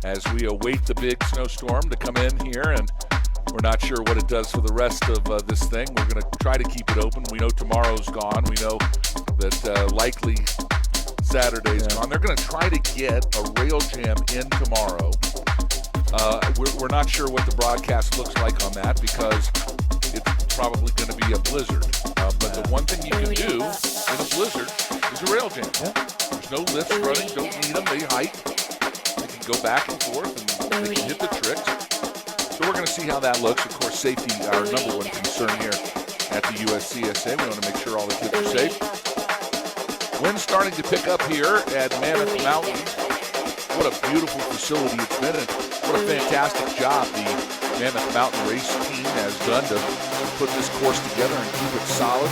as we await the big snowstorm to come in here. And we're not sure what it does for the rest of this thing. We're going to try to keep it open. We know tomorrow's gone. We know that likely Saturday's gone. They're going to try to get a rail jam in tomorrow. We're not sure what the broadcast looks like on that because it's probably going to be a blizzard. But the one thing you can do in a blizzard is a rail jam. There's no lifts running. Don't need them. They hike. They can go back and forth and they can hit the tricks. So we're going to see how that looks. Of course, safety, our number one concern here at the USCSA. We want to make sure all the kids are safe. Wind's starting to pick up here at Mammoth Mountain. What a beautiful facility it's been, and what a fantastic job the Mammoth Mountain race team has done to put this course together and keep it solid.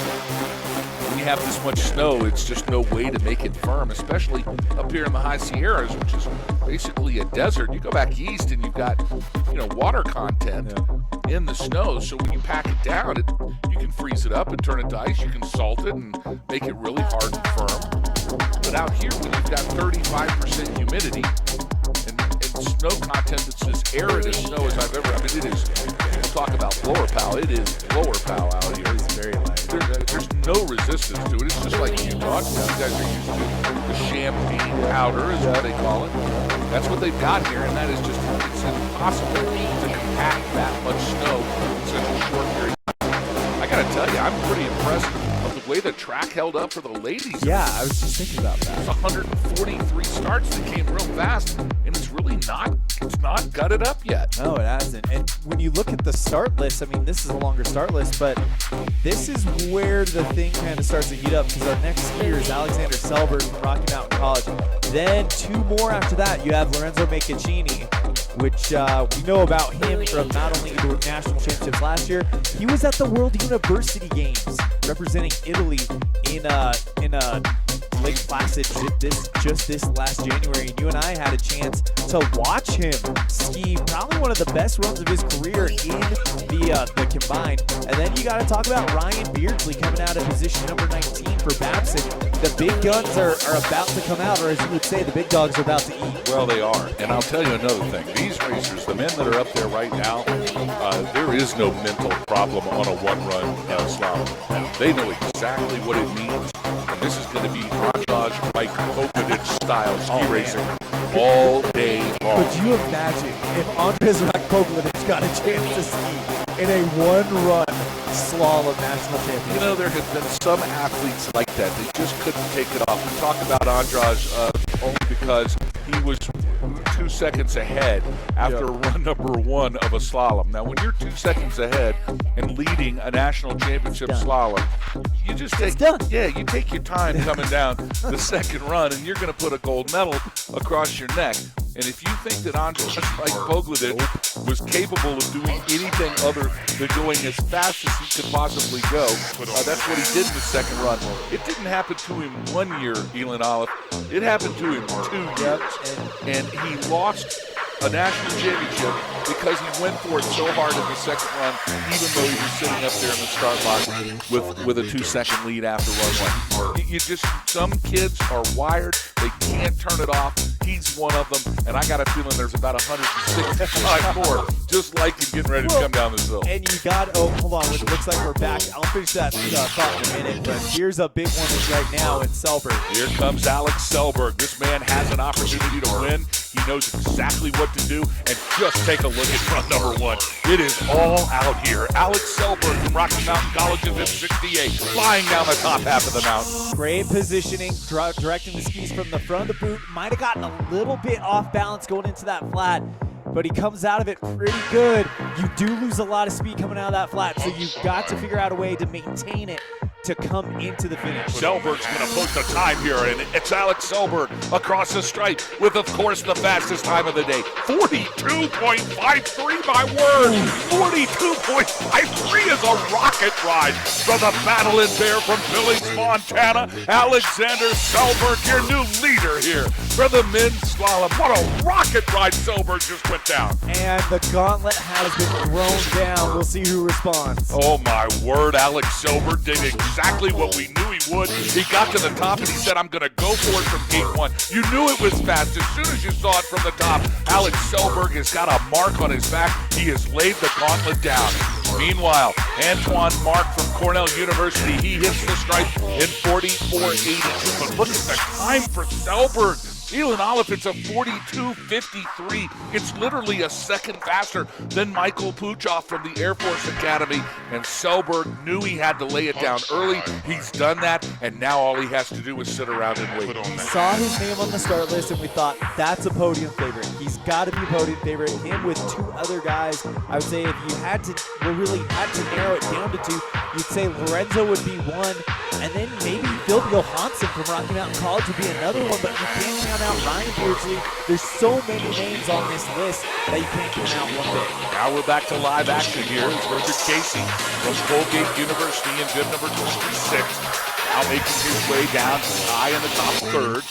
When you have this much snow, it's just no way to make it firm, especially up here in the high Sierras, which is basically a desert. You go back east and you've got, water content in the snow. So when you pack it down, you can freeze it up and turn it to ice. You can salt it and make it really hard and firm. But out here, when you've got 35% humidity and snow content that's as arid as snow as I've ever. It is. We'll talk about blower pow. It is blower pow out here. It's very light. There's no resistance to it. It's just like you talked about. You guys are used to the champagne powder, is what they call it. That's what they've got here, and that is just, it's impossible to compact that much snow in such a short period of time. I got to tell you, I'm pretty impressed of the way the track held up for the ladies.
Yeah, I was just thinking about that.
It's 143 starts that came real fast, and it's really not gutted up yet.
No, it hasn't. And when you look at the start list, this is a longer start list, but this is where the thing kind of starts to heat up because our next skier is Alexander Selberg from Rocky Mountain College. Then 2 more after that, you have Lorenzo Meccaccini, which we know about him from not only the national championships last year, he was at the World University Games representing Italy in Lake Placid just this last January, and you and I had a chance to watch him ski probably one of the best runs of his career in the combined. And then you got to talk about Ryan Beardsley coming out of position number 19 for Babson. The big guns are about to come out, or as you would say, the big dogs are about to eat.
Well, they are. And I'll tell you another thing. These racers, the men that are up there right now, there is no mental problem on a one-run slalom. They know exactly what it means. And this is going to be Andrzej Rajkovic style ski racing all day long.
Could you imagine if Andrzej Rajkovic got a chance to ski in a one-run slalom national championship?
There have been some athletes like that. They just couldn't take it off. We talk about Andrzej only because he was 2 seconds ahead after run number 1 of a slalom. Now, when you're 2 seconds ahead and leading a national championship slalom, you just you take your time coming down the second run, and you're going to put a gold medal across your neck. And if you think that Andrzej Rajkovic was capable of doing anything other than going as fast as he could possibly go, that's what he did in the second run. It didn't happen to him 1 year, Elon Olive. It happened to him 2 years. And he lost a national championship because he went for it so hard in the second run, even though he was sitting up there in the start line with a 2-second lead after run 1. Some kids are wired. They can't turn it off. He's one of them, and I got a feeling there's about 165 more just like him getting ready to come down this hill.
And you got, hold on, it looks like we're back. I'll finish that thought in a minute, but here's a big one right now in Selberg.
Here comes Alex Selberg. This man has an opportunity to win. He knows exactly what to do, and just take a look at in run number 1. It is all out here. Alex Selberg from Rocky Mountain College is in 68, flying down the top half of the mountain.
Great positioning, directing the skis from the front of the boot. Might have gotten a little bit off balance going into that flat, but he comes out of it pretty good. You do lose a lot of speed coming out of that flat, so you've got to figure out a way to maintain it to come into the finish.
Selberg's going to post a time here, and it's Alex Selberg across the stripe with, of course, the fastest time of the day. 42.53, my word! 42.53 is a rocket ride from the Battle in Bear from Billings, Montana. Alexander Selberg, your new leader here for the men's slalom. What a rocket ride Selberg just went down.
And the gauntlet has been thrown down. We'll see who responds.
Oh, my word, Alex Selberg did exactly what we knew he would. He got to the top and he said, I'm going to go for it from gate 1. You knew it was fast. As soon as you saw it from the top, Alex Selberg has got a mark on his back. He has laid the gauntlet down. Meanwhile, Antoine Mark from Cornell University, he hits the stripe in 44.82. But look at the time for Selberg. Elon Olive, it's a 42.53. It's literally a second faster than Michael Puchoff from the Air Force Academy. And Selberg knew he had to lay it down early. He's done that, and now all he has to do is sit around and wait.
We saw his name on the start list, and we thought, that's a podium favorite. He's got to be a podium favorite. Him with 2 other guys. I would say if you had to, really had to narrow it down to 2, you'd say Lorenzo would be 1, and then maybe Phil Johansson from Rocky Mountain College would be another one, but you can't count out Ryan Beardsley. There's so many names on this list that you can't count out one bit.
Now we're back to live action here. It's Richard Casey from Colgate University in bib number 26. Now making his way down high in the top third.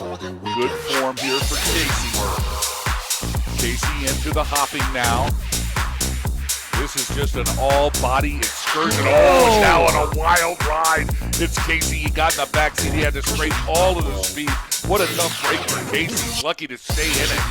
Good form here for Casey. Casey into the hopping now. This is just an all-body excursion. Oh, it's now on a wild ride. It's Casey. He got in the backseat. He had to scrape all of the speed. What a tough break for Casey. He's lucky to stay in it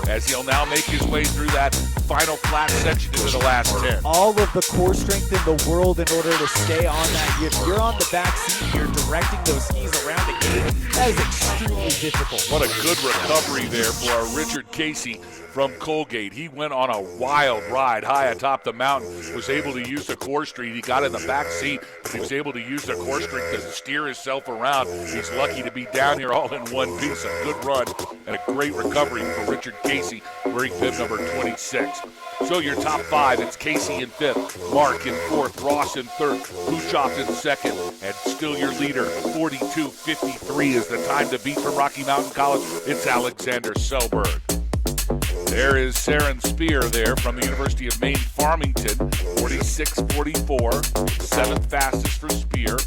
as he'll now make his way through that final flat section into the last 10.
All of the core strength in the world in order to stay on that. If you're on the back seat, you're directing those skis around the gate. That is extremely difficult.
What a good recovery there for our Richard Casey from Colgate. He went on a wild ride high atop the mountain, was able to use the core strength. He got in the back seat, but he was able to use the core strength to steer himself around. He's lucky to be down here all in one piece. A good run and a great recovery for Richard Casey, wearing bib number 26. So your top 5, it's Casey in 5th, Mark in 4th, Ross in 3rd, Puchoff in 2nd, and still your leader, 42.53 is the time to beat from Rocky Mountain College. It's Alexander Selberg. There is Saren Spear there from the University of Maine, Farmington, 46.44, 7th fastest for Spear.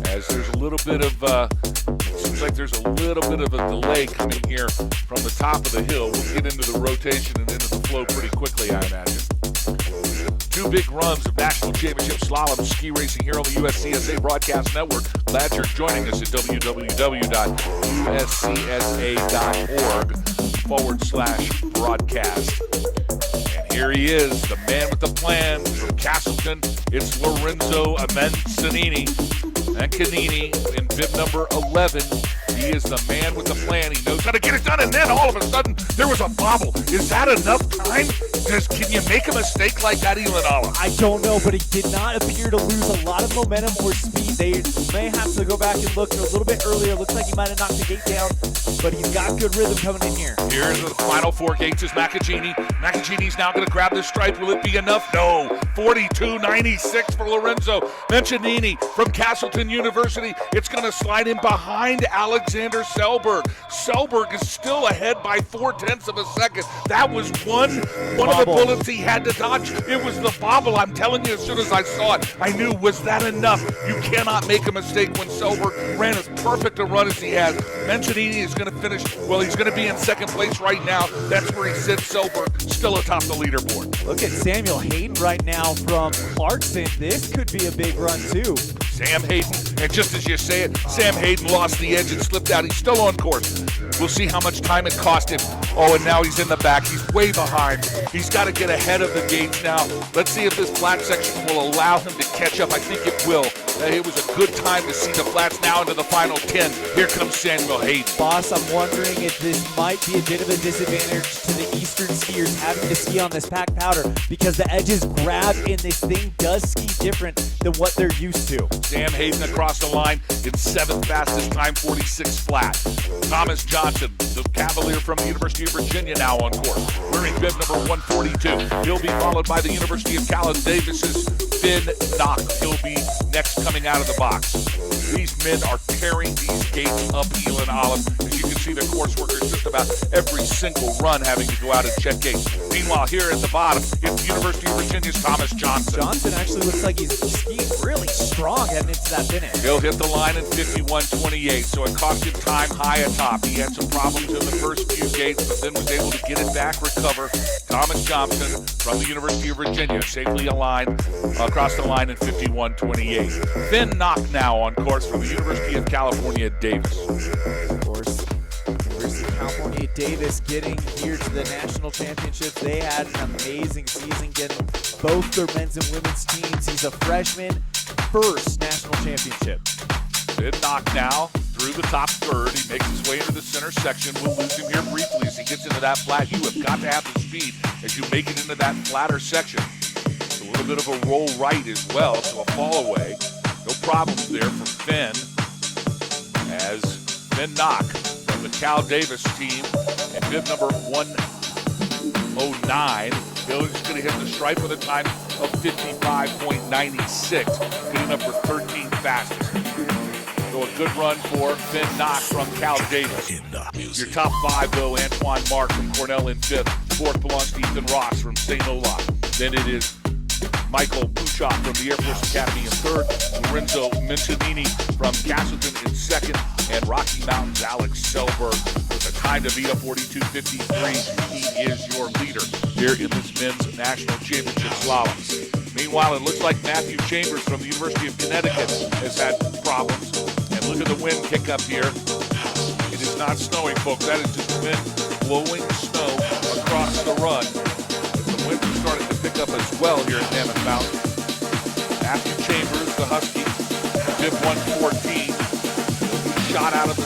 As there's a little bit of, seems like there's a little bit of a delay coming here from the top of the hill. We'll get into the rotation and into the flow pretty quickly, I imagine. 2 big runs of National Championship Slalom ski racing here on the USCSA Broadcast Network. Glad you're joining us at www.uscsA.org/broadcast. And here he is, the man with the plan from Castleton. It's Lorenzo Mancanini in bib number 11. He is the man with the plan. He knows how to get it done, and then all of a sudden, there was a bobble. Is that enough time? Can you make a mistake like that, Elon Olive?
I don't know, but he did not appear to lose a lot of momentum or speed. They may have to go back and look a little bit earlier. Looks like he might have knocked the gate down, but he's got good rhythm coming in here.
Here in the final 4 gates is Macagini. Macagini's now going to grab this stripe. Will it be enough? No. 42.96 for Lorenzo Mancanini from Castleton University. It's going to slide in behind Alexander Selberg. Selberg is still ahead by 0.4 of a second. That was one of the bullets he had to dodge. It was the bobble. I'm telling you, as soon as I saw it, I knew, was that enough? You cannot make a mistake when Selberg ran as perfect a run as he has. Mancanini is going to finish, well, he's going to be in 2nd place right now. That's where he sits. Selberg still atop the leaderboard.
Look at Samuel Hayden right now from Clarkson. This could be a big run too.
Sam Hayden And just as you say it, Sam Hayden lost the edge and slipped out. He's still on course. We'll see how much time it cost him. Oh, and now he's in the back. He's way behind. He's got to get ahead of the gates now. Let's see if this flat section will allow him to catch up. I think it will. It was a good time to see the flats now into the final 10. Here comes Samuel Hayden.
Boss, I'm wondering if this might be a bit of a disadvantage to the Eastern skiers having to ski on this packed powder because the edges grab and this thing does ski different than what they're used to.
Sam Hayden across the line in 7th fastest time, 46 flat. Thomas Johnson, the Cavalier from the University of Virginia, now on course, wearing bib number 142. He'll be followed by the University of Calais Davis's Finn Knock. He'll be next coming out of the box. These men are tearing these gates up Elon Olive. As you can see, the course workers just about every single run having to go out and check gates. Meanwhile, here at the bottom, it's the University of Virginia's Thomas Johnson.
Johnson actually looks like he's skiing really strong heading into that finish.
He'll hit the line in 51.28, so it cost him time high atop. He had some problems in the first few gates, but then was able to get it back, recover. Thomas Johnson from the University of Virginia safely aligned across the line in 51.28. Finn Knock now on course from the University of California at Davis.
Of course, University of California at Davis getting here to the national championships. They had an amazing season getting both their men's and women's teams. He's a freshman, first national championship.
Finn Knock now through the top third. He makes his way into the center section. We'll lose him here briefly as he gets into that flat. You have got to have the speed as you make it into that flatter section. A little bit of a roll right as well, so a fall away. No problems there for Finn as Finn Knock from the Cal Davis team and bib number 109. He's going to hit the stripe with a time of 55.96, good enough for 13 fastest. So a good run for Finn Knock from Cal Davis. Your top 5, though, Antoine Mark from Cornell in 5th. 4th belongs to Ethan Ross from St. Olaf. Then it is Michael Puchop from the Air Force Academy in 3rd. Lorenzo Mentionini from Castleton in 2nd. And Rocky Mountain's Alex Selberg with a time to beat a 42.53. He is your leader here in this men's national championship slalom. Meanwhile, it looks like Matthew Chambers from the University of Connecticut has had problems. And look at the wind kick up here. It is not snowing, folks. That is just wind blowing snow across the run. The winds are starting to pick up as well here at Mammoth Mountain. Matthew Chambers, the Husky, bib 114. Shot out of the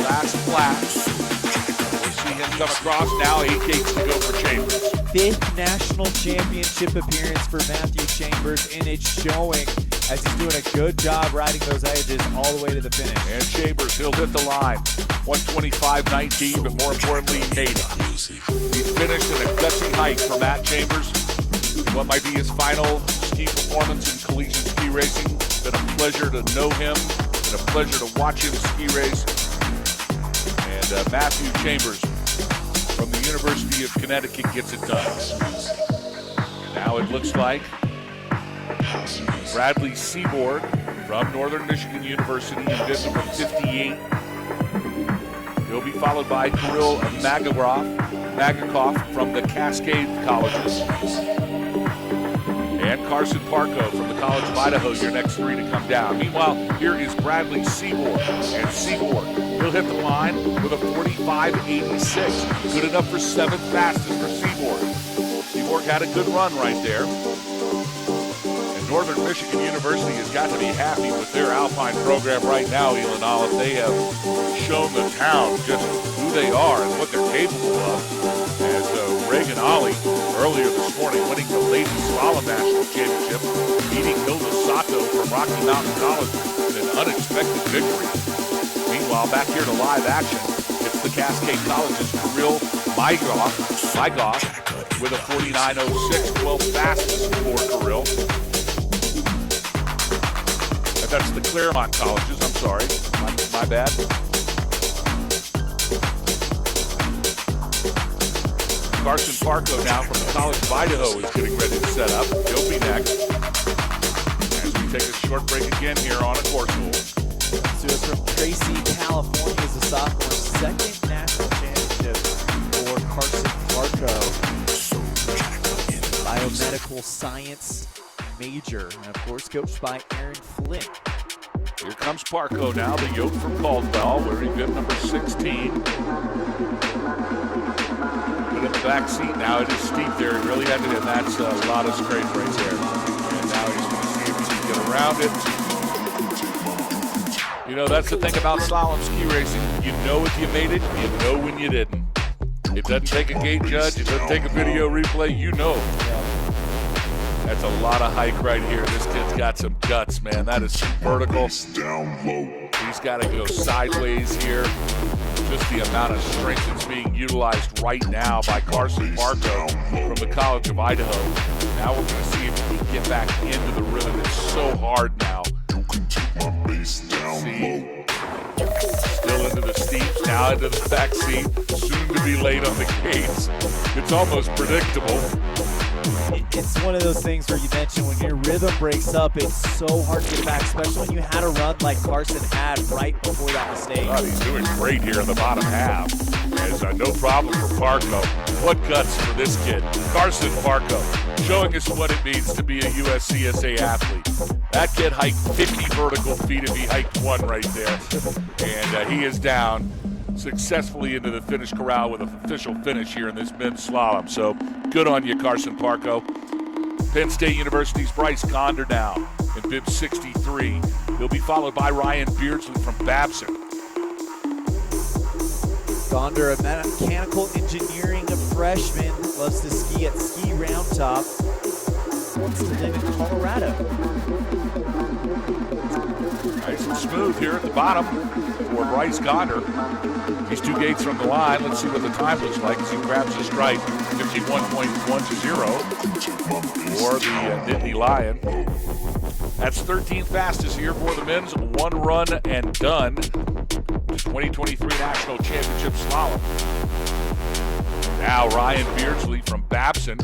last flat. We'll see him come across now. 8 gates to go for Chambers.
5th national championship appearance for Matthew Chambers, and it's showing as he's doing a good job riding those edges all the way to the finish.
And Chambers, he'll hit the line. 125.19, but more importantly, he made it. He's finished in a gutsy hike for Matt Chambers. What might be his final ski performance in collegiate ski racing. Been a pleasure to know him. Been a pleasure to watch him ski race. And Matthew Chambers from the University of Connecticut gets it done. Now it looks like Bradley Seaborg from Northern Michigan University in bib number 58. He'll be followed by Kirill Magakov from the Cascade Colleges. And Carson Parko from the College of Idaho, your next 3 to come down. Meanwhile, here is Bradley Seaborg. And Seaborg, he'll hit the line with a 45.86. Good enough for 7th fastest for Seaborg. Seaborg had a good run right there. Northern Michigan University has got to be happy with their Alpine program right now, Elon Olive. They have shown the town just who they are and what they're capable of. As Reagan Ollie earlier this morning winning the Ladies Slalom National Championship, beating Hilda Sato from Rocky Mountain College in an unexpected victory. Meanwhile, back here to live action, it's the Cascade College's Kirill Magakov with a 49.06, 12th fastest for Kirill. That's the Claremont Colleges, I'm sorry. My bad. Carson Parko now from the College of Idaho is getting ready to set up. He'll be next. As we take a short break again here on A Course Rule.
So it's from Tracy, California as a sophomore, 2nd national championship for Carson Parko. Biomedical science major, and of course coached by Aaron Flynn.
Here comes Parco now, the yoke from Caldwell, wearing bib number 16. But in the back seat now, it is steep there. He really had to, and that's a lot of scrape right there. And now he's going to see if he can get around it. You know, that's the thing about slalom ski racing. You know if you made it, you know when you didn't. It doesn't take a gate judge, it doesn't take a video replay, you know. That's a lot of hike right here. This kid's got some guts, man. That is some vertical.
Down low.
He's got to go sideways here. Just the amount of strength that's being utilized right now by Carson Parco from the College of Idaho. Now we're going to see if he can get back into the rhythm. It's so hard now. See? Still into the steeps, now into the back seat. Soon to be late on the gates. It's almost predictable.
It's one of those things where you mentioned when your rhythm breaks up, it's so hard to get back, especially when you had a run like Carson had right before that mistake.
God, he's doing great here in the bottom half. There's no problem for Parco. What guts for this kid. Carson Parco, showing us what it means to be a USCSA athlete. That kid hiked 50 vertical feet if he hiked one right there. And he is down successfully into the finish corral with an official finish here in this men's slalom. So good on you, Carson Parco. Penn State University's Bryce Gonder now in bib 63. He'll be followed by Ryan Beardsley from Babson.
Gonder, a mechanical engineering freshman, loves to ski at Ski Round Top. Wants to live in Colorado.
Nice and smooth here at the bottom for Bryce Gonder. He's 2 gates from the line. Let's see what the time looks like as he grabs the stripe. 51.10 for the Nittany Lion. That's 13th fastest here for the men's. 1 run and done. 2023 National Championship Slalom. Now Ryan Beardsley from Babson.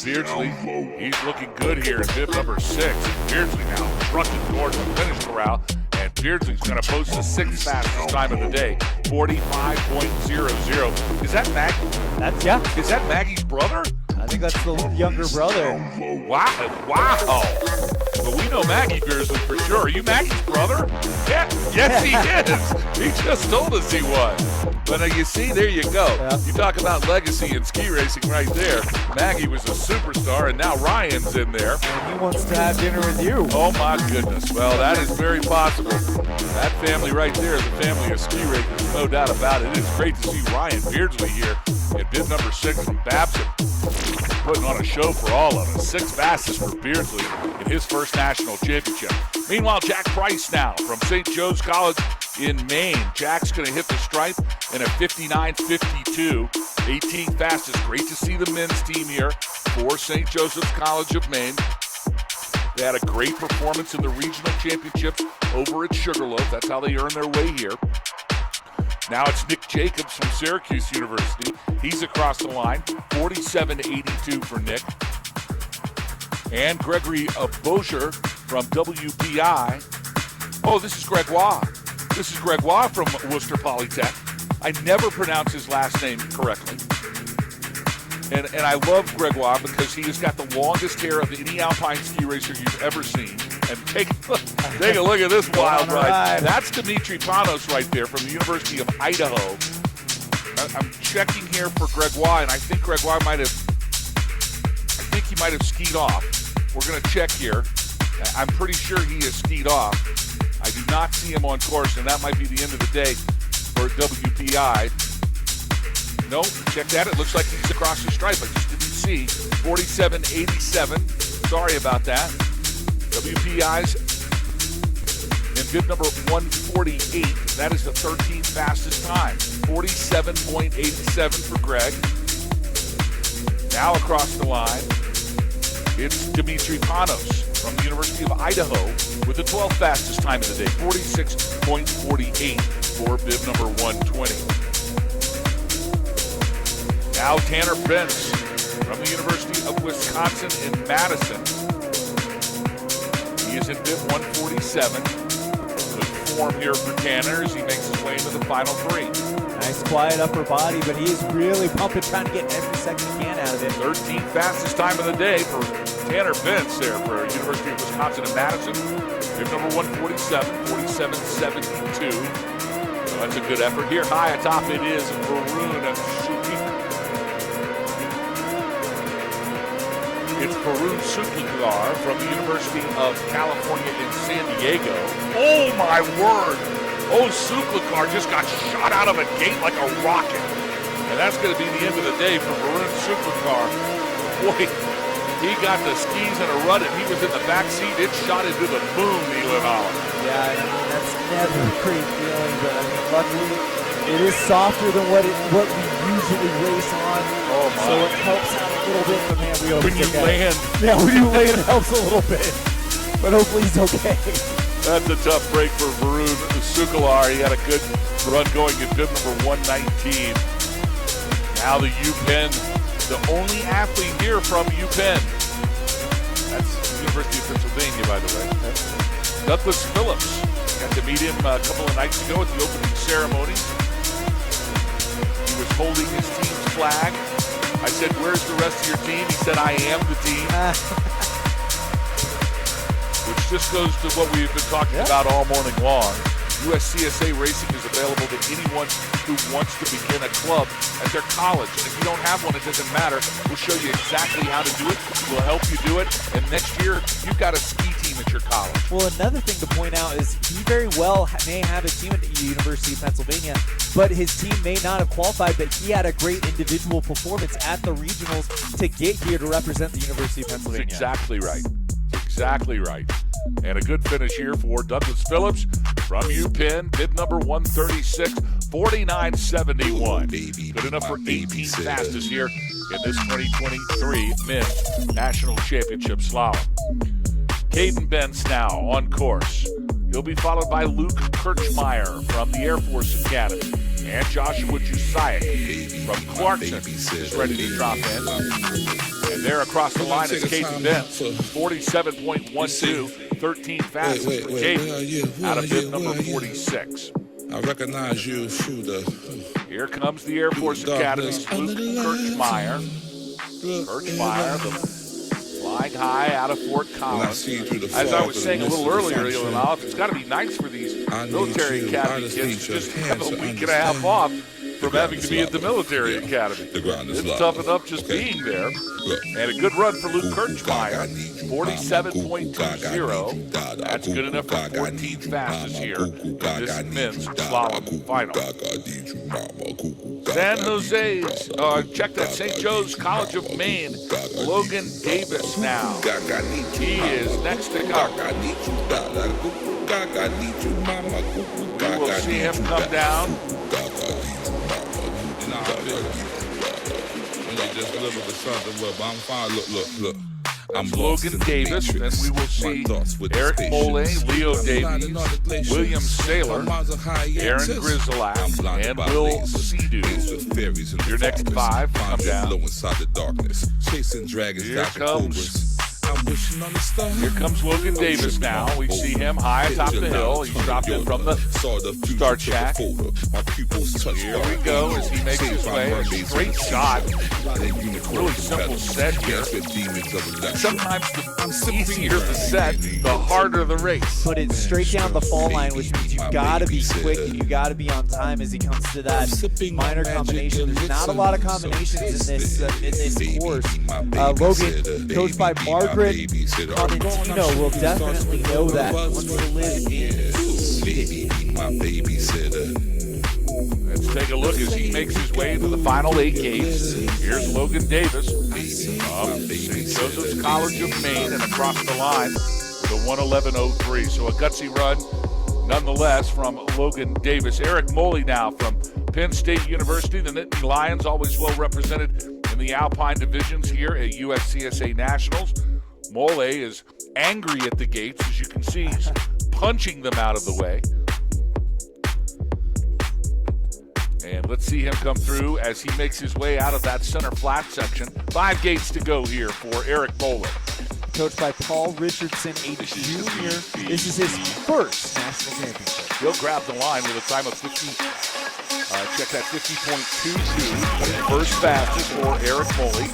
Beardsley, he's looking good here in bib number 6. Beardsley now trucking towards the finish corral. And Beardsley's going to post the 6th fastest time of the day, 45.00. Is that Maggie? Is that Maggie's brother?
I think that's the younger brother.
Wow. Well, we know Maggie Beardsley for sure. Are you Maggie's brother? Yeah. Yes, he is. He just told us he was. But you see, there you go.
Yeah.
You talk about legacy in ski racing right there. Maggie was a superstar, and now Ryan's in there.
And he wants to have dinner with you.
Oh, my goodness. Well, that is very possible. That family right there is a family of ski racers, no doubt about it. It is great to see Ryan Beardsley here in bib number 6 from Babson. Putting on a show for all of us. 6th fastest for Beardsley in his first national championship. Meanwhile, Jack Price now from St. Joe's College in Maine. Jack's going to hit the stripe in a 59.52. 18th fastest. Great to see the men's team here for St. Joseph's College of Maine. They had a great performance in the regional championships over at Sugarloaf. That's how they earn their way here. Now it's Nick Jacobs from Syracuse University. He's across the line, 47.82 for Nick. And Gregory Bozier from WPI. Oh, this is Gregoire. This is Gregoire from Worcester Polytech. I never pronounce his last name correctly. And I love Gregoire because he has got the longest hair of any alpine ski racer you've ever seen. And take a look at this wild ride. That's Dimitri Panos right there from the University of Idaho. I'm checking here for Gregoire, and I think Gregoire might have skied off. We're going to check here. I'm pretty sure he has skied off. I do not see him on course, and that might be the end of the day for WPI. Nope, check that. It looks like he's across the stripe. I just didn't see. 47.87. Sorry about that. WPI's in bib number 148. That is the 13th fastest time. 47.87 for Greg. Now across the line, it's Dimitri Panos from the University of Idaho with the 12th fastest time of the day. 46.48 for bib number 120. Now Tanner Bentz from the University of Wisconsin in Madison. He is in bib 147. Good form here for Tanner as he makes his way into the final 3.
Nice quiet upper body, but he is really pumping, trying to get every second he can out of it.
13th fastest time of the day for Tanner Bentz there for University of Wisconsin in Madison. Bib number 147, 47.72. So that's a good effort. Here high atop it is Varun Sukikar. It's Varun Sukikar from the University of California in San Diego. Oh my word! Oh, Sukikar just got shot out of a gate like a rocket. And that's going to be the end of the day for Varun Sukikar. Boy, he got the skis in a rut and he was in the back seat. It shot into the moon, Elon Olive.
Yeah, I mean, that's never a great feeling, but I mean, luckily it is softer than what we usually race on.
Oh my.
So it helps out a little bit, but man, we always
When you
get that.
land.
Yeah, when you land, it helps a little bit. But hopefully he's okay.
That's a tough break for Varun Sukikar. He had a good run going in bib number 119. Now the UPenn, the only athlete here from UPenn. That's the University of Pennsylvania, by the way. Douglas Phillips. Got to meet him a couple of nights ago at the opening ceremony. He was holding his team's flag. I said, "Where's the rest of your team?" He said, "I am the team." Which just goes to what we've been talking about all morning long. USCSA racing is available to anyone who wants to begin a club at their college. And if you don't have one, it doesn't matter. We'll show you exactly how to do it. We'll help you do it. And next year, you've got a ski team at your college.
Well, another thing to point out is he very well may have a team at the University of Pennsylvania, but his team may not have qualified, but he had a great individual performance at the regionals to get here to represent the University of Pennsylvania.
That's exactly right. Exactly right. And a good finish here for Douglas Phillips from UPenn, bib number 136, 49.71. Good enough for 18 fastest here in this 2023 Men's National Championship Slalom. Caden Bentz now on course. He'll be followed by Luke Kirchmeyer from the Air Force Academy. And Joshua Jusiak from Clarkson is ready to drop in. And there across the line is Caden Bentz, 47.12, 13 fastest for Caden out of bib number 46.
I recognize you through the...
Here comes the Air Force Academy's Luke Kirchmeyer. Kirchmeyer, the flying high out of Fort Collins. As I was saying a little earlier, it's got to be nice for these military academy kids to just have a week and a half off from having to be at the military academy. It's tough enough just being there. And a good run for Luke Kirchmeyer, 47.20. That's good enough for 14 fastest here in this men's slalom final. San Jose's, check that, St. Joe's College of Maine, Logan Davis now. He is next to come. We will see him come down.
Just live with something, but I'm fine. Look. I'm
Logan Davis, then we will see Eric Mole, Leo Davies, William Saylor, Aaron Grizzlack, and Will Sea-Doo. Your next five come down. Here comes Logan Davis now. We see him high atop the hill. He's dropped in from the start shack. Here we go as he makes his way. A straight shot. Really simple set here. Sometimes the easier the set, the harder the race.
Put it straight down the fall line, which means you've got to be quick and you've got to be on time as he comes to that minor combination. There's not a lot of combinations in this course. Logan, coached by Margaret Conantino, will definitely know that once they live in.
Let's take a look as he makes his way to the final 8 gates. Here's Logan Davis from St. Joseph's College of Maine and across the line with a 1:11.03. So a gutsy run nonetheless from Logan Davis. Eric Mole now from Penn State University. The Nittany Lions always well represented in the Alpine divisions here at USCSA Nationals. Mole is angry at the gates. As you can see, he's punching them out of the way. And let's see him come through as he makes his way out of that center flat section. 5 gates to go here for Eric Mole.
Coached by Paul Richardson, a junior. This is his first national championship.
He'll grab the line with a time of 50. Check that 50.22. First fastest for Eric Mole.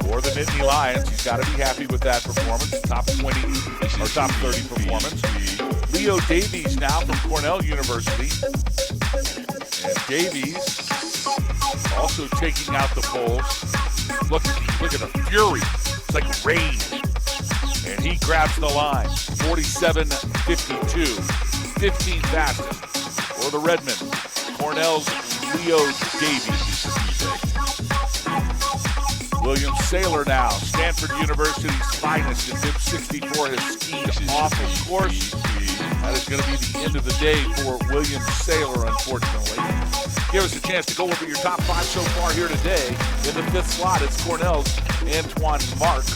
for the Nittany Lions. He's got to be happy with that performance. Top 20 or top 30 performance. Leo Davies now from Cornell University. And Davies also taking out the poles. Look at the fury. It's like rain. And he grabs the line. 47.52. 15th fastest for the Redmen. Cornell's Leo Davies. William Saylor now, Stanford University's finest in bib 64, has skied off of course. That is going to be the end of the day for William Saylor, unfortunately. Give us a chance to go over your top 5 so far here today. In the 5th slot, it's Cornell's Antoine Mark.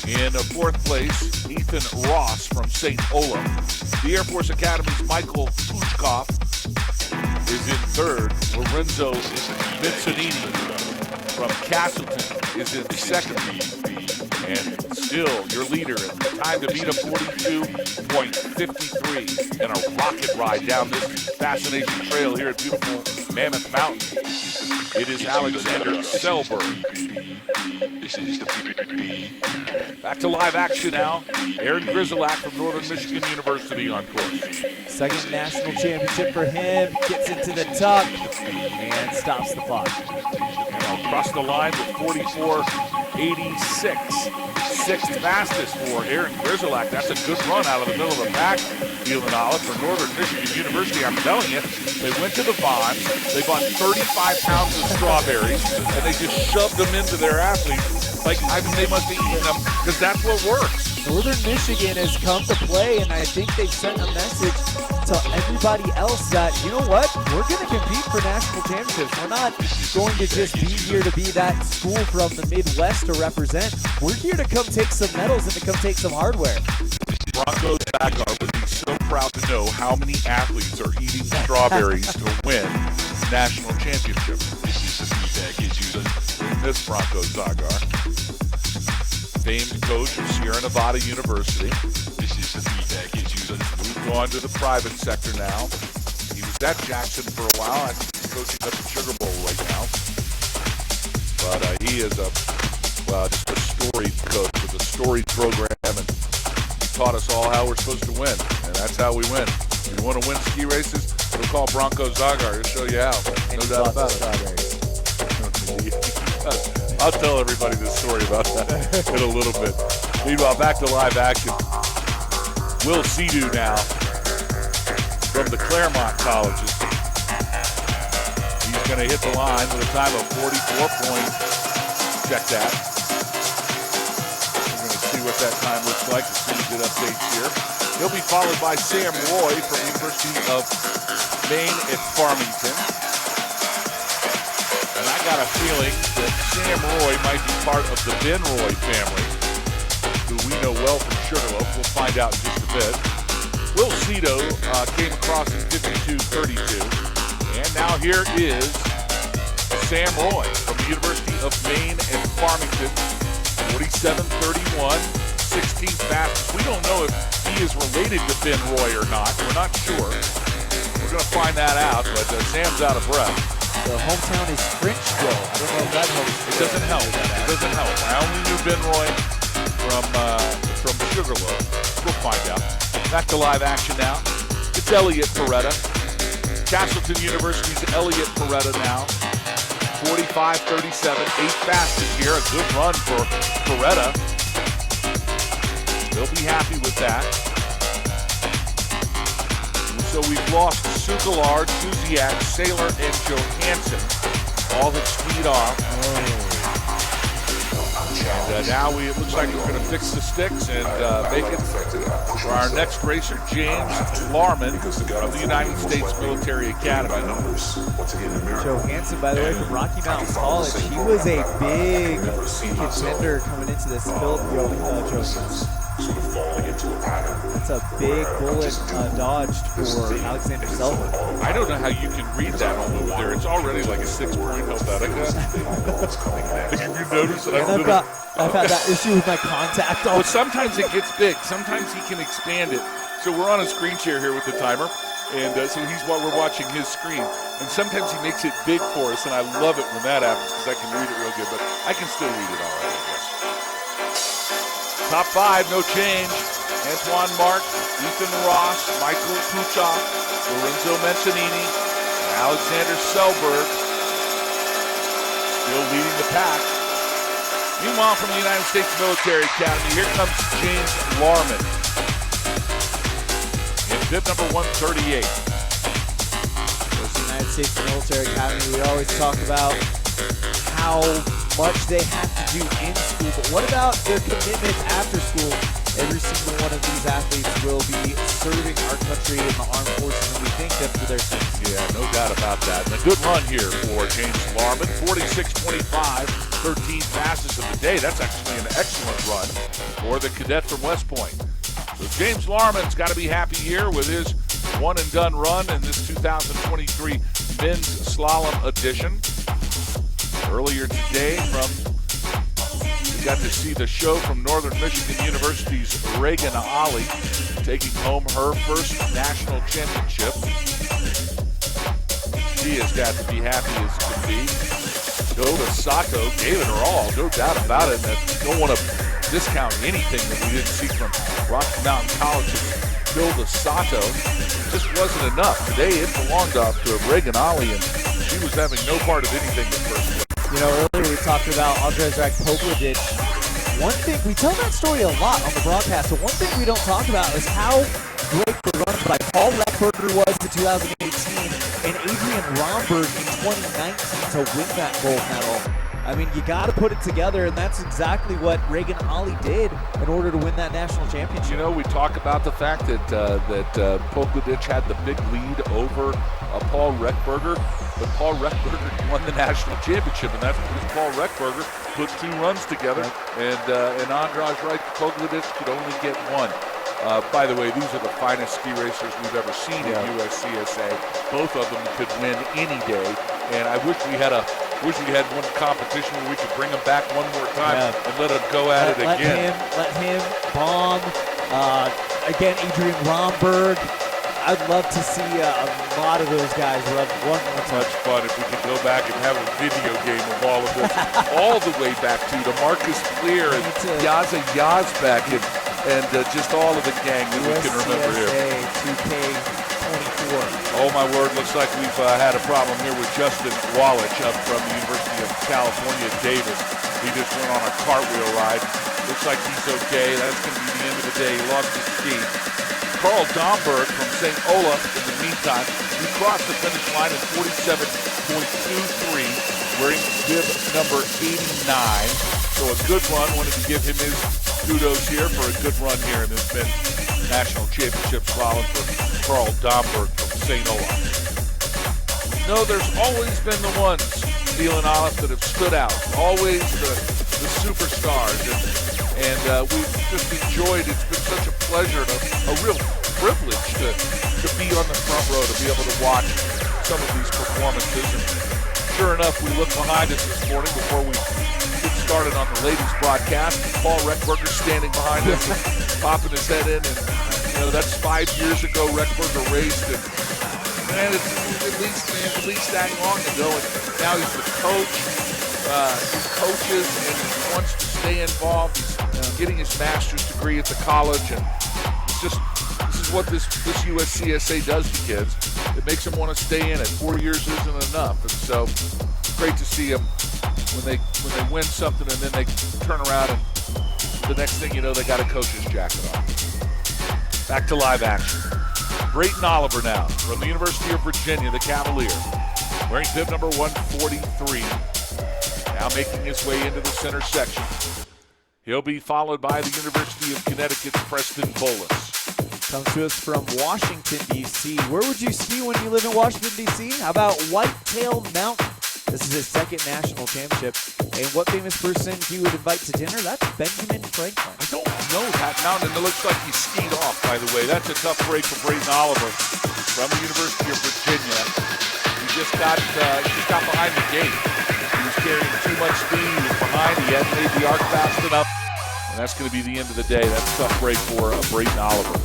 In 4th place, Ethan Ross from St. Olaf. The Air Force Academy's Michael Puchkoff is in 3rd. Lorenzo Vicinini from Castleton is in 2nd. And still your leader in time to beat a 42.53 in a rocket ride down this fascination trail here at beautiful Mammoth Mountain. It is Alexander Selberg. Back to live action now. Aaron Grizzlack from Northern Michigan University on course.
2nd national championship for him. Gets into the tuck and stops the clock.
Across the line with 44.86. 6th fastest for Aaron Grizzlack. That's a good run out of the middle of the pack. Field and Olive for Northern Michigan University. I'm telling you, they went to the Vons. They bought 35 pounds of strawberries, and they just shoved them into their athletes. Like, I mean, they must have eaten them, because that's what works.
Northern Michigan has come to play, and I think they've sent a message to everybody else that, you know what, we're going to compete for national championships. We're not going to just be here to be that school from the Midwest to represent. We're here to come take some medals and to come take some hardware.
Bronco Zagar would be so proud to know how many athletes are eating strawberries to win national championships. This Bronco Zagar, famed coach of Sierra Nevada University. Moved on to the private sector now. He was at Jackson for a while. I think he's coaching up at Sugar Bowl right now. But he is just a storied coach with a storied program, and he taught us all how we're supposed to win, and that's how we win. If you want to win ski races, we'll call Bronco Zagar to show you how.
And
no doubt about it. I'll tell everybody this story about that in a little bit. Meanwhile, back to live action. Will Sidhu now from the Claremont colleges. He's going to hit the line with a time of 44 points. Check that. We're going to see what that time looks like as soon as it updates here. He'll be followed by Sam Roy from the University of Maine at Farmington. And I got a feeling that Sam Roy might be part of the Ben Roy family, who we know well from Sugarloaf. We'll find out in just a bit. Will Cito came across in 52.32. And now here is Sam Roy from the University of Maine at Farmington. 47.31, 16th fastest. We don't know if he is related to Ben Roy or not. We're not sure. We're going to find that out, but Sam's out of breath.
The hometown is French still. I don't know if that helps.
It doesn't help. It doesn't help. I only knew Ben Roy from Sugarloaf. We'll find out. Back to live action now. It's Elliot Peretta. Castleton University's Elliot Peretta now. 45.37, 8th fastest here. A good run for Peretta. They'll be happy with that. So we've lost Sukillard, Suziak, Saylor, and Johansson. All have skied off. And now it looks like we're going to fix the sticks and make it for our next racer, James Larman of the United States Military Academy.
Johansson, by the way, from Rocky Mountain College, he was a big contender coming into this field. Johansson. That's a big bullet dodged for Alexander Selva.
I don't know how you can read that one over there. It's already like a 6-point Helvetica. Did you notice that?
I've had that issue with my contact.
Well, sometimes it gets big. Sometimes he can expand it. So we're on a screen share here with the timer. And so we're watching his screen. And sometimes he makes it big for us, and I love it when that happens because I can read it real good, but I can still read it all right, I guess. Top 5, no change. Antoine Mark, Ethan Ross, Michael Kuchak, Lorenzo Mancinini, and Alexander Selberg still leading the pack. Meanwhile, from the United States Military Academy, here comes James Larman in bib number 138.
United States Military Academy, we always talk about how much they have to do in school, but what about their commitments after school? Every single one of these athletes will be serving our country in the armed forces, and we thank them for their service.
Yeah, no doubt about that. And a good run here for James Larman, 46.25, 13 passes of the day. That's actually an excellent run for the cadet from West Point. So James Larman's got to be happy here with his one-and-done run in this 2023 men's slalom edition. Earlier today, we got to see the show from Northern Michigan University's Reagan Ali taking home her first national championship. She has got to be happy as can be. Doda Sato gave it her all, no doubt about it. And I don't want to discount anything that we didn't see from Rocky Mountain College's Doda Sato. It just wasn't enough. Today it belonged to Reagan Ali, and she was having no part of anything at first.
You know, earlier we talked about Andrzej Pogladic. One thing, we tell that story a lot on the broadcast, but one thing we don't talk about is how great the run by Paul Reckberger was in 2018 and Adrian Romberg in 2019 to win that gold medal. I mean, you got to put it together, and that's exactly what Reagan Ali did in order to win that national championship.
You know, we talk about the fact that Pogladic had the big lead over Paul Reckberger, but Paul Reckberger won the national championship, and that's because Paul Reckberger put 2 runs together, and Andrzej Pogladic could only get 1. By the way, these are the finest ski racers we've ever seen at USCSA. Both of them could win any day, and I wish we had one competition where we could bring them back one more time and let them go at it again.
Let him, Baum, again, Adrian Romberg. I'd love to see a lot of those guys run one more time.
Much fun if we could go back and have a video game of all of this, all the way back to Marcus Clear and Yaza Yazbek and just all of the gang that we can remember here.
USCSA 2K24.
Oh my word, looks like we've had a problem here with Justin Wallach up from the University of California, Davis. He just went on a cartwheel ride. Looks like he's okay. That's going to be the end of the day. He lost his ski. Carl Domberg from St. Olaf, in the meantime, he crossed the finish line in 47.23, wearing bib number 89. So a good run. Wanted to give him his kudos here for a good run here in this men's national championship slalom for Carl Domberg from St. Olaf. No, there's always been the ones, Steele and Olaf, that have stood out. Always the superstars. And we've just enjoyed, it's been such a pleasure and a real privilege to be on the front row, to be able to watch some of these performances. And sure enough, we look behind us this morning before we get started on the ladies broadcast. Paul Reckberger standing behind us and popping his head in. And, you know, that's 5 years ago Reckberger raced. And, man, it's at least that long ago. And now he's the coach. He coaches and he wants to stay involved. He's getting his master's degree at the college, and it's just this is what this USCSA does to kids. It makes them want to stay in it. 4 years isn't enough, and so it's great to see them when they win something and then they turn around and the next thing you know they got a coach's jacket on. Back to live action. Brayton Oliver now from the University of Virginia, the Cavalier, wearing bib number 143. Now making his way into the center section. He'll be followed by the University of Connecticut's Preston Bolus.
Comes to us from Washington, D.C. Where would you ski when you live in Washington, D.C.? How about Whitetail Mountain? This is his second national championship. And what famous person he would invite to dinner? That's Benjamin Franklin.
I don't know that mountain. It looks like he skied off, by the way. That's a tough break for Brayton Oliver from the University of Virginia. He just got behind the gate. He was carrying too much speed. He was behind. He hadn't made the arc fast enough. And that's going to be the end of the day. That's a tough break for Brayton Oliver.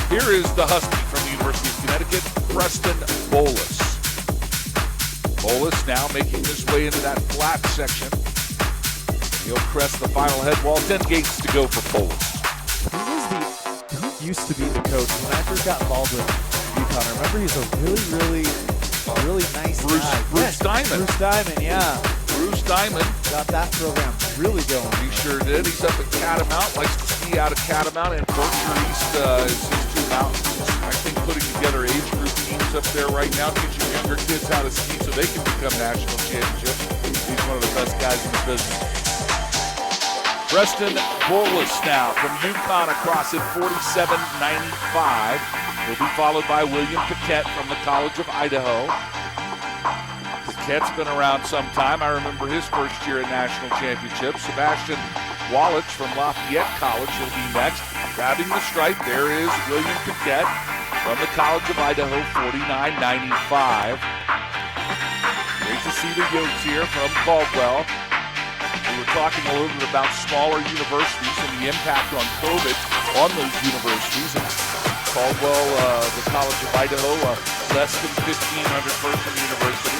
Here is the Husky from the University of Connecticut, Preston Bolus. Bolus now making his way into that flat section. He'll crest the final head wall. 10 gates to go for Bolus.
Who used to be the coach when I first got involved with UConn? I remember he's a really nice guy.
Bruce Diamond.
Bruce Diamond, yeah.
Bruce Diamond.
Got that program really going.
He sure did. He's up at Catamount, likes to ski out of Catamount, and Berkshire East is his two mountains. I think putting together age group teams up there right now, teaching younger kids how to ski so they can become national championships. He's one of the best guys in the business. Preston Bolus now from UConn across at 47.95. He'll be followed by William Paquette from the College of Idaho. Paquette's been around some time. I remember his first year at national championships. Sebastian Wallich from Lafayette College will be next. Grabbing the stripe, there is William Paquette from the College of Idaho, 49.95. Great to see the Yotes here from Caldwell. We were talking a little bit about smaller universities and the impact on COVID on those universities. And Caldwell, the College of Idaho, less than 1,500 person university.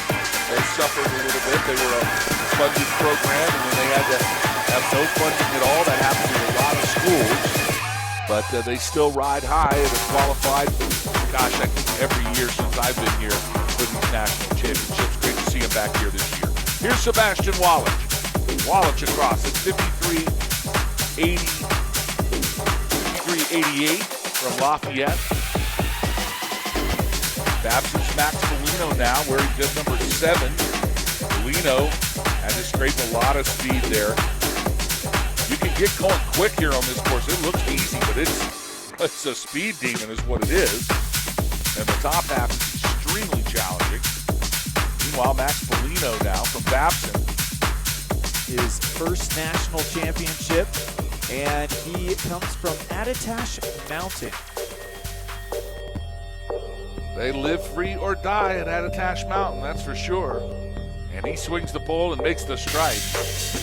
They suffered a little bit. They were a funded program, and then they had to have no funding at all. That happened to a lot of schools. But they still ride high and have qualified, gosh, I think every year since I've been here for these national championships. Great to see him back here this year. Here's Sebastian Wallich. Wallich across at 53.88 from Lafayette. Babson's Max Polino now wearing bib number 7. Polino had to scrape a lot of speed there. You can get going quick here on this course. It looks easy, but it's a speed demon is what it is. And the top half is extremely challenging. Meanwhile, Max Polino now from Babson.
His first national championship, and he comes from Attitash Mountain.
They live free or die at Attitash Mountain, that's for sure. And he swings the pole and makes the stripe.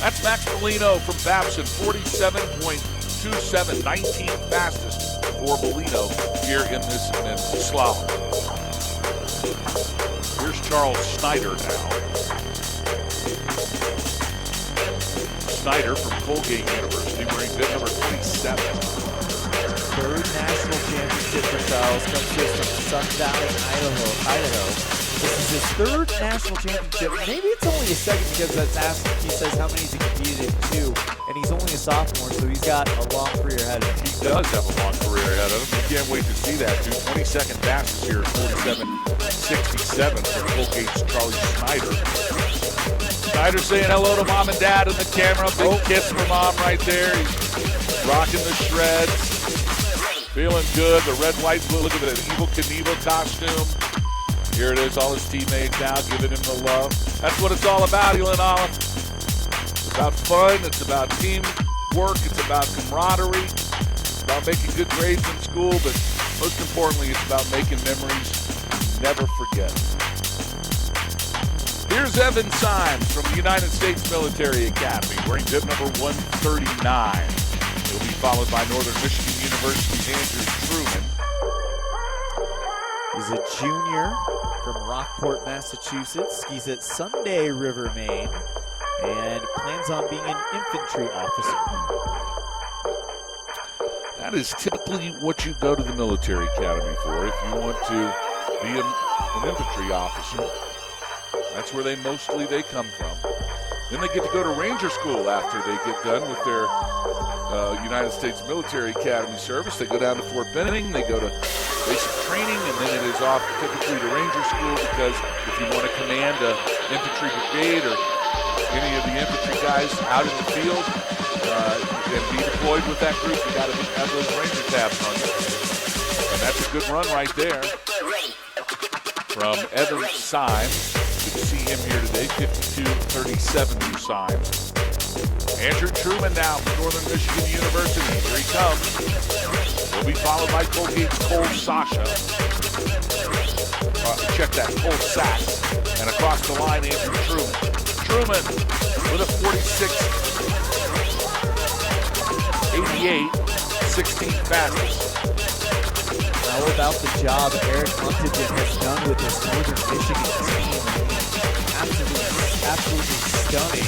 That's Max Polino from Babson, 47.27, 19th fastest for Polino here in this men's slalom. Here's Charles Snyder now. Snyder from Colgate University wearing bib number 27.
Third national championship for Charles, comes to us from Sun Valley, Idaho. This is his third national championship. Maybe it's only his second because that's asked. He says how many he's competed in 2, and he's only a sophomore, so he's got a long career ahead of him.
He does have a long career ahead of him. You can't wait to see that, too. 22nd fastest here, 47.67 for Colgate's Charlie Snyder. Snyder saying hello to mom and dad in the camera. Big kiss for mom right there. He's rocking the shreds. Feeling good. The red, white, blue. Look at that Evel Knievel costume. Here it is, all his teammates now giving him the love. That's what it's all about, Elon Olive. It's about fun. It's about teamwork. It's about camaraderie. It's about making good grades in school. But most importantly, it's about making memories you never forget. Here's Evan Symes from the United States Military Academy, wearing bib number 139. He'll be followed by Northern Michigan University's Andrew Truman.
He's a junior from Rockport, Massachusetts. Skis at Sunday River, Maine, and plans on being an infantry officer.
That is typically what you go to the military academy for if you want to be an infantry officer. That's where they come from. Then they get to go to Ranger School after they get done with their United States Military Academy service. They go down to Fort Benning, they go to basic training, and then it is off typically to Ranger School because if you want to command an infantry brigade or any of the infantry guys out in the field and be deployed with that group, you got to have those Ranger tabs on you. And that's a good run right there from Evan Symes. Good to see him here today, 52.37 for Symes. Andrew Truman now from Northern Michigan University. Here he comes. He'll be followed by Colgate's Cole Sasha. Check that, Cole Sachs. And across the line, Andrew Truman. Truman with a 46.88, 16th fastest.
How about the job Eric Huntington has done with this Northern Michigan team? absolutely stunning.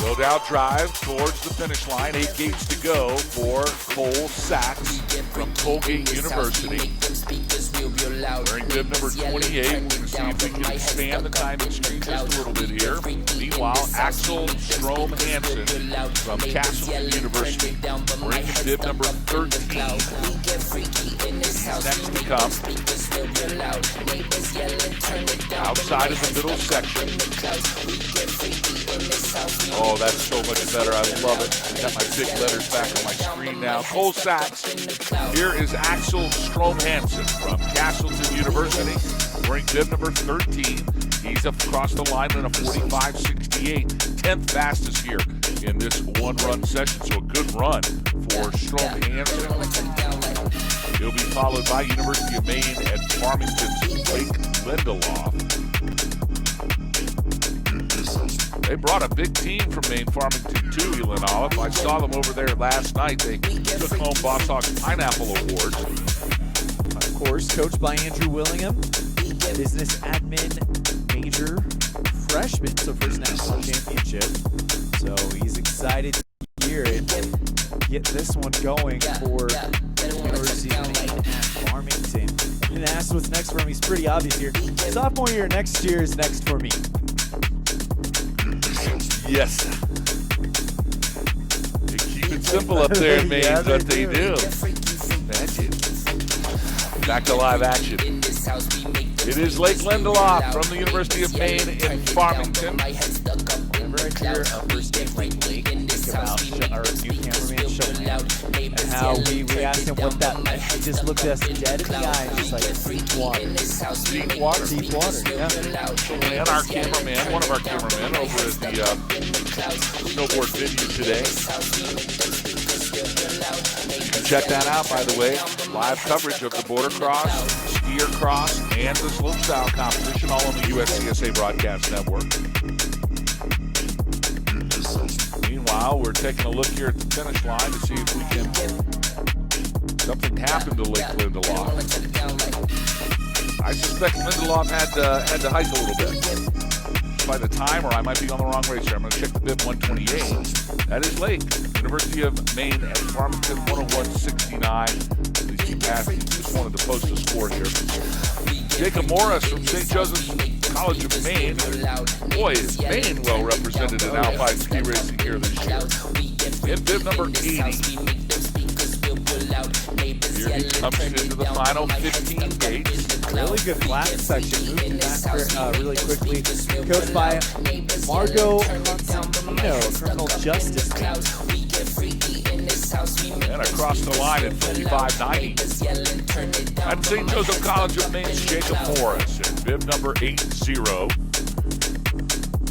Build out drive towards the finish line. 8 gates to go for Cole Sachs from Colgate University. Wearing bib number 28. We're going to see if we can expand the timing streak just a little bit here. Meanwhile, Axel Strom Hansen from Castleton University. Wearing bib number 13. He's next to come. Outside of the middle section. Oh, that's so much better. I love it. I got my big letters back on my screen now. Cole Sachs. Here is Axel Strom Hansen from Castleton University. Wearing bib number 13. He's across the line in a 45.68. 10th fastest here in this one-run session. So a good run for Strom Hansen. He'll be followed by University of Maine at Farmington's Blake Lindelof. They brought a big team from Maine Farmington too, Lindelof. I saw them over there last night. They took home Boss Hog Pineapple Awards.
Of course, coached by Andrew Willingham, business admin major freshman, so first national championship. So he's excited to hear it. Get this one going for University of Maine at Farmington. And asked what's next for him. He's pretty obvious here. Sophomore year next year is next for me.
Yes. They keep it simple up there in Maine,
Yeah,
but they do. Imagine. Back to live action. It is Lake Lindelof from the University of Maine in Farmington.
Whenever I hear a first name like Lake, think about our new cameraman Sean and how we asked him what that meant. He just looked us dead in the eye and just like, deep water.
Deep water.
Deep water, yeah.
And our cameraman, one of our cameramen over at the snowboard venue today. You can check that out, by the way. Live coverage of the border cross, skier cross, and the slopestyle competition, all on the USCSA Broadcast Network. Meanwhile, we're taking a look here at the finish line to see if we can. Something happened to Lake Lindelof. I suspect Lindelof had to hike a little bit. By the time, or I might be on the wrong race here. I'm going to check the bib 128. That is Lake. University of Maine at Farmington 101.69. At least he passed. He just wanted to post a score here. Jacob Morris from St. Joseph's College of Maine. Boy, is Maine well represented in Alpine ski racing here this year. In bib number 80. Here he comes into the final 15 gates.
Really good flat section, moving back really quickly. Coached by Margot Constantino, criminal justice.
And across the line at 55.90. At St. Joseph College of Maine's Jacob Morris in bib number 80.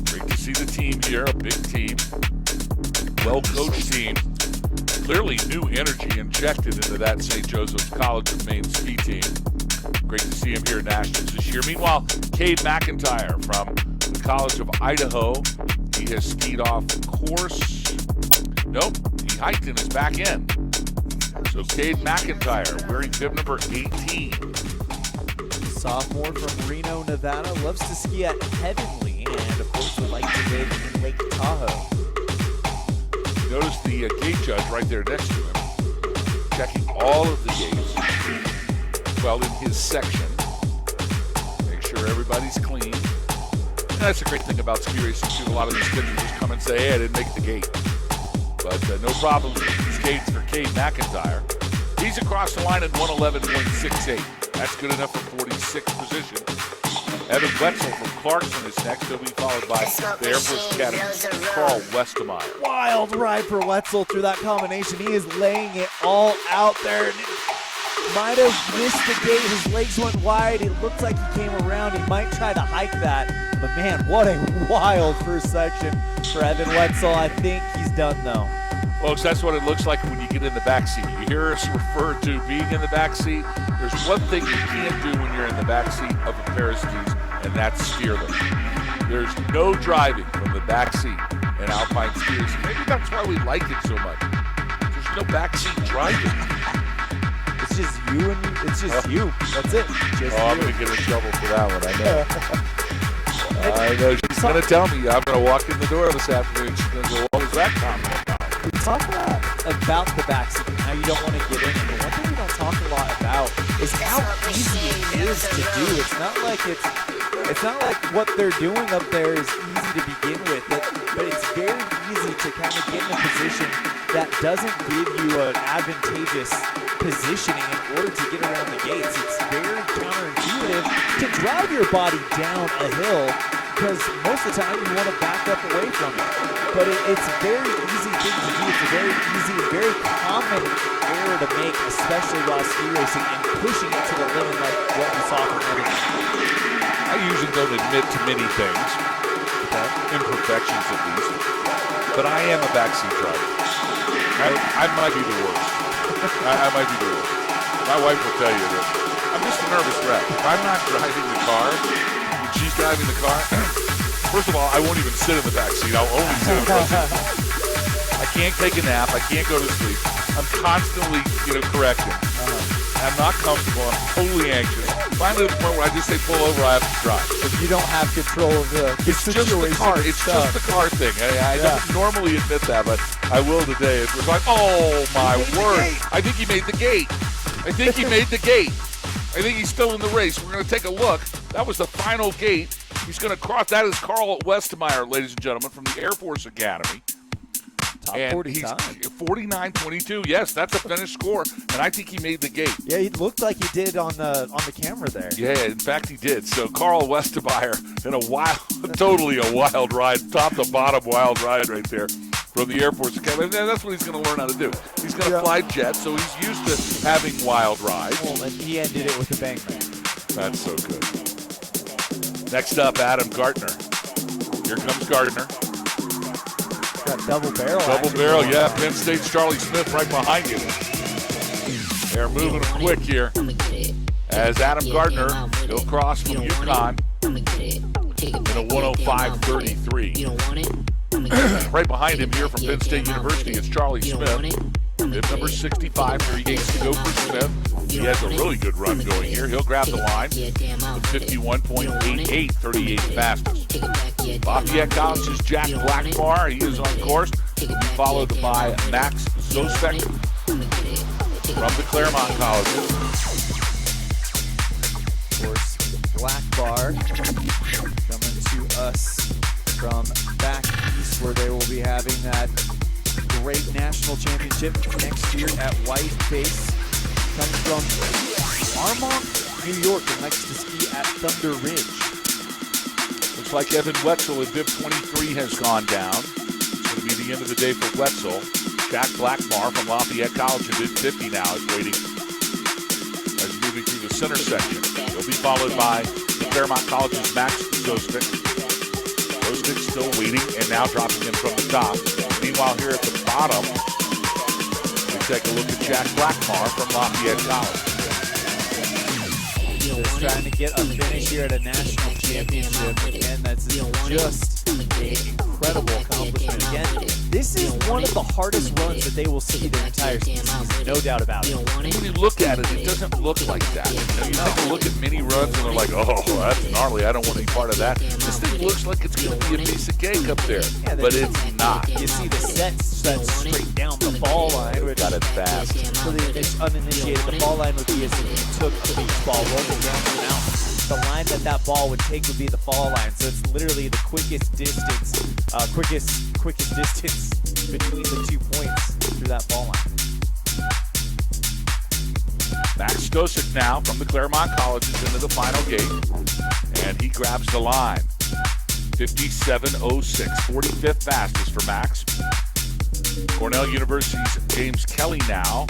Great to see the team here, a big team. Well-coached team. Clearly new energy injected into that St. Joseph's College of Maine ski team. Great to see him here at Nationals this year. Meanwhile, Cade McIntyre from the College of Idaho. He has skied off course. Nope, he hiked and is back in. So Cade McIntyre wearing bib number 18.
Sophomore from Reno, Nevada. Loves to ski at Heavenly and of course would like to live in Lake Tahoe.
Notice the gate judge right there next to him, checking all of the gates, well, in his section. Make sure everybody's clean. And that's the great thing about ski racing, too. A lot of these kids will just come and say, hey, I didn't make the gate. But no problem with these gates for Cade McIntyre. He's across the line at 111.68. That's good enough for 46th position. Evan Wetzel from Clarkson is next. He'll be followed by the Air Force Academy's Carl Westemeyer.
Wild ride for Wetzel through that combination. He is laying it all out there. Might have missed the gate. His legs went wide. It looked like he came around. He might try to hike that. But man, what a wild first section for Evan Wetzel. I think he's done though.
Folks, that's what it looks like when you get in the back seat. You hear us refer to being in the back seat. There's one thing you can't do when you're in the back seat of a pair of skis, and that's steer them. There's no driving from the back seat in alpine ski racing. Maybe that's why we like it so much. There's no back seat driving.
It's just you and it's just you. That's it. Just
I'm
you.
going to get in trouble for that one, I know. I know. She's going to tell me. I'm going to walk in the door this afternoon. She's going to go, what was that comment about?
We talk a lot about the backseat and how you don't want to get in it. But one thing we don't talk a lot about is how easy it is to do. It's not like what they're doing up there is easy to begin with, but it's very easy to kind of get in a position that doesn't give you an advantageous positioning in order to get around the gates. It's very counterintuitive to drive your body down a hill because most of the time you want to back up away from it. But it's a very easy thing to do. It's a very easy and very common error to make, especially while ski racing and pushing it to the limit like what we saw from everything.
I usually don't admit to many things, imperfections at least, but I am a backseat driver. I might be the worst. I might be the worst. My wife will tell you that I'm just a nervous wreck. If I'm not driving the car, when she's driving the car, first of all, I won't even sit in the back seat. I'll only sit in the front seat. I can't take a nap. I can't go to sleep. I'm constantly, correcting. I'm not comfortable. I'm totally anxious. Finally, to the point where I just say pull over, I have to drive.
But you don't have control of the situation.
Just the car. It's just the car thing. I don't normally admit that, but I will today. It was like, oh my word! I think he made the gate. I think he made the gate. I think he's still in the race. We're going to take a look. That was the final gate. He's going to cross. That is Carl Westemeyer, ladies and gentlemen, from the Air Force Academy.
Top
and
40
he's
time.
49-22. Yes, that's a finished score, and I think he made the gate.
Yeah, he looked like he did on the camera there.
Yeah, in fact, he did. So Carl Westemeyer in totally a wild ride, top to bottom wild ride right there from the Air Force Academy. And that's what he's going to learn how to do. He's going to fly jets, so he's used to having wild rides.
Well, and he ended it with a bang bang.
That's so good. Next up, Adam Gardner. Here comes Gardner.
Got double barrel.
Double barrel, yeah. Penn State's Charlie Smith right behind you. They're moving quick here. As Adam Gardner, he'll cross from UConn in a 105.33. Right behind him here from Penn State University is Charlie Smith. Bib number 65, 3 gates to go for Smith. He has a really good run going here. He'll grab the line with 51.88, 38 fastest. Lafayette College's Jack Blackmar, he is on course. Followed by Max Zosek from the Claremont Colleges.
Of course, Blackmar coming to us from back east where they will be having that great national championship next year at White Base. Comes from Armonk, New York, and likes to ski at Thunder Ridge.
Looks like Evan Wetzel at bib 23 has gone down. It's going to be the end of the day for Wetzel. Jack Blackmar from Lafayette College at bib 50 now is waiting. As moving through the center section. He'll be followed by Claremont College's Max Zostik. Zostik still waiting and now dropping in from the top. Meanwhile, here at the bottom, we take a look at Jack Blackmar from Lafayette College.
Just trying to get a finish here at a national championship. Again, that's just an incredible accomplishment. Again, this is one of the hardest runs that they will see their entire season, no doubt about it.
When you look at it, it doesn't look like that. You take a look at many runs and they're like, oh, that's gnarly. I don't want any part of that. This thing looks like it's going to be a piece of cake up there, but it's not.
You see the sets that's straight down the fall line. Which
got it fast.
For the uninitiated, the fall line would be as if you took a beach ball rolling down the mountain. The line that ball would take would be the fall line. So it's literally the quickest distance between the 2 points through that fall line.
Max Stosic now from the Claremont Colleges into the final gate. And he grabs the line. 57.06, 45th fastest for Max. Cornell University's James Kelly now.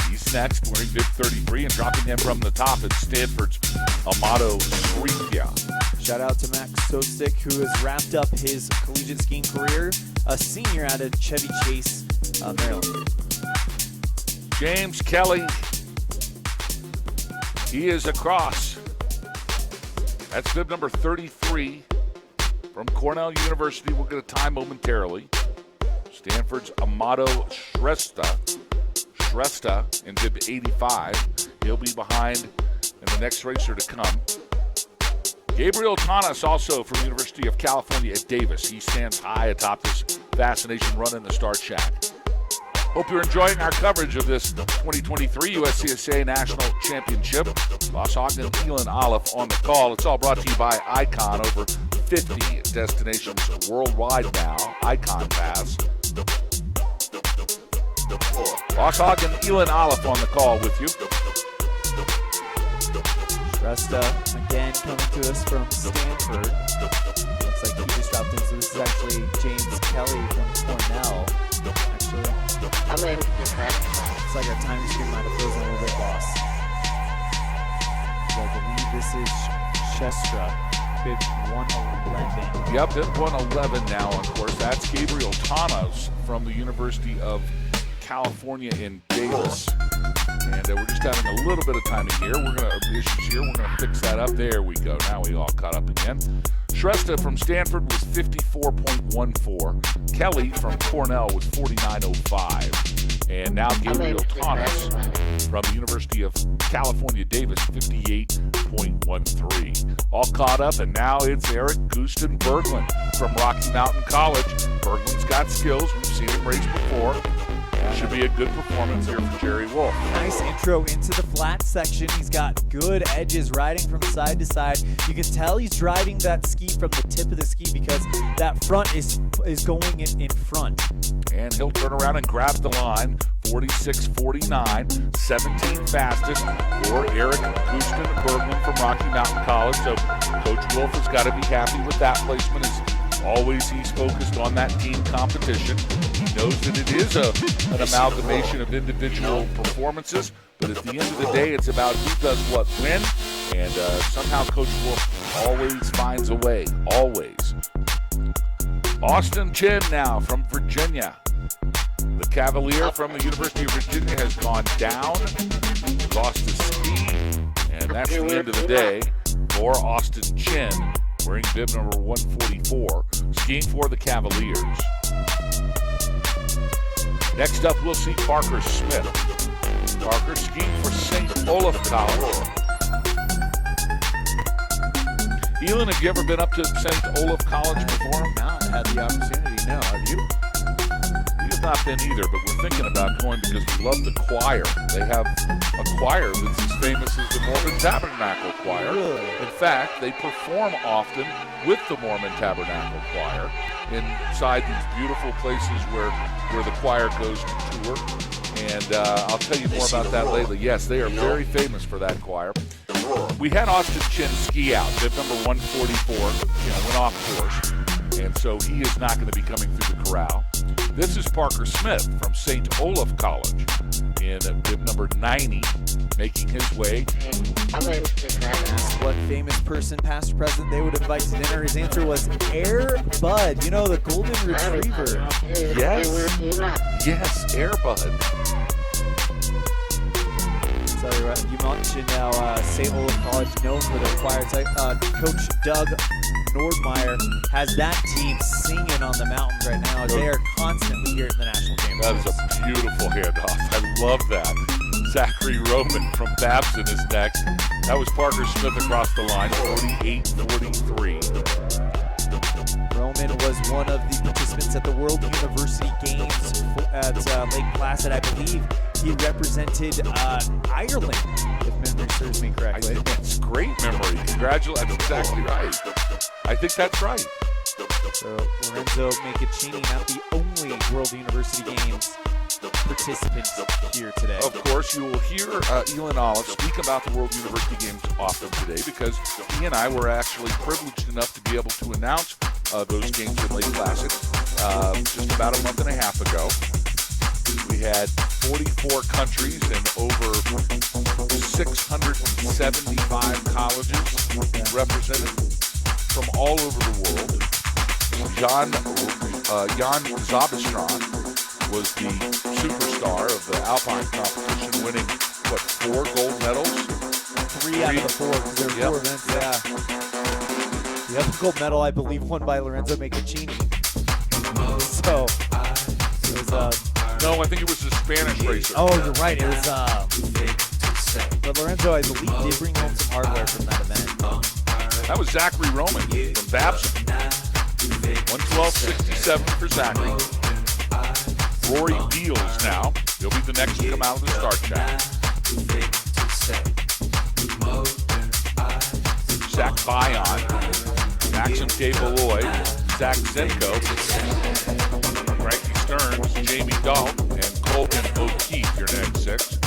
He's next, wearing bib 33, and dropping him from the top at Stanford's Amato Srivia.
Shout out to Max Stosic, who has wrapped up his collegiate skiing career, a senior out of Chevy Chase, Maryland.
James Kelly, he is across. That's bib number 33 from Cornell University. We'll get a time momentarily. Stanford's Amato Shrestha in bib 85. He'll be behind in the next racer to come. Gabriel Tanas, also from University of California at Davis. He stands high atop this Fascination run in the start shack. Hope you're enjoying our coverage of this 2023 USCSA National Championship. Boss Ogden and Elon Olive on the call. It's all brought to you by Icon. Over 50 destinations worldwide now. Icon Pass. Boss Ogden and Elon Olive on the call with you.
Resta again coming to us from Stanford. Looks like he just dropped in, so this is actually James Kelly from Cornell. Actually, looks like our time screen might have frozen a little bit, boss. I believe this is Chestra, bib 111.
Yep, bib 111 now, of course. That's Gabriel Tanas from the University of California in Davis. And we're just having a little bit of timing here. We're going to fix that up. There we go. Now we all caught up again. Shrestha from Stanford was 54.14. Kelly from Cornell was 49.05. And now Gabriel Tanas from the University of California, Davis, 58.13. All caught up, and now it's Eric Gusten Berglund from Rocky Mountain College. Berglund's got skills. We've seen him race before. Should be a good performance here for Jerry Wolf.
Nice intro into the flat section. He's got good edges riding from side to side. You can tell he's driving that ski from the tip of the ski because that front is going in front.
And he'll turn around and grab the line. 46.49, 17 fastest for Eric Gusten Berglund from Rocky Mountain College. So Coach Wolf has got to be happy with that placement. As always, he's focused on that team competition. He knows that it is an amalgamation of individual performances, but at the end of the day, it's about who does what when, and somehow Coach Wolf always finds a way, always. Austin Chin now from Virginia. The Cavalier from the University of Virginia has gone down, lost his ski, and that's the end of the day for Austin Chin, wearing bib number 144, skiing for the Cavaliers. Next up, we'll see Parker Smith. Parker skiing for St. Olaf College. Elon, have you ever been up to St. Olaf College before?
Not had the opportunity, no. Have you?
We have not been either, but we're thinking about going because we love the choir. They have a choir that's as famous as the Mormon Tabernacle Choir.
Really?
In fact, they perform often with the Mormon Tabernacle Choir inside these beautiful places where the choir goes to tour. And I'll tell you more about that later. Yes, they are very famous for that choir. We had Austin Chin ski out, bib number 144, went off course. And so he is not going to be coming through the corral. This is Parker Smith from St. Olaf College in bib number 90, making his way.
Asked what famous person, past or present, they would invite to dinner. His answer was Air Bud, the golden retriever.
Yes, Air Bud.
So you mentioned now St. Olaf College, known for their choir. Coach Doug Nordmeyer has that team singing on the mountains right now. They are constantly here at the National Championships.
That is a beautiful handoff. I love that. Zachary Roman from Babson is next. That was Parker Smith across the line, 48-43.
Roman was one of the participants at the World University Games at Lake Placid. I believe he represented Ireland, if memory serves me correctly.
I think that's great memory. Congratulations. That's exactly right. I think that's right.
So Lorenzo Mancini, not the only World University Games participant here today.
Of course, you will hear Elon Olive speak about the World University Games often today because he and I were actually privileged enough to be able to announce those games in Lake Placid just about a month and a half ago. We had 44 countries and over 675 colleges represented from all over the world. Jan Zabistron was the superstar of the Alpine competition, winning, 4 gold medals?
Three out of the 4, because there were 4 events, yeah. The other gold medal, I believe, won by Lorenzo Mancini. So, it was
No, I think it was the Spanish racer.
Oh, you're right. It was But Lorenzo, I believe, did bring home some hardware from that event.
That was Zachary Roman from Babson. 112.67 for Zachary. Rory Beals now. He'll be the next to come out of the start track. Zach Bayon, Maxim DeBeloy, Zach Zenko, Frankie Stearns, Jamie Dalton, and Colton O'Keefe, your next six.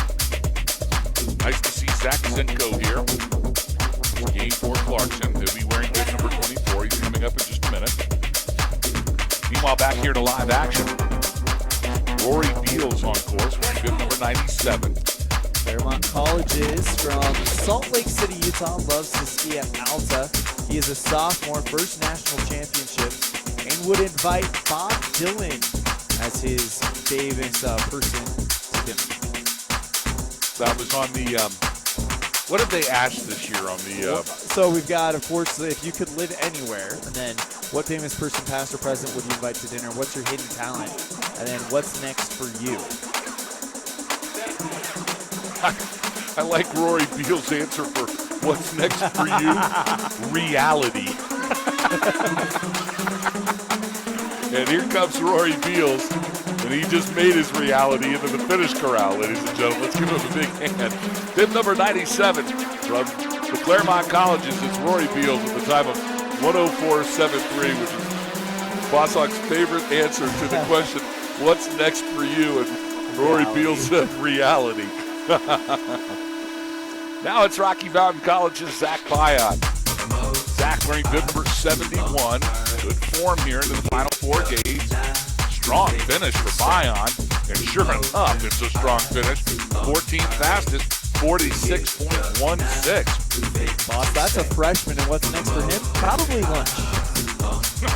Nice to see Zach Zenko here. Game for Clarkson. He'll be wearing bib number 24. He's coming up in just a minute. Meanwhile, back here to live action, Rory Beals on course wearing bib number 97.
Claremont Colleges from Salt Lake City, Utah, loves to ski at Alta. He is a sophomore, first national championship, and would invite Bob Dylan as his famous person.
That was on the, what did they ask this year on the?
So we've got, of course, if you could live anywhere, and then what famous person, past or present, would you invite to dinner? What's your hidden talent? And then what's next for you?
I like Rory Beals' answer for what's next for you. Reality. And here comes Rory Beals, and he just made his reality into the finish corral, ladies and gentlemen. Let's give him a big hand. Bib number 97 from the Claremont Colleges. It's Rory Beals with the time of 104.73, which is Boss Hawk's favorite answer to the question, what's next for you? And Rory Beals said reality. Now it's Rocky Mountain College's Zach Bayon. Zach wearing bib number 71. Good form here into the final 4 days. Strong finish for Bayon. And sure enough, it's a strong finish. 14th fastest, 46.16.
Boss, that's a freshman, and what's next for him? Probably lunch.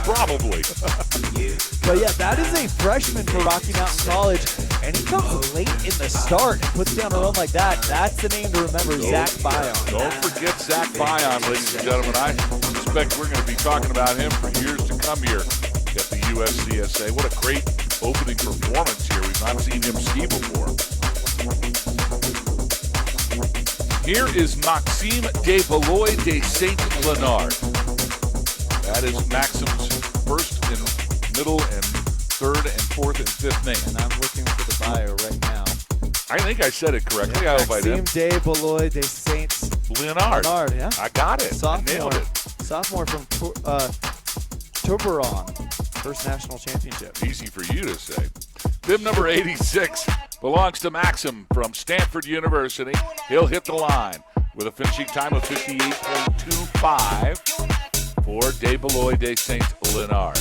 Probably.
But yeah, that is a freshman for Rocky Mountain College, and he comes late in the start and puts down a run like that. That's the name to remember, Zach Bayon.
Don't forget Zach Bayon, ladies and gentlemen. I suspect we're going to be talking about him for years to come here at the USCSA. What a great opening performance here. We've not seen him ski before. Here is Maxime DeBeloy de Saint-Léonard. That is Maxim's first and middle and third and fourth and fifth name.
And I'm looking for the bio right now.
I think I said it correctly. Yeah, I hope I did.
Maxime DeBeloy de Saint-Léonard. Yeah.
I got it.
Sophomore.
I nailed it.
Sophomore from Touberon. First national championship.
Easy for you to say. Bib number 86 belongs to Maxim from Stanford University. He'll hit the line with a finishing time of 58.25 for DeBeloy de Saint-Léonard.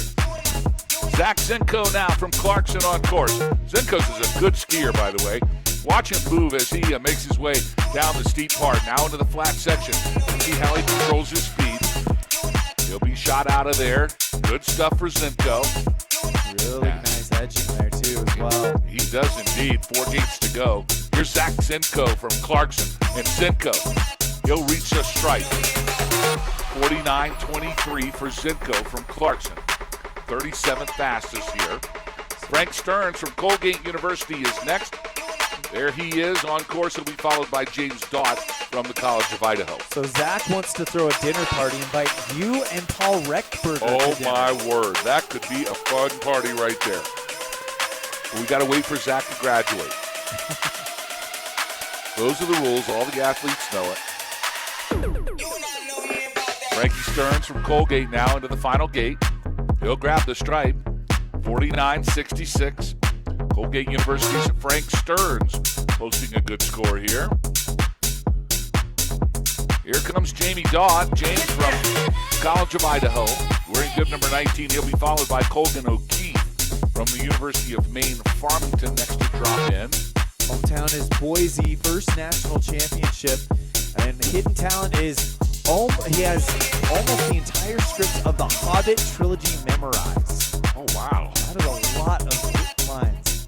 Zach Zenko now from Clarkson on course. Zenko's is a good skier, by the way. Watch him move as he makes his way down the steep part, now into the flat section. See how he controls his speed. He'll be shot out of there. Good stuff for Zenko.
Really nice edging there, too, as well.
He does indeed. 14th to go. Here's Zach Zenko from Clarkson. And Zenko, he'll reach a stripe. 49.23 for Zenko from Clarkson. 37th fastest here. Frank Stearns from Colgate University is next. There he is on course. He'll be followed by James Dodd from the College of Idaho.
So Zach wants to throw a dinner party, invite you and Paul Rechtberger
Oh
to
my word, that could be a fun party right there. But we got to wait for Zach to graduate. Those are the rules. All the athletes know it. Frankie Stearns from Colgate now into the final gate. He'll grab the stripe. 49.66. Colgate University's Frank Stearns posting a good score here. Here comes Jamie Dodd. James from College of Idaho. Wearing bib number 19. He'll be followed by Colton O'Keefe from the University of Maine, Farmington, next to drop in.
Hometown is Boise, first national championship. And hidden talent is, he has almost the entire script of the Hobbit trilogy memorized.
Oh, wow.
That is a lot of lines.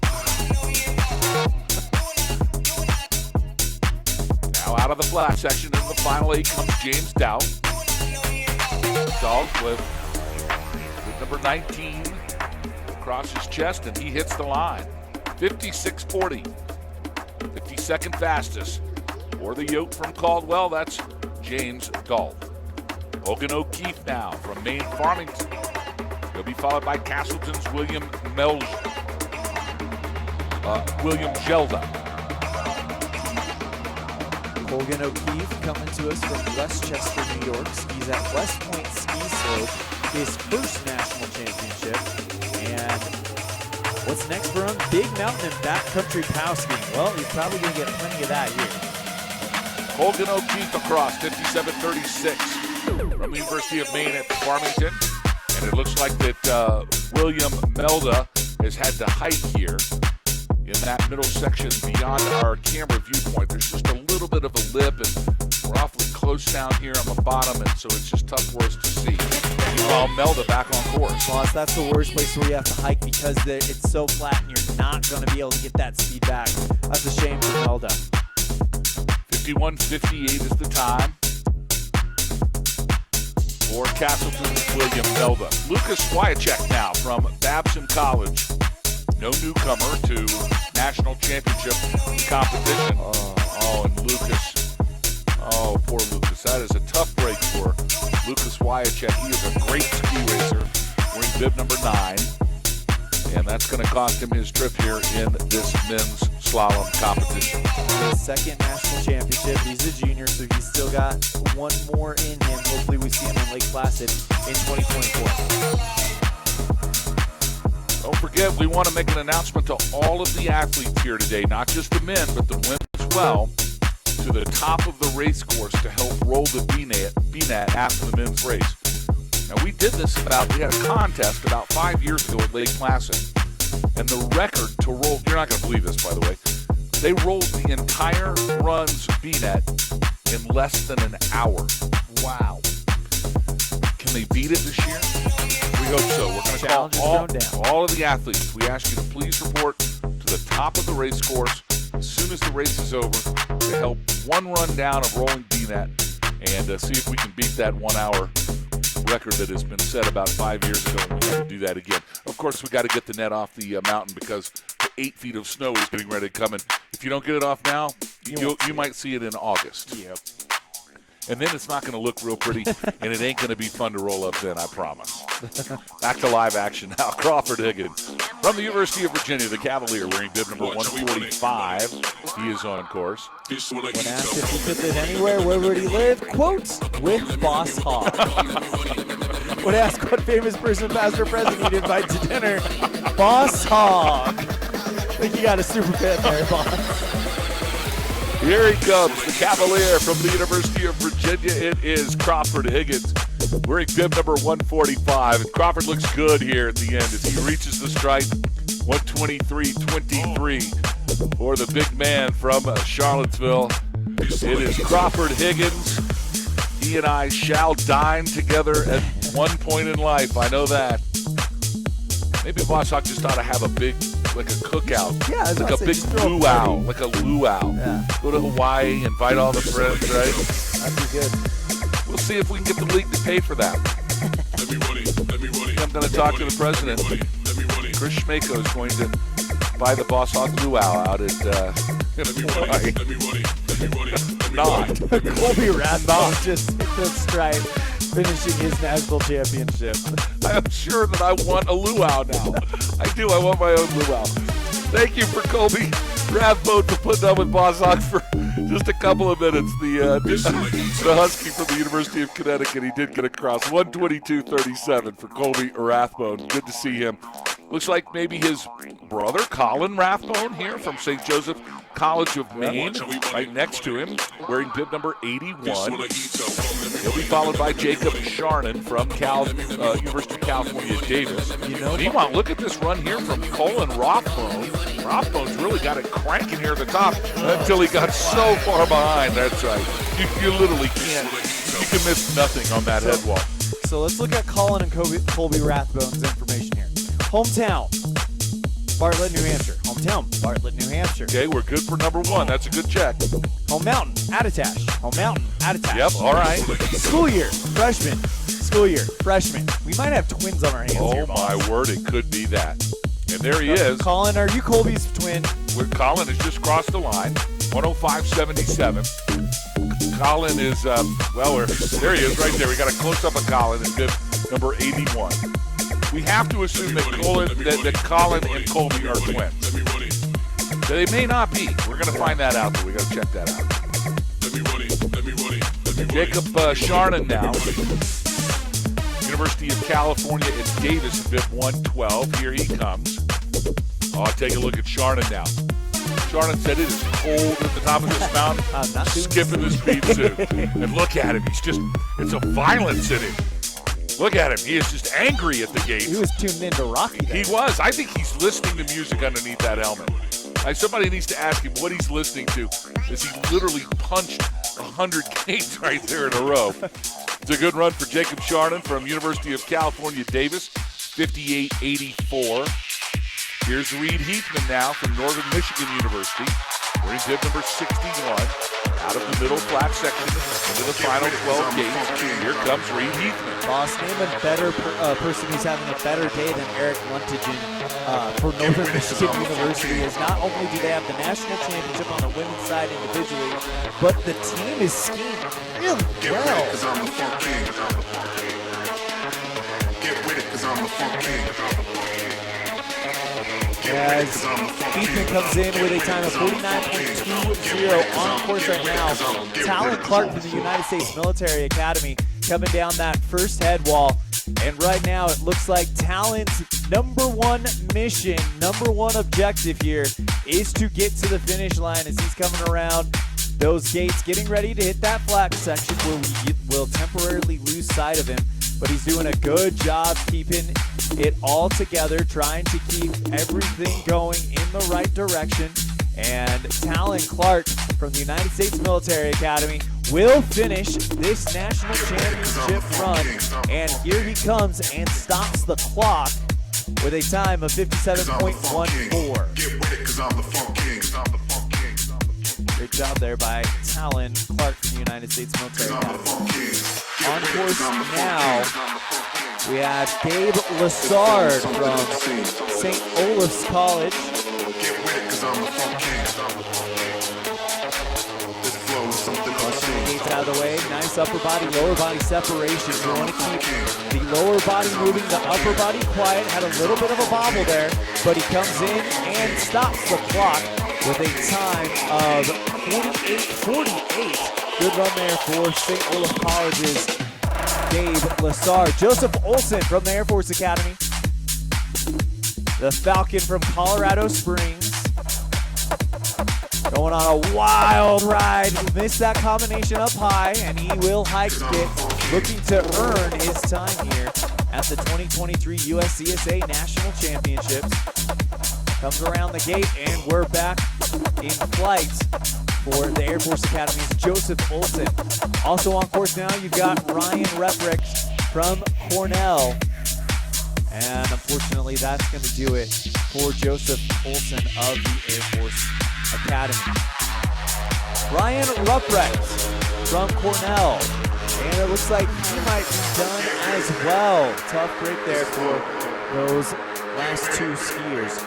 Now out of the flat section in the final 8 comes James Dow. Dow with number 19 across his chest, and he hits the line. 56.40. 52nd fastest. For the yoke from Caldwell, that's James Dahl. Hogan O'Keefe now from Maine Farmington. He'll be followed by Castleton's William Gelda.
Hogan O'Keefe coming to us from Westchester, New York. Skis at West Point Ski Slope, his first national championship. And what's next for him? Big mountain and backcountry pow skiing. Well, he's probably going to get plenty of that here.
Hogan O'Keefe across 57.36 from the University of Maine at Farmington. And it looks like that William Melda has had to hike here in that middle section beyond our camera viewpoint. There's just a little bit of a lip, and we're awfully close down here on the bottom, and so it's just tough for us to see. Meanwhile, Melda back on course.
Boss, that's the worst place where you have to hike because it's so flat and you're not going to be able to get that speed back. That's a shame for Melda.
51.58 is the time for Castleton's William Melda. Lucas Wyachek now from Babson College. No newcomer to national championship competition. Oh, and Lucas. Oh, poor Lucas. That is a tough break for Lucas Wyachek. He is a great ski racer, wearing bib number 9. And that's going to cost him his trip here in this men's slalom competition.
His second national championship. He's a junior, so he's still got one more in him. Hopefully we see him in Lake Placid in 2024.
Don't forget, we want to make an announcement to all of the athletes here today, not just the men, but the women as well, to the top of the race course to help roll the B-net after the men's race. Now, we had a contest about 5 years ago at Lake Placid, and the record to roll, you're not going to believe this, by the way, they rolled the entire run's B-net in less than an hour. Wow. Can they beat it this year? We hope so. We're going to call all of the athletes. We ask you to please report to the top of the race course as soon as the race is over to help one run down of rolling B-net and see if we can beat that 1 hour record that has been set about 5 years ago, and we have to do that again. Of course, we got to get the net off the mountain because the 8 feet of snow is getting ready to come in. If you don't get it off now, you might see it in August.
Yep.
And then it's not going to look real pretty, and it ain't going to be fun to roll up then, I promise. Back to live action now. Crawford Higgins from the University of Virginia, the Cavalier, wearing bib number 145. He is on course.
When asked if he could live anywhere, where would he live? Quote, with Boss Hog. When asked what famous person, past or present, he'd invite to dinner, Boss Hog. I think you got a super fan there, Boss.
Here he comes, the Cavalier from the University of Virginia. It is Crawford Higgins, wearing bib number 145. And Crawford looks good here at the end as he reaches the stripe. 123.23 for the big man from Charlottesville. It is Crawford Higgins. He and I shall dine together at one point in life. I know that. Maybe Boss Hawk just ought to have a big, like a cookout.
Yeah,
like a big luau. Like a luau.
Yeah.
Go to Hawaii, invite all the friends, right?
That'd be good.
We'll see if we can get the league to pay for that. I'm going to talk to the president. Chris Schmako is going to buy the Boss Hog luau out at Hawaii. Not.
Colby Rathbone just hit the stripe, finishing his national championship.
I'm sure that I want a luau now. I do. I want my own luau. Thank you for Colby Rathbone for putting up with Boss Hog for just a couple of minutes. The Husky from the University of Connecticut, he did get across. 122.37 for Colby Rathbone. Good to see him. Looks like maybe his brother, Colin Rathbone, here from St. Joseph College of Maine, right next to him, wearing bib number 81. He'll be followed by Jacob Sharnan from University of California, Davis. Meanwhile, look at this run here from Colin Rathbone. Rathbone's really got it cranking here at the top until he got so far behind. That's right. You literally can't. You can miss nothing on that head wall.
So let's look at Colin and Colby Rathbone's information here. Hometown, Bartlett, New Hampshire. Hometown, Bartlett, New Hampshire.
Okay, we're good for number 1. That's a good check.
Home mountain, Attitash. Home mountain, Attitash.
Yep, all right.
School year, freshman. School year, freshman. We might have twins on our hands here,
Oh, my word, it could be that. And there he is.
Colin, are you Colby's twin?
Colin has just crossed the line. 105.77. Colin is, there he is right there. We got a close-up of Colin in bib number 81. We have to assume that Colin and Colby are twins. They may not be. We're going to find that out, though. We got to check that out. Jacob Sharnan now. University of California at Davis, bib 112. Here he comes. Oh, take a look at Sharnan now. Sharnan said it is cold at the top of this mountain. Skipping the speed suit. And look at him. It's a violence in him. Look at him. He is just angry at the gate.
He was tuned into Rocky there.
He was. I think he's listening to music underneath that helmet. Somebody needs to ask him what he's listening to, as he literally punched 100 gates right there in a row. It's a good run for Jacob Sharnan from University of California, Davis, 58.84. Here's Reed Heathman now from Northern Michigan University, wearing bib number 61. Out of the middle flat section into the final 12 gates. Here comes Reed Heathman.
Boss, name a better person who's having a better day than Eric Luntigen for Northern Michigan University. Is not only do they have the national championship on the women's side individually, but the team is skiing really well. As Heathman comes in with a time of 49.20 on course right now. Talon Clark from the United States Military Academy coming down that first head wall. And right now it looks like Talon's number one mission, number one objective here is to get to the finish line as he's coming around those gates, getting ready to hit that flat section where we will temporarily lose sight of him. But he's doing a good job keeping it all together, trying to keep everything going in the right direction. And Talon Clark from the United States Military Academy will finish this national championship run. And here he comes and stops the clock with a time of 57.14. Great job there by Talon Clark from the United States Military Academy. On course now, we have Gabe Lassard from St. Olaf's College. Gates out of the way, nice upper body, lower body separation. You want to keep the lower body moving, the upper body quiet. Had a little bit of a bobble there, but he comes in and stops the clock with a time of 48.48. Good run there for St. Olaf College's Gabe Lassard. Joseph Olson from the Air Force Academy. The Falcon from Colorado Springs. Going on a wild ride. Missed that combination up high, and he will hike it, looking to earn his time here at the 2023 USCSA National Championships. Comes around the gate, and we're back in flight for the Air Force Academy's Joseph Olson. Also on course now, you've got Ryan Reprick from Cornell. And unfortunately, that's going to do it for Joseph Olson of the Air Force Academy. Ryan Reprick from Cornell. And it looks like he might be done as well. Tough break there for those last two skiers.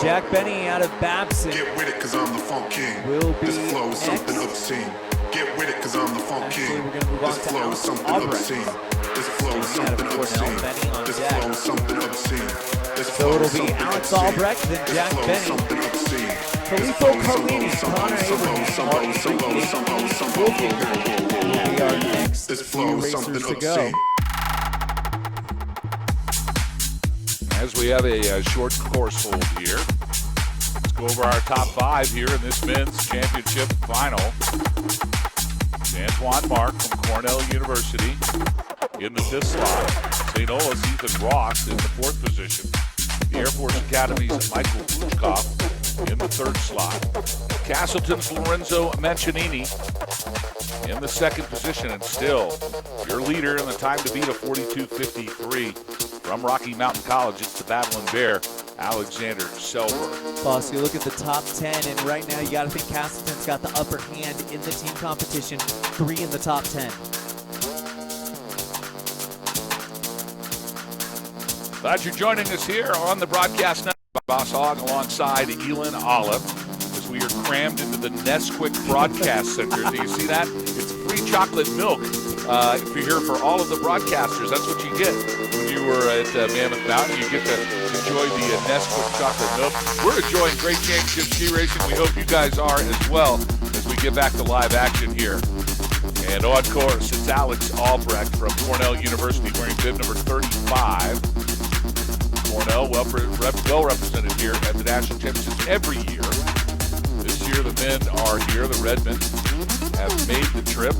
Jack Benny out of Babson
Get with it, cause I'm the funk king.
will be
This flow is something
next.
obscene. Get with it, cause I'm the funk
Actually,
king.
we're gonna move on
This
to
flow is
Alex
something
Albrecht.
obscene. This flow is
Out of
something
Cornell,
obscene.
Benny on
This
deck.
flow is something obscene. This
So
flow
it'll
is
be
something
Alex
obscene.
Albrecht, then
This
Jack
flow is
Benny,
something obscene.
Filippo Carlini, Connor Abraham, Martin Freaky, Wolfgang will be our next
This
few
flow is something
racers to go.
obscene.
As we have a short course hold here, let's go over our top five here in this men's championship final. Antoine Mark from Cornell University in the fifth slot. St. Olaf's Ethan Ross in the fourth position. The Air Force Academy's Michael Puchkoff in the third slot. Castleton's Lorenzo Mancinini in the second position, and still your leader in the time to beat a 42.53 from Rocky Mountain College. It's the Battling Bear, Alexander Selberg.
Boss, you look at the top 10, and right now you got to think Castleton's got the upper hand in the team competition. 3 in the top 10. Glad
you're joining us here on the broadcast network. Boss Hogg alongside Elin Olive as we are crammed into the Nesquik Broadcast Center. Do you see that? It's free chocolate milk if you're here for all of the broadcasters. That's what you get when you were at Mammoth Mountain. You get to enjoy the Nesquik chocolate milk. We're enjoying great championship ski racing. We hope you guys are as well as we get back to live action here. And on course, it's Alex Albrecht from Cornell University wearing bib number 35. Cornell, well represented here at the National Championships every year. This year, the men are here. The Redmen have made the trip.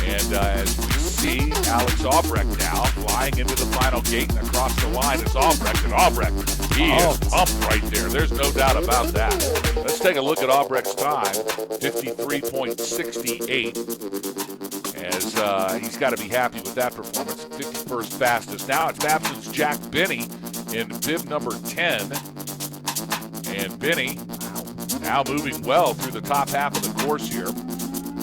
And as we see, Alex Albrecht now flying into the final gate and across the line is Albrecht. And Albrecht, he is pumped right there. There's no doubt about that. Let's take a look at Albrecht's time, 53.68. As he's got to be happy with that performance, 51st fastest. Now it's Babson's Jack Benny in bib number 10. And Benny now moving well through the top half of the course here.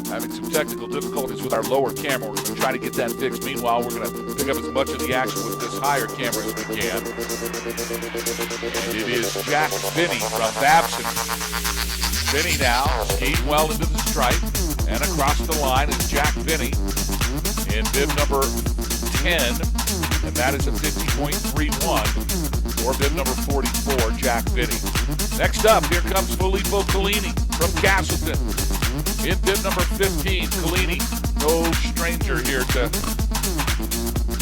Having some technical difficulties with our lower camera. We're going to try to get that fixed. Meanwhile, we're going to pick up as much of the action with this higher camera as we can. And it is Jack Benny from Babson. Benny now skiing well into the stripe. And across the line is Jack Benny in bib number 10. And that is a 50.31 or bib number 44, Jack Benny. Next up, here comes Filippo Collini from Castleton. In bib number 15, Collini, no stranger here to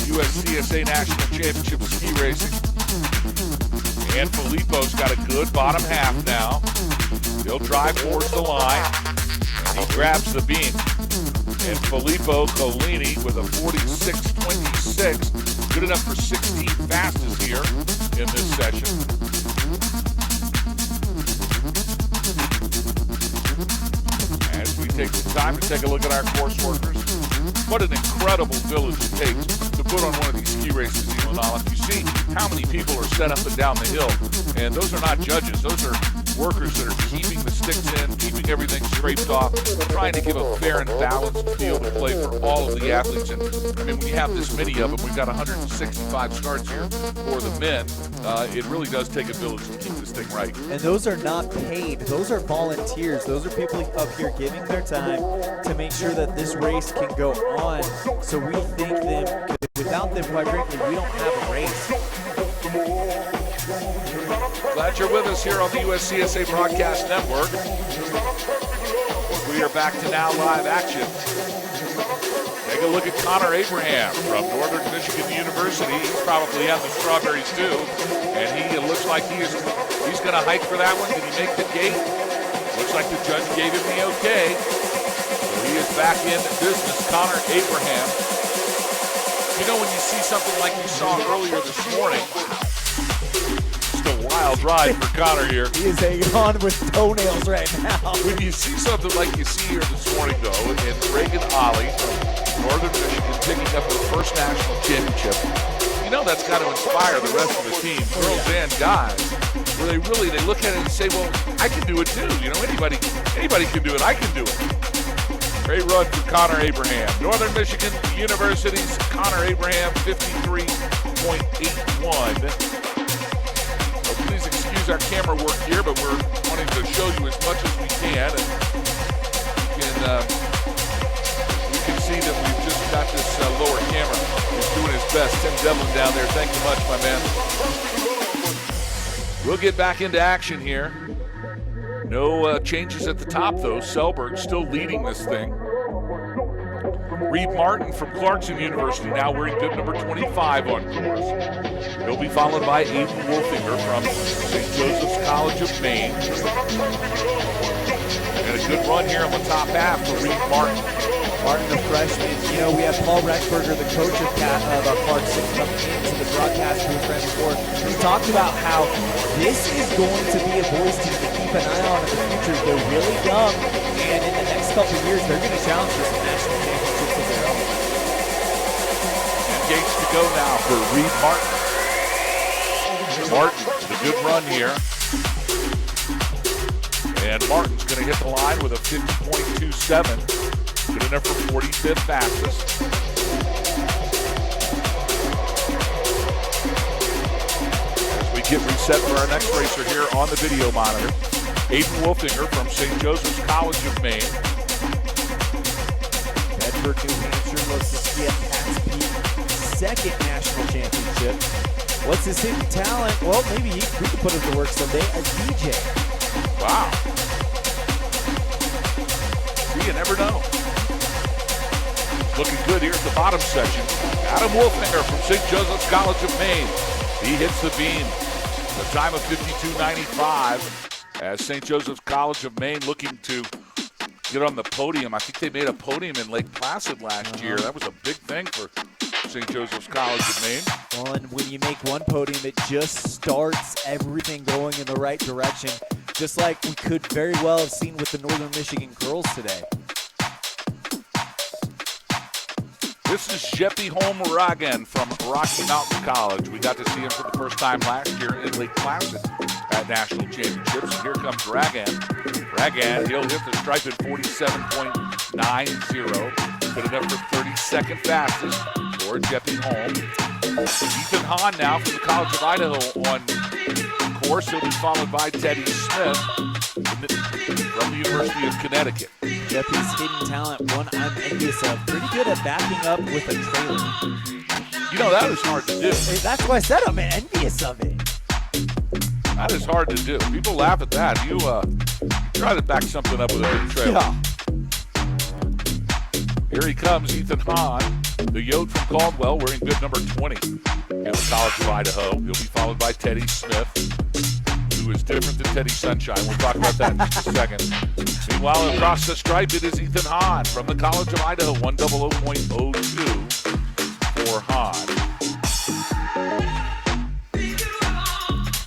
USCSA National Championship ski racing. And Filippo's got a good bottom half now. He'll drive towards the line, and he grabs the beam. And Filippo Collini with a 46.26, good enough for 16 fastest here in this session. Take some time to take a look at our course workers. What an incredible village it takes to put on one of these ski races, Elon Olive. You see how many people are set up and down the hill. And those are not judges. Those are workers that are keeping the sticks in, keeping everything scraped off, trying to give a fair and balanced field of play for all of the athletes. And I mean, when you have this many of them, we've got 165 starts here for the men. It really does take a village to keep this thing right.
And those are not paid. Those are volunteers. Those are people up here giving their time to make sure that this race can go on. So we thank them. Without them, quite frankly, we don't have a race.
Glad you're with us here on the USCSA Broadcast Network. We are back to now live action. Take a look at Connor Abraham from Northern Michigan University. He's probably had the strawberries too. And he looks like he's going to hike for that one. Did he make the gate? Looks like the judge gave him the okay. So he is back in business, Connor Abraham. You know, when you see something like you saw earlier this morning, just a wild ride for Connor here.
He is hanging on with toenails right now.
When you see something like you see here this morning, though, and Reagan Ollie from Northern Michigan picking up the first national championship, you know that's got to inspire the rest of the team, girls and guys, where they look at it and say, well, I can do it too. You know, anybody can do it. I can do it. Great run for Connor Abraham. Northern Michigan University's Connor Abraham, 53.81. So please excuse our camera work here, but we're wanting to show you as much as we can. And you can see that we've just got this lower camera. He's doing his best. Tim Devlin down there. Thank you much, my man. We'll get back into action here. No changes at the top, though. Selberg still leading this thing. Reed Martin from Clarkson University now wearing bib number 25 on course. He'll be followed by Aiden Wolfinger from St. Joseph's College of Maine. And a good run here on the top half for Reed Martin.
Martin, the freshman. You know, we have Paul Rexberger, the coach of Clarkson, coming into the broadcast booth right before. He talked about how this is going to be a boys team to keep an eye on in the future. They're really young, and in the next couple of years, they're going to challenge for some national championships of their own.
And gates to go now for Reed Martin. Martin, the good run here. And Martin's going to hit the line with a 50.27. Good enough for 45th fastest. As we get reset for our next racer here on the video monitor. Aiden Wolfinger from St. Joseph's College of Maine.
Bedford, New Hampshire looks to see a Pat's Peak second national championship. What's his hidden talent? Well, maybe we could put him to work someday. A DJ.
Wow. See, you never know. Looking good here at the bottom section. Adam Wolfinger from St. Joseph's College of Maine. He hits the beam. The time of 52.95 as St. Joseph's College of Maine looking to get on the podium. I think they made a podium in Lake Placid last year. That was a big thing for St. Joseph's College of Maine.
Well, and when you make one podium, it just starts everything going in the right direction, just like we could very well have seen with the Northern Michigan girls today.
This is Jeppe Holm-Ragan from Rocky Mountain College. We got to see him for the first time last year in Lake Placid at National Championships. And here comes Ragan. Ragan, he'll hit the stripe at 47.90. Good enough for 32nd fastest for Jeppe Holm. Ethan Hahn now from the College of Idaho on course. He'll be followed by Teddy Smith from the University of Connecticut.
Jeppe's hidden talent, one I'm envious of. Pretty good at backing up with a trailer.
You know, that is hard to do.
That's why I said I'm envious of it.
That is hard to do. People laugh at that. You try to back something up with a big trailer.
Yeah.
Here he comes, Ethan Hahn, the Yote from Caldwell, wearing bib number 20 in the College of Idaho. He'll be followed by Teddy Smith, who is different than Teddy Sunshine. We'll talk about that in just a second. Meanwhile, across the stripe, it is Ethan Hahn from the College of Idaho, 100.02 for Hahn.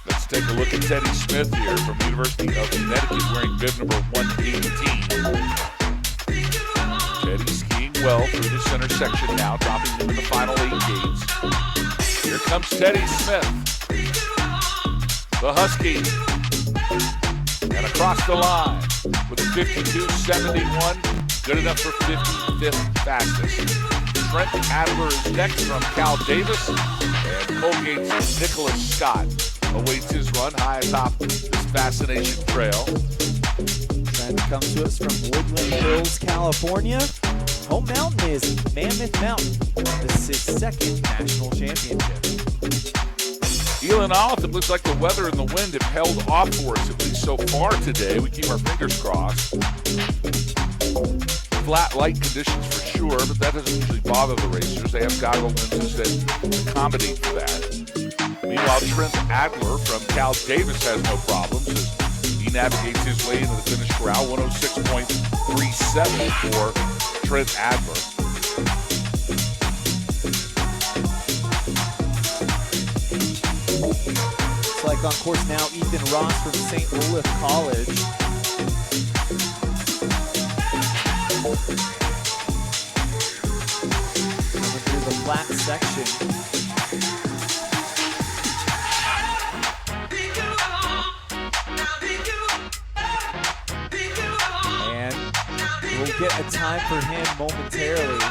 Let's take a look at Teddy Smith here from the University of Connecticut, wearing bib number 118. Teddy skiing well through the center section now, dropping into the final 8 gates. Here comes Teddy Smith, the Husky, and across the line with a 52.71, good enough for 55th fastest. Trent Adler is next from Cal Davis, and Colgate's Nicholas Scott awaits his run high atop this Fascination Trail.
Trent comes to us from Woodland Hills, California. Home mountain is Mammoth Mountain. This is his second national championship.
Illinois, it looks like the weather and the wind have held off for us, at least so far today. We keep our fingers crossed. Flat, light conditions for sure, but that doesn't usually bother the racers. They have goggle lenses that accommodate for that. Meanwhile, Trent Adler from Cal Davis has no problems as he navigates his way into the finish corral. 106.37 for Trent Adler.
Looks like on course now, Ethan Ross from St. Olaf College. Coming through the flat section. And we'll get a time for him momentarily.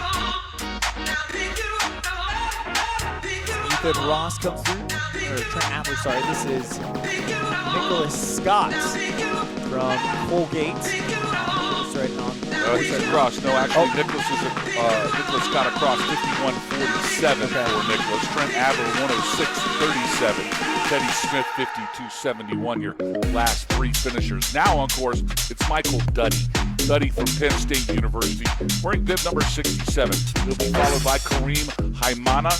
Ethan Ross comes through. Or Trent Adler, sorry. This is Nicholas Scott from Colgate. Right on.
He's across. No, actually, Nicholas got across 51.47 for Nicholas. Trent Adler 106.37. Teddy Smith 52.71. Your last three finishers. Now on course, it's Michael Duddy. Duddy from Penn State University, wearing bib number 67. He'll be followed by Kareem Haimana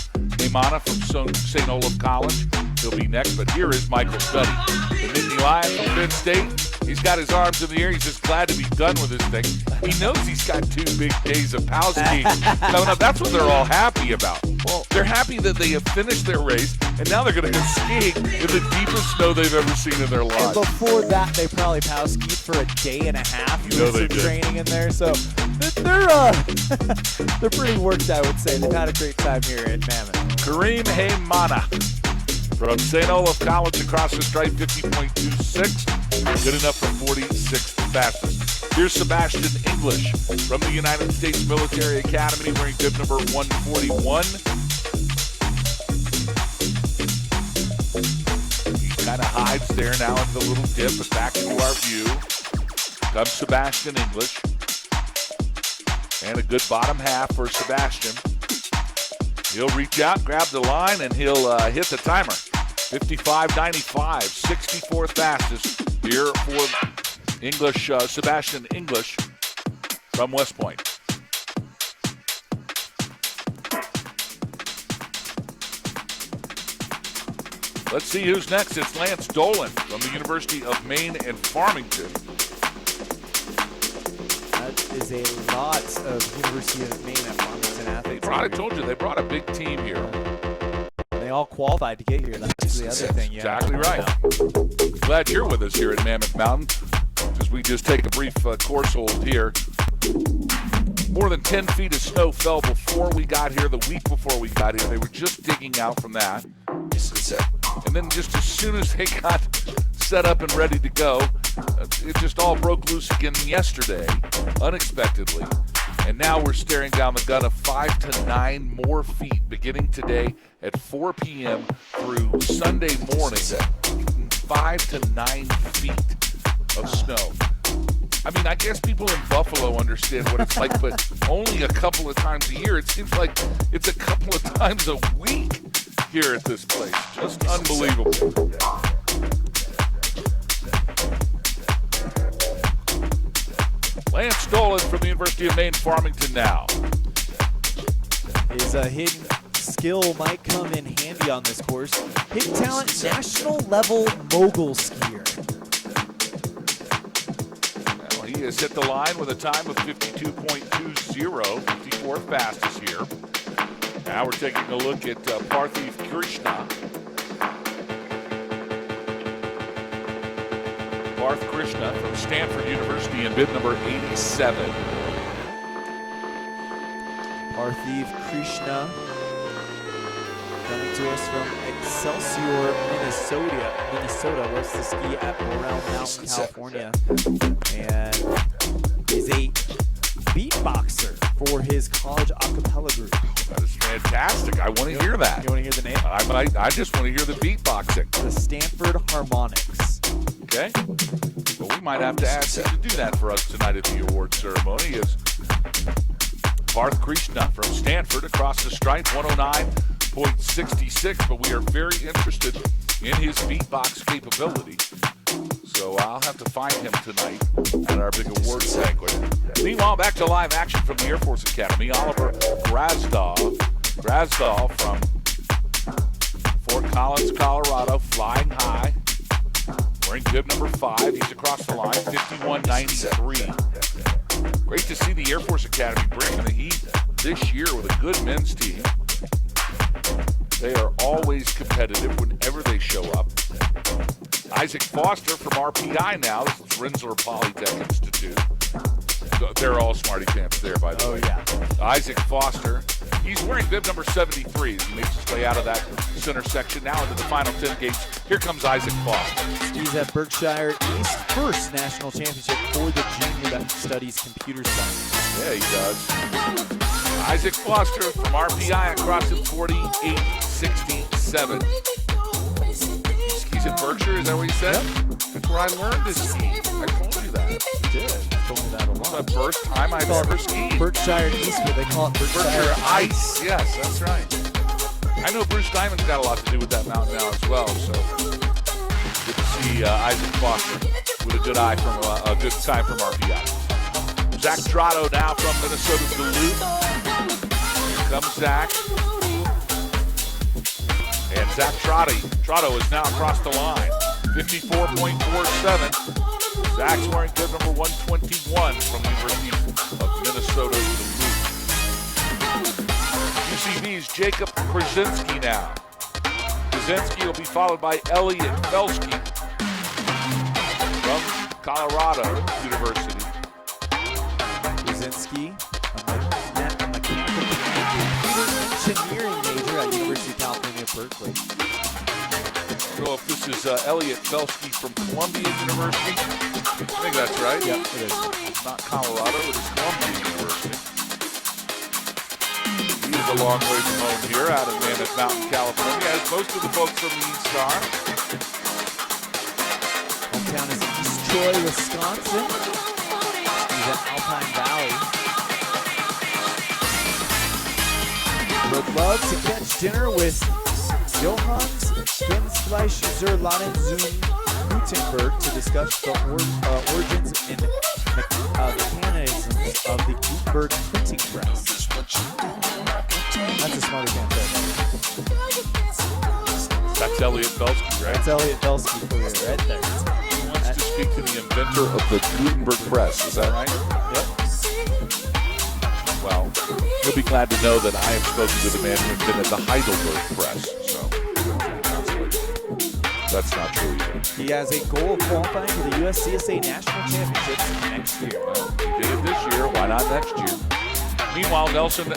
from St. Olaf College. He'll be next, but here is Michael Duddy, the Nittany Lion from Penn State. He's got his arms in the air. He's just glad to be done with this thing. He knows he's got 2 big days of POW skiing coming up. That's what they're all happy about. Well, they're happy that they have finished their race, and now they're going to go skiing in the deepest snow they've ever seen in their lives.
And before that, they probably POW skied for a day and a half.
You know they
some
did.
Training in there, so they're they're pretty worked, I would say. They've had a great time here at Mammoth.
Kareem Haimana from St. Olaf College across the stripe, 50.26. Good enough for 46th fastest. Here's Sebastian English from the United States Military Academy, wearing bib number 141. He's Kind of hides there now in the little dip, but back into our view comes Sebastian English. And a good bottom half for Sebastian. He'll reach out, grab the line, and he'll hit the timer. 55.95, 64th fastest here for English, Sebastian English from West Point. Let's see who's next. It's Lance Dolan from the University of Maine and Farmington.
That is a lot of University of Maine and Farmington athletes.
I told you, they brought a big team here.
They all qualified to get here. That's the other thing.
Exactly right. Glad you're with us here at Mammoth Mountain, because we just take a brief course hold here. More than 10 feet of snow fell before we got here, the week before we got here. They were just digging out from that. And then just as soon as they got set up and ready to go, it just all broke loose again yesterday, unexpectedly. And now we're staring down the gun of 5 to 9 more feet beginning today at 4 p.m. through Sunday morning. 5 to 9 feet of snow. I mean, I guess people in Buffalo understand what it's like, but only a couple of times a year. It seems like it's a couple of times a week here at this place. Just unbelievable. Lance Dolan from the University of Maine Farmington now.
His hidden skill might come in handy on this course. Hidden talent, national level mogul skier.
Well, he has hit the line with a time of 52.20, 54th fastest here. Now we're taking a look at Parthiv Krishna. Parth Krishna from Stanford University in bid number 87.
Parthiv Krishna coming to us from Excelsior, Minnesota. Loves to ski at Morel Mountain, California. And is a beatboxer for his college a cappella group.
That is fantastic. I want to hear that.
You want to hear the name?
I just want to hear the beatboxing.
The Stanford Harmonics.
Okay. Well, we might have to ask you to do that for us tonight at the award ceremony. Is Parth Krishna from Stanford across the stripe, 109.66, but we are very interested in his beatbox capability. So I'll have to find him tonight at our big awards banquet. Meanwhile, back to live action from the Air Force Academy. Oliver Grazdal from Fort Collins, Colorado, flying high. Wearing bib number 5. He's across the line, 51.93. Great to see the Air Force Academy bringing the heat this year with a good men's team. They are always competitive whenever they show up. Isaac Foster from RPI now. This is Rensselaer Polytech Institute. They're all smarty pants there, by the way.
Yeah.
Isaac Foster. He's wearing bib number 73 as he makes his way out of that center section. Now into the final 10 gates. Here comes Isaac Foster.
He's at Berkshire East first national championship for the junior that studies computer science.
Yeah, he does. Isaac Foster from RPI across at 48.67. He's in Berkshire, is that what he said? Yep. That's where I learned to ski. I told you that.
You did. You told me that a lot.
It's the first time I've ever skied.
Berkshire East, but they call it
Berkshire Ice. Yes, that's right. I know Bruce Diamond's got a lot to do with that mountain now as well, so good to see Isaac Foster with a good eye from a good time from RPI. Zach Trotto now from Minnesota Duluth. Here comes Zach. And Zach Trotto is now across the line. 54.47. Zach's wearing bib number 121 from the University of Minnesota Duluth. UCB's Jacob Krasinski now. Krasinski will be followed by Elliot Felsky from Colorado University.
Krasinski, a mechanical engineering major at University of California, Berkeley.
I don't know if this is Elliot Felsky from Columbia University. I think that's right.
Yeah, it is.
It's not Colorado, it is Columbia University. He is a long way from home here out in Mammoth Mountain, California, as most of the folks from the East are.
hometown is East Troy, Wisconsin. He's at Alpine Valley. Would love to catch dinner with Johannes Gensfleisch-Zerladen-Zoom Gutenberg to discuss the origins and mechanisms of the Gutenberg printing press. That's a smarter can't say.
That's Elliot Belsky, right?
That's Elliot Belsky for you right there.
He wants to speak to the inventor of the Gutenberg press. Is that right?
Yep.
Well, you'll be glad to know that I have spoken to the man who invented the Heidelberg press. So, that's not true either.
He has a goal of qualifying for the USCSA National Championships next year.
Well, he did it this year. Why not next year? Meanwhile, Nelson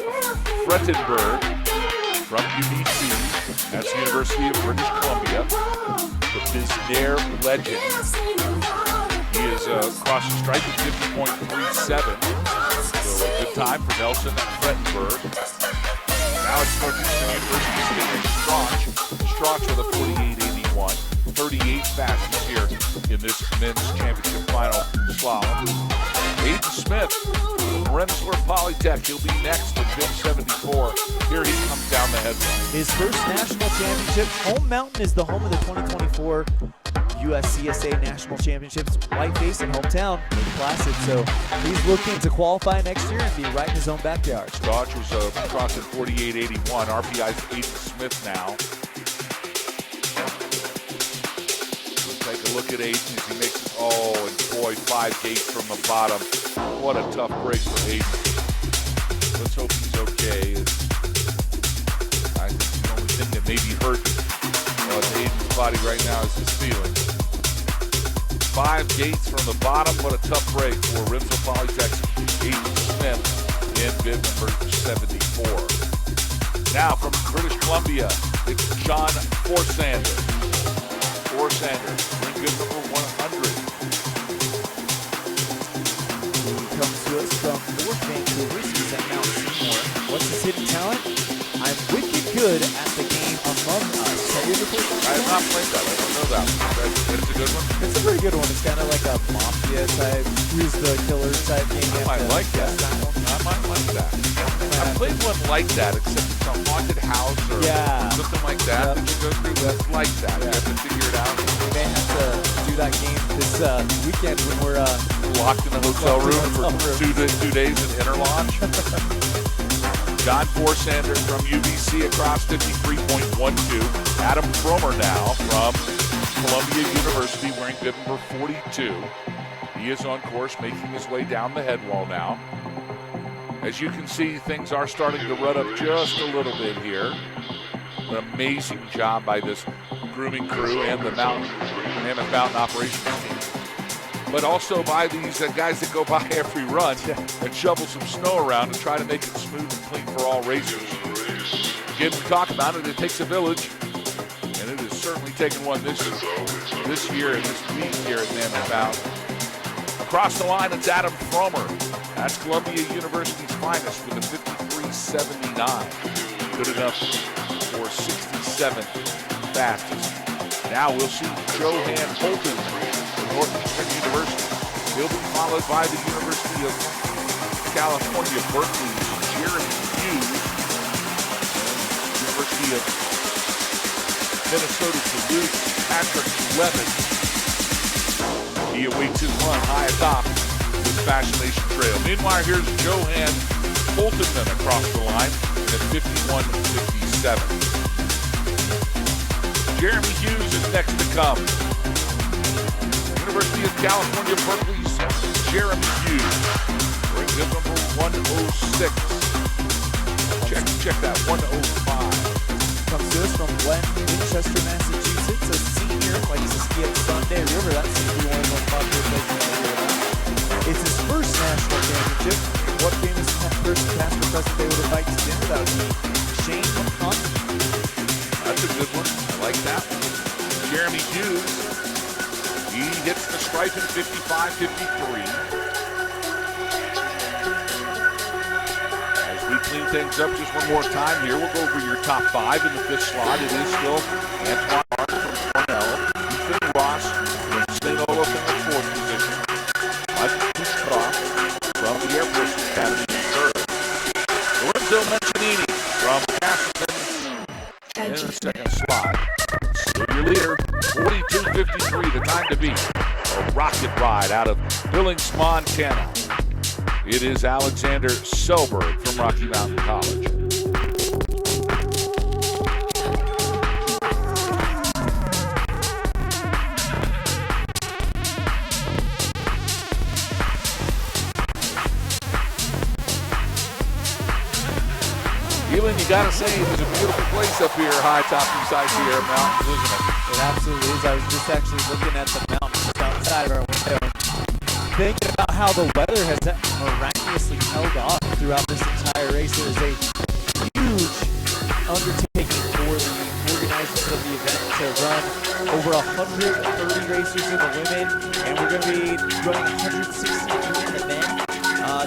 Frettenberg from UBC at the University of British Columbia, the Biznair legend. He is across the stripe at 50.37. So a good time for Nelson Frettenberg. Now it's Northeastern University's Henry Strauch with a 48.81. 38 fastest here in this men's championship final slalom. Aiden Smith from Rensselaer Polytech. He'll be next at 74. Here he comes down the headline.
His first national championship. Home Mountain is the home of the 2024 USCSA National Championships. Whiteface and hometown, Lake Placid. So he's looking to qualify next year and be right in his own backyard.
Strauch was crossing 48.81. RPI's Aiden Smith now. Take a look at Aiden as he makes it. Oh, and boy, 5 gates from the bottom. What a tough break for Aiden. Let's hope he's okay. I think the only thing that may be hurt on Aiden's body right now is his feelings. 5 gates from the bottom. What a tough break for Rensselaer Polytech's Aiden Smith in bid number 74. Now from British Columbia, it's John Forsander. Forsander, bring good number 100.
He comes to us from North Vancouver. He's at Mount Seymour. What's his hidden talent? I'm wicked good at the game Among Us. Have you ever played that?
I have not played that. I don't know that one. That's a good one.
It's a pretty good one. It's kind of like a mafia type, who's the killer type game.
I like that. I might like that. I played one like that, except it's a haunted house or something like that that you go through. That's like that. You have to figure it out.
We may have to do that game this weekend when we're
locked in a hotel room for 2 days in Interlaunch. John Forsander from UBC across 53.12. Adam Fromer now from Columbia University wearing bib number 42. He is on course, making his way down the head wall now. As you can see, things are starting to run up just a little bit here. An amazing job by this grooming crew and the Mammoth Mountain operations team. But also by these guys that go by every run and shovel some snow around and try to make it smooth and clean for all racers. Again, we talk about it. It takes a village, and it has certainly taken one this year and this week here at Mammoth Mountain. Across the line, it's Adam Fromer. That's Columbia University's finest with a 53.79. Good enough for 67th fastest. Now we'll see Johan Holton from Northeastern University. He'll be followed by the University of California, Berkeley's Jeremy Hughes. University of Minnesota Duluth, Patrick Levin. He awaits his run high atop this Fascination Trail. Meanwhile, here's Johan Holtonman across the line at 51.57. Jeremy Hughes is next to come. University of California, Berkeley's Jeremy Hughes. We're in number 106. Check that, 105.
Comes to us from Glen, Winchester, Massachusetts. A senior, likes to ski at Sunday River. That seems to be one of the most popular places in the area. It's his first national championship. What famous person, past or present, they would invite to dinner? That would be Shane Hunt.
That's a good one. I like that. Jeremy Hughes. He hits the stripe in 55.53. As we clean things up just one more time here, we'll go over your top 5 in the 5th slot. It is still Antoine Martin from Cornell, Ethan Ross from St. Olaf 2:53, the time to beat. A rocket ride out of Billings, Montana. It is Alexander Selberg from Rocky Mountain College. Ewan, you gotta say, it was a beautiful place up here, high top these high Sierra Mountains, isn't it?
It absolutely is. I was just actually looking at the mountains outside of our window, thinking about how the weather has miraculously held off throughout this entire race. It is a huge undertaking for the organizers of the event to run over 130 racers in the women, and we're going to be running 163 in the men.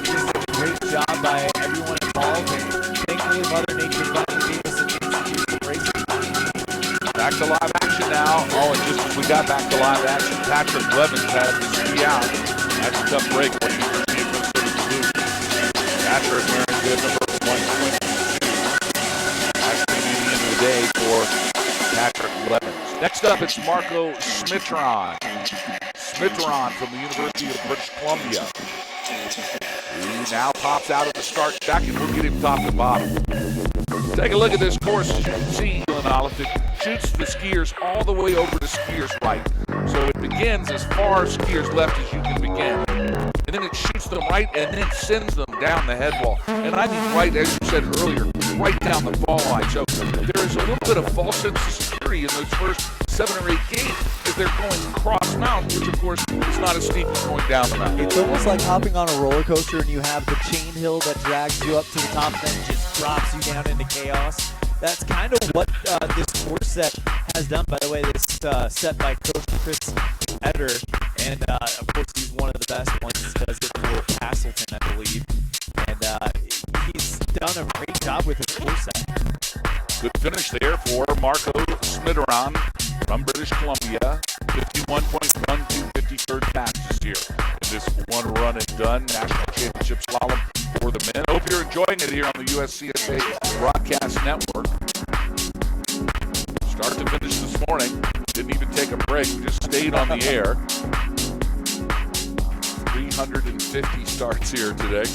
Just a great job by everyone involved, and thankfully Mother Nature finally gave us a chance to do some racing.
Back to live action now. Oh, and just as we got back to live action, Patrick Levins had to ski out. That's a tough break when you see it goes to the blue. Patrick wearing good number 122. That's going to be the end of the day for Patrick Levins. Next up, it's Marco Smitron. Smitron from the University of British Columbia. He now pops out of the start check, and we'll get him top to bottom. Take a look at this course. As you can see, Olive, it shoots the skiers all the way over to skiers right. So it begins as far skiers left as you can begin. And then it shoots them right and then sends them down the head wall. And I mean right, as you said earlier, right down the fall line. So there is a little bit of false sense of security in those first 7 or 8 gates if they're going across mountain, which of course is not as steep as going down the mountain.
It's almost like hopping on a roller coaster and you have the chain hill that drags you up to the top and then just drops you down into chaos. That's kind of what this course set has done. By the way, this set by Coach Chris Eder, and of course he's one of the best ones. He does it for Castleton, I believe, and he's done a great job with his course set.
Good finish there for Marco Smitron from British Columbia. 51.12, 53rd fastest here in this one run and done national championship slalom for the men. Hope you're enjoying it here on the USCSA Broadcast Network. Start to finish this morning. Didn't even take a break. We just stayed on the air. 350 starts here today.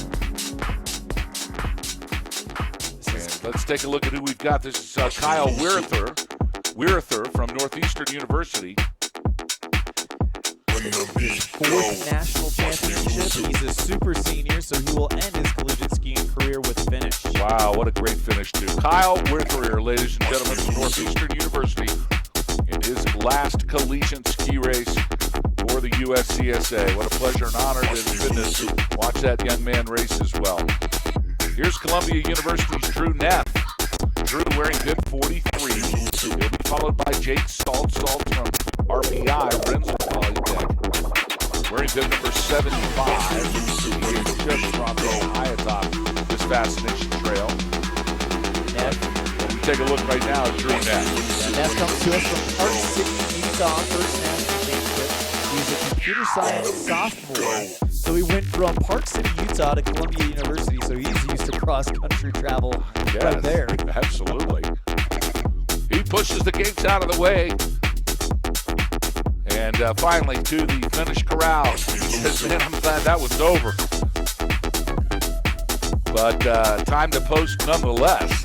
And let's take a look at who we've got. This is Kyle Weirther from Northeastern University.
His 4th national championship. He's a super senior, so he will end his collegiate skiing career with a finish.
Wow, what a great finish, too. Kyle Weirther, ladies and gentlemen, from Northeastern University, in his last collegiate ski race for the USCSA. What a pleasure and honor it has been to watch that young man race as well. Here's Columbia University's Drew Neff. Drew wearing good 43. He'll be followed by Jake Salt from RPI, Rensselaer Polytech. Wearing good number 75. He is just from the high atop this Fascination Trail. Neff. We take a look right now at Drew Neff.
And Neff comes to us from Park City, Utah, first national championship. He's a computer science sophomore. So he went from Park City, Utah to Columbia University, so he's used to cross-country travel right there.
Absolutely. He pushes the gates out of the way. And finally to the finish corral. He says, man, I'm glad that was over. But time to post nonetheless.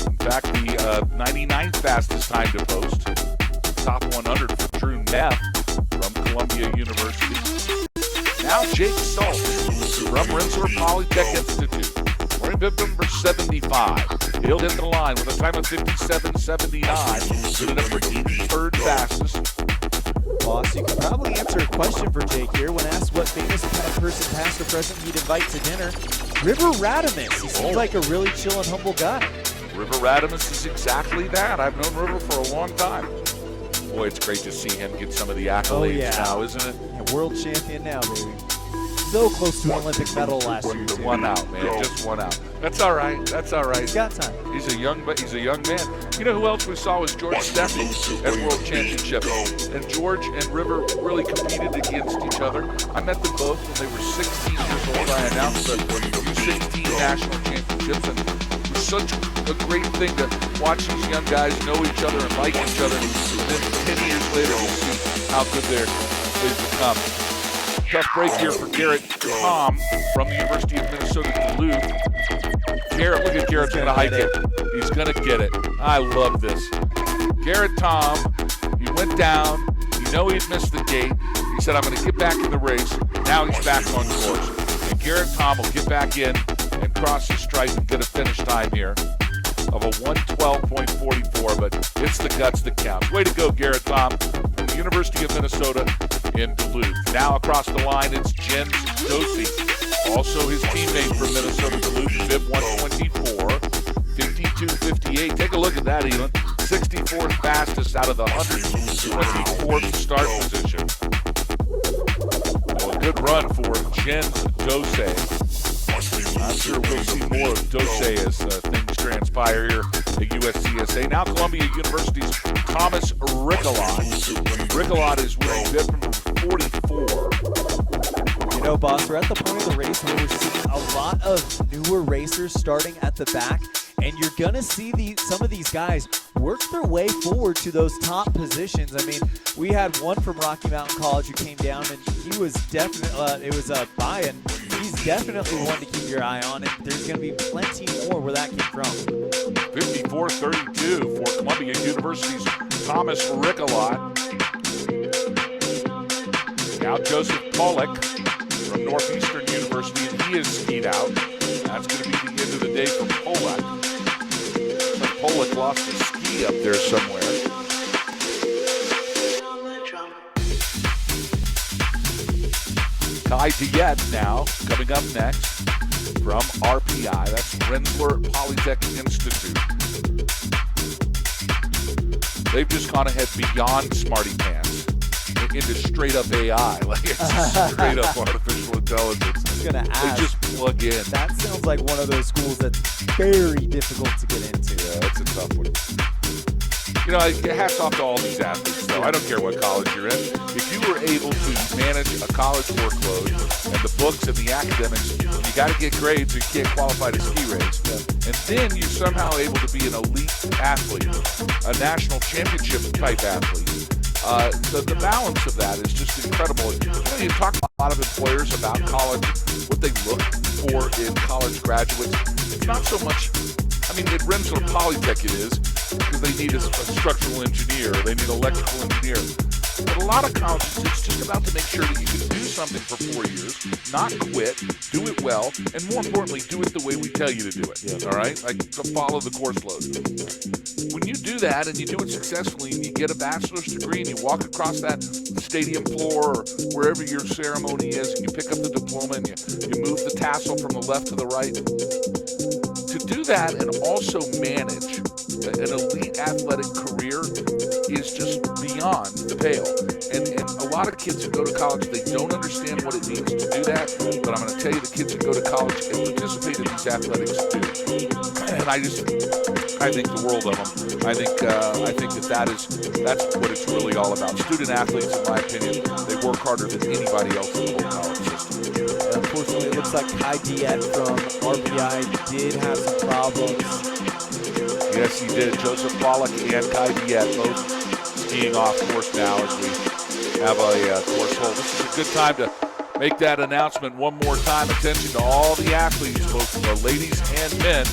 In fact, the 99th fastest time to post. Top 100 for Drew Neff from Columbia University. Now Jake Salt from Rensselaer Polytech Institute. Wearing bib number 75. He'll hit the line with a time of 57.79. Good enough for 83rd fastest.
Boss, you can probably answer a question for Jake here. When asked what famous person, past or present, he'd invite to dinner, River Radamus. He seems like a really chill and humble guy.
River Radamus is exactly that. I've known River for a long time. Boy, it's great to see him get some of the accolades now, isn't it?
Yeah, world champion now, baby. So close to an Olympic medal last year, too.
One out, man. Just one out. That's all right. That's all right.
He's got time.
He's a young man. You know who else we saw was George Steffi at World Championship. And George and River really competed against each other. I met them both when they were 16 years old. I announced the U16 National Championships, and it was such a great thing to watch these young guys know each other and like each other. And then 10 years later, we'll see how good they've become. Tough break here for Garrett Tom from the University of Minnesota Duluth. Garrett, look at Garrett's going to hike it. He's going to get it. I love this. Garrett Tom, he went down. You know he'd missed the gate. He said, I'm going to get back in the race. Now he's back on course. And Garrett Tom will get back in and cross the stripe and get a finish time here of a 1:12.44, but it's the guts that count. Way to go, Garrett Tom from the University of Minnesota in Duluth. Now across the line, it's Jens Dosey, also his teammate from Minnesota Duluth, bib 124, 52.58. Take a look at that, Elon. 64th fastest out of the 124th start position. Well, a good run for Jens Dosey. I'm sure we'll see more of Dosey as things transpire here at USCSA. Now Columbia University's Thomas Rickalot. Rickalot is winning bib from 44.
You know, boss, we're at the point of the race where we're seeing a lot of newer racers starting at the back, and you're going to see some of these guys work their way forward to those top positions. I mean, we had one from Rocky Mountain College who came down, and he was definitely, it was Bayan. He's definitely one to keep your eye on, and there's going to be plenty more where that came from.
54.32 for Columbia University's Thomas Rickalot. Now Joseph Pollock from Northeastern University, and he is skied out. That's going to be the end of the day for Pollock. But Pollock lost his ski up there somewhere. Kai Diet now coming up next from RPI. That's Rensselaer Polytech Institute. They've just gone ahead beyond Smarty Pants into straight up AI. Like it's straight up artificial intelligence.
I was going to ask.
They just plug in.
That sounds like one of those schools that's very difficult to get into.
Yeah, it's a tough one. You know, hats off to all these athletes, though. I don't care what college you're in. If you were able to manage a college workload and the books and the academics, you got to get grades or you can't qualify to ski race. And then you're somehow able to be an elite athlete, a national championship type athlete. The balance of that is just incredible. You know, you talk to a lot of employers about college, what they look for in college graduates. It's not so much, I mean, at Rensselaer Polytech it is, because they need a structural engineer, they need an electrical engineer. But a lot of colleges, it's just about to make sure that you can do something for 4 years, not quit, do it well, and more importantly, do it the way we tell you to do it, all right? Like, to follow the course load. When you do that and you do it successfully and you get a bachelor's degree and you walk across that stadium floor or wherever your ceremony is and you pick up the diploma and you move the tassel from the left to the right, to do that and also manage an elite athletic career is just beyond the pale. And a lot of kids who go to college, they don't understand what it means to do that. But I'm going to tell you, the kids who go to college and participate in these athletics do. And I think the world of them. I think that's what it's really all about. Student athletes, in my opinion, they work harder than anybody else in the whole college system.
Unfortunately, it looks like Kai Diet from RPI did have some problems.
Yes, he did. Joseph Pollock and Kai Diet both skiing off course now as we have a course hold. This is a good time to make that announcement one more time. Attention to all the athletes, both the ladies and men.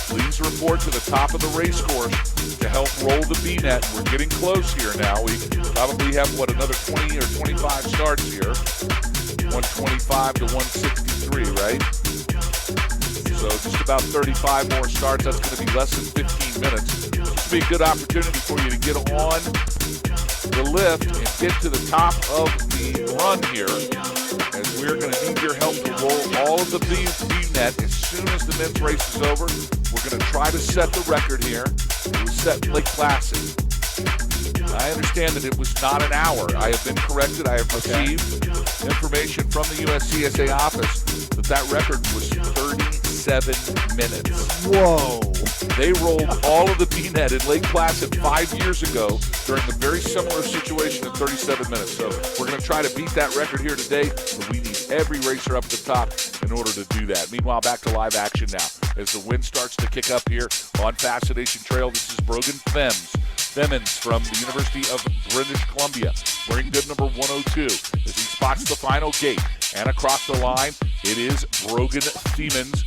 Please report to the top of the race course to help roll the B-net. We're getting close here now. We probably have, another 20 or 25 starts here. 125 to 163, right? So just about 35 more starts. That's going to be less than 15 minutes. This will be a good opportunity for you to get on the lift and get to the top of the run here, as we're going to need your help to roll all of the B-net as soon as the men's race is over. We're going to try to set the record here. It was set Lake Placid. I understand that it was not an hour. I have been corrected. I have received information from the USCSA office that record was 37 minutes.
Whoa.
They rolled all of the B-net in Lake Placid 5 years ago during a very similar situation in 37 minutes. So we're going to try to beat that record here today, but we need every racer up at the top in order to do that. Meanwhile, back to live action now. As the wind starts to kick up here on Fascination Trail, this is Brogan Femmins from the University of British Columbia, wearing bib number 102 as he spots the final gate. And across the line, it is Brogan Femmins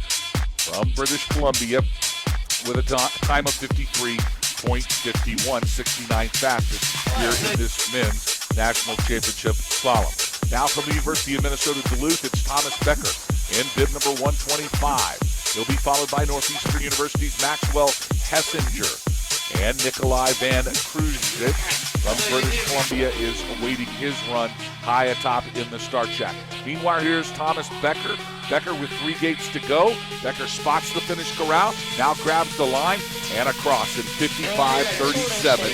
from British Columbia with a time of 53.51, 69th fastest here in this men's national championship slalom. Now from the University of Minnesota Duluth, it's Thomas Becker in bib number 125. He'll be followed by Northeastern University's Maxwell Hessinger. And Nikolai Van Kruzit from British Columbia is awaiting his run high atop in the start shack. Meanwhile, here's Thomas Becker. Becker with 3 gates to go. Becker spots the finish corral, now grabs the line, and across in 55.37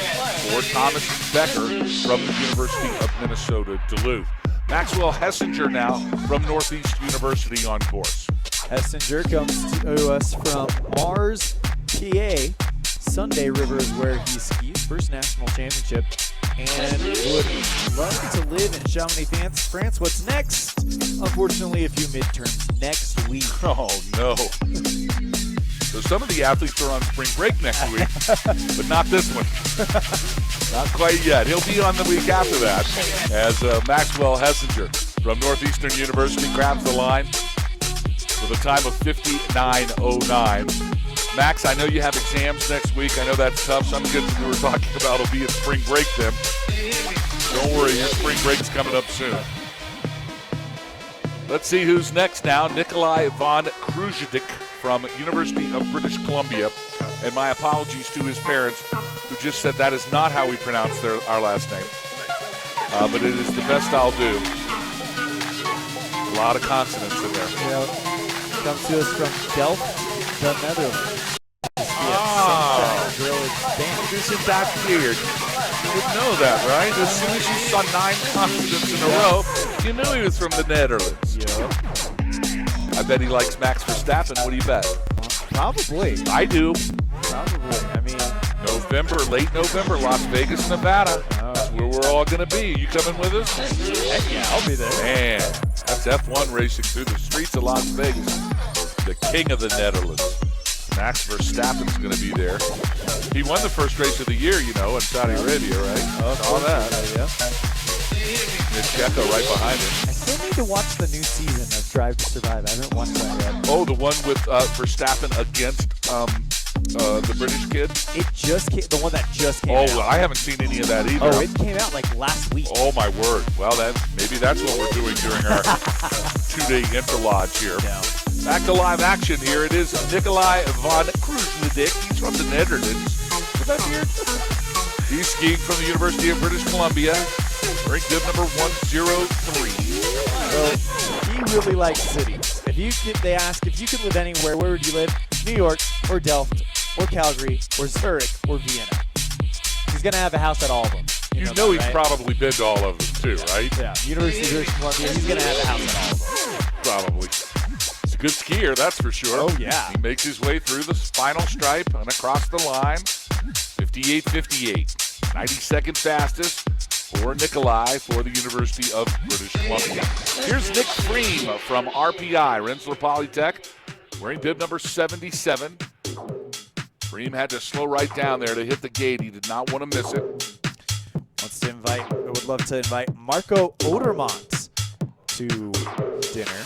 for Thomas Becker from the University of Minnesota Duluth. Maxwell Hessinger now from Northeast University on course.
Hessinger comes to us from Mars, PA. Sunday River is where he skis, first national championship, and would love to live in Chamonix, France. What's next? Unfortunately, a few midterms next week.
Oh, no. So some of the athletes are on spring break next week, but not this one. Not quite yet. He'll be on the week after that as Maxwell Hessinger from Northeastern University grabs the line with a time of 59.09. Max, I know you have exams next week. I know that's tough. Some kids we were talking about will be at spring break then. Don't worry, your spring break's coming up soon. Let's see who's next now. Nikolai Van Kruzit from University of British Columbia. And my apologies to his parents who just said that is not how we pronounce our last name. But it is the best I'll do. A lot of consonants in there.
Yeah, comes to us from Delft, the Netherlands.
Isn't that weird? You would know that, right? As soon as you saw 9 consonants in a row, you knew he was from the Netherlands.
Yeah.
I bet he likes Max Verstappen. What do you bet?
Probably.
I do.
Probably. I mean,
late November, Las Vegas, Nevada. That's where we're all going to be. You coming with us?
Heck yeah, I'll be there.
Man, that's F1 racing through the streets of Las Vegas. The king of the Netherlands. Max Verstappen's going to be there. He won the first race of the year, in Saudi Arabia, right? All that.
Yeah.
And Checo right behind him.
I still need to watch the new season of Drive to Survive. I haven't watched that yet.
Oh, the one with Verstappen against the British kid?
It just came, the one that just came out.
Oh, I haven't seen any of that either.
Oh, it came out like last week.
Oh, my word. Well, maybe that's what we're doing during our 2-day interlodge here.
Yeah.
Back to live action here. It is Nikolai Van Kruzit. He's from the Netherlands. Is that weird? He's skiing from the University of British Columbia. Wearing bib number 103.
So he really likes cities. They ask if you could live anywhere, where would you live? New York, or Delft, or Calgary, or Zurich, or Vienna. He's going to have a house at all of them.
You know he's probably been to all of them too, right?
Yeah, University of British Columbia. He's going to have a house at all of them.
Probably. He's a good skier, that's for sure.
Oh, yeah.
He makes his way through the final stripe and across the line. 58.58. 92nd fastest for Nikolai for the University of British Columbia. Here's Nick Freem from RPI, Rensselaer Polytech, wearing bib number 77. Freem had to slow right down there to hit the gate. He did not want to miss it.
I would love to invite Marco Odermont to dinner.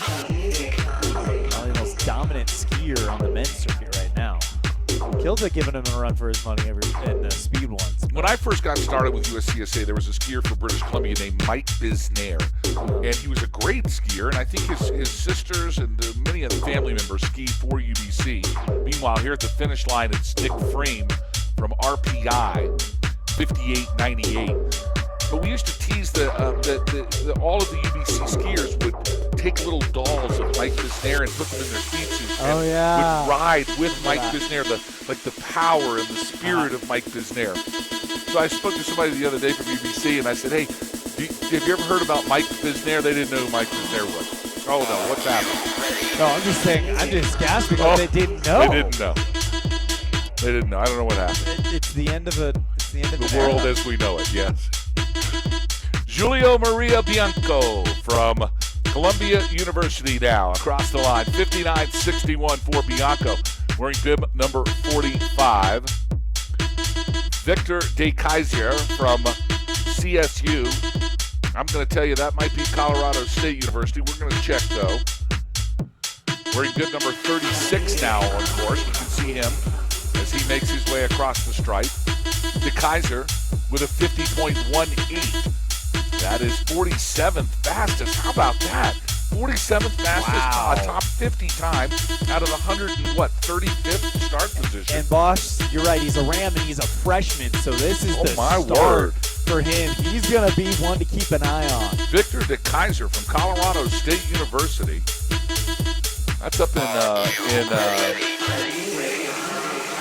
Probably the most dominant skier on the men's circuit right now. Kills it giving him a run for his money in speed ones.
When I first got started with USCSA, there was a skier for British Columbia named Mike Bisnair. And he was a great skier, and I think his sisters and many of the family members skied for UBC. Meanwhile, here at the finish line, it's Nick Freem from RPI, 58.98. But we used to tease all of the UBC skiers would take little dolls of Mike Bisnair and put them in their ski suits and would ride with Mike Bisnair, the power and the spirit of Mike Bisnair. So I spoke to somebody the other day from UBC, and I said, hey, have you ever heard about Mike Bisnair? They didn't know who Mike Bisnair was. Oh, no, what's happening?
No, I'm just saying, I'm just gasping because they didn't know.
They didn't know. They didn't know. I don't know what happened.
It's the end of a. It's the end of
The world as we know it, yes. Julio Maria Bianco from Columbia University now across the line. 59-61 for Bianco, wearing bib number 45. Victor De Kaiser from CSU. I'm going to tell you that might be Colorado State University. We're going to check, though. Wearing bib number 36 now on course. We can see him as he makes his way across the stripe. De Kaiser with a 50.18. That is 47th fastest. How about that? 47th fastest, top 50 time out of the 35th start position.
And Bosch, you're right. He's a Ram and he's a freshman, so this is the start
word.
for him. He's going to be one to keep an eye on.
Victor De Kaiser from Colorado State University. That's up in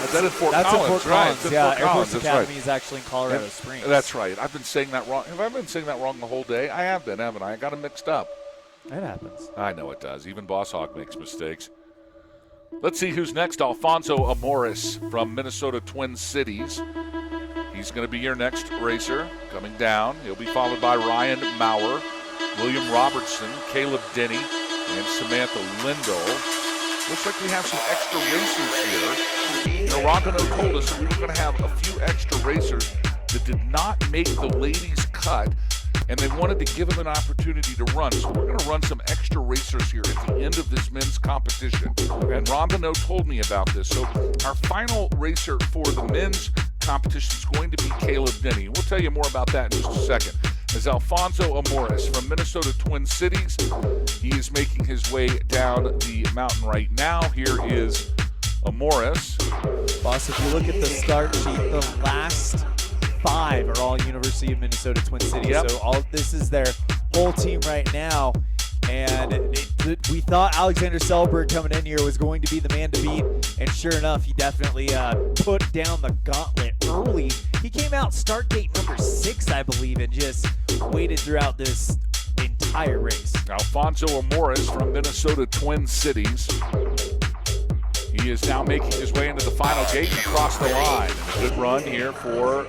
is that in Fort
That's
Collins?
in Fort
Right.
Collins.
It's in
Yeah,
Fort
Air
Collins.
Force
That's
Academy
right.
is actually in Colorado Springs.
That's right. I've been saying that wrong. Have I been saying that wrong the whole day? I have been, haven't I? I got them mixed up.
It happens.
I know it does. Even Boss Hog makes mistakes. Let's see who's next. Alfonso Amoris from Minnesota Twin Cities. He's going to be your next racer coming down. He'll be followed by Ryan Maurer, William Robertson, Caleb Denny, and Samantha Lindell. Looks like we have some extra racers here. You know, Rondano told us we were going to have a few extra racers that did not make the ladies' cut, and they wanted to give them an opportunity to run. So we're going to run some extra racers here at the end of this men's competition. And Rondano told me about this. So our final racer for the men's competition is going to be Caleb Denny. We'll tell you more about that in just a second. Is Alfonso Amoris from Minnesota Twin Cities. He is making his way down the mountain right now. Here is Amoris.
Boss, if you look at the start sheet, the last 5 are all University of Minnesota Twin Cities.
Yep.
So this is their whole team right now. And we thought Alexander Selberg coming in here was going to be the man to beat. And sure enough, he definitely put down the gauntlet early. He came out start gate number 6, I believe, and just waited throughout this entire race.
Alfonso Amoris from Minnesota Twin Cities. He is now making his way into the final gate and across the line. And a good run here for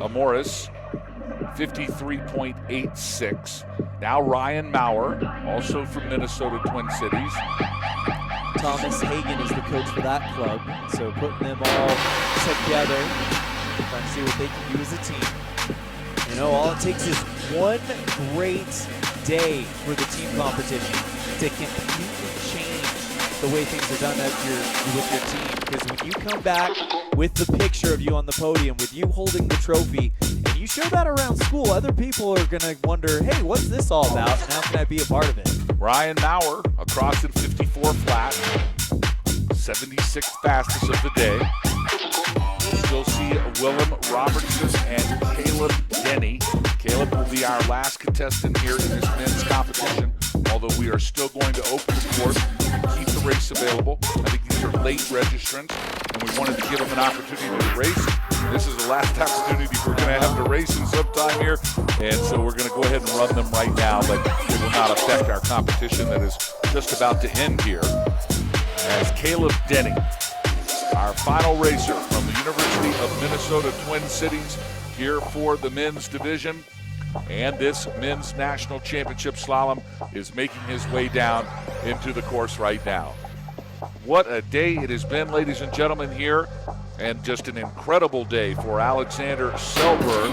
Amoris. 53.86. Now Ryan Maurer, also from Minnesota Twin Cities.
Thomas Hagan is the coach for that club, so putting them all together, trying to see what they can do as a team. You know, all it takes is one great day for the team competition to completely change the way things are done with your team. Because when you come back with the picture of you on the podium, with you holding the trophy, and you show that around school, other people are going to wonder, hey, what's this all about, and how can I be a part of it?
Ryan Maurer across in 54 flat, 76th fastest of the day. We'll still see Willem Robertson and Caleb Denny. Caleb will be our last contestant here in this men's competition, although we are still going to open the course and keep the race available. I think these are late registrants, and we wanted to give them an opportunity to race. This is the last opportunity we're going to have to race in some time here, and so we're going to go ahead and run them right now, but it will not affect our competition that is just about to end here. As Caleb Denny, our final racer from the University of Minnesota Twin Cities, here for the men's division. And this men's national championship slalom is making his way down into the course right now. What a day it has been, ladies and gentlemen, here. And just an incredible day for Alexander Selberg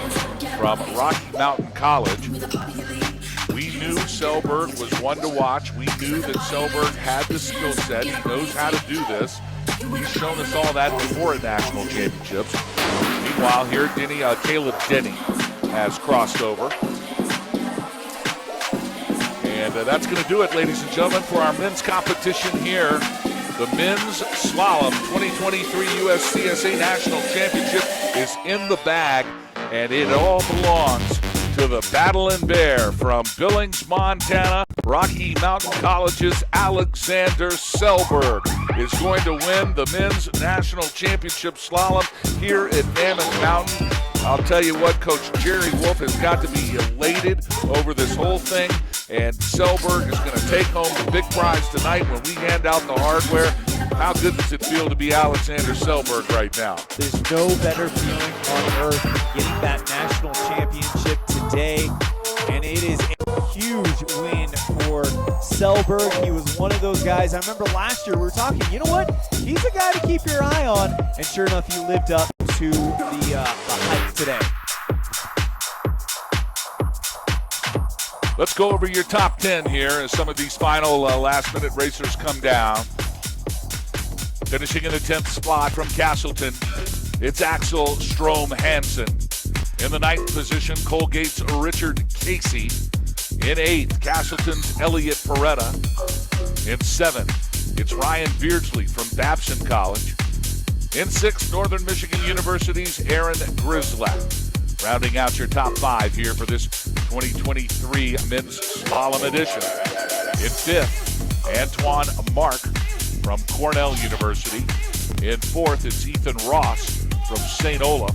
from Rocky Mountain College. We knew Selberg was one to watch. We knew that Selberg had the skill set. He knows how to do this. He's shown us all that before at national championships. Meanwhile, here Caleb Denny has crossed over. And that's going to do it, ladies and gentlemen, for our men's competition here. The men's slalom 2023 USCSA National Championship is in the bag, and it all belongs to the Battling Bear from Billings, Montana. Rocky Mountain College's Alexander Selberg is going to win the men's national championship slalom here at Mammoth Mountain. I'll tell you what, Coach Jerry Wolf has got to be elated over this whole thing, And Selberg is going to take home the big prize tonight when we hand out the hardware. How good does it feel to be Alexander Selberg right now?
There's no better feeling on earth than getting that national championship today. And it is a huge win for Selberg. He was one of those guys. I remember last year we were talking, you know what? He's a guy to keep your eye on. And sure enough, he lived up to the hype today.
Let's go over your top 10 here as some of these final last-minute racers come down. Finishing in the 10th spot from Castleton, it's Axel Strom-Hansen. In the 9th position, Colgate's Richard Casey. In 8th, Castleton's Elliot Peretta. In 7th, it's Ryan Beardsley from Babson College. In 6th, Northern Michigan University's Aaron Grislak. Rounding out your top 5 here for this 2023 men's slalom edition. In 5th, Antoine Mark from Cornell University. In 4th, it's Ethan Ross from St. Olaf.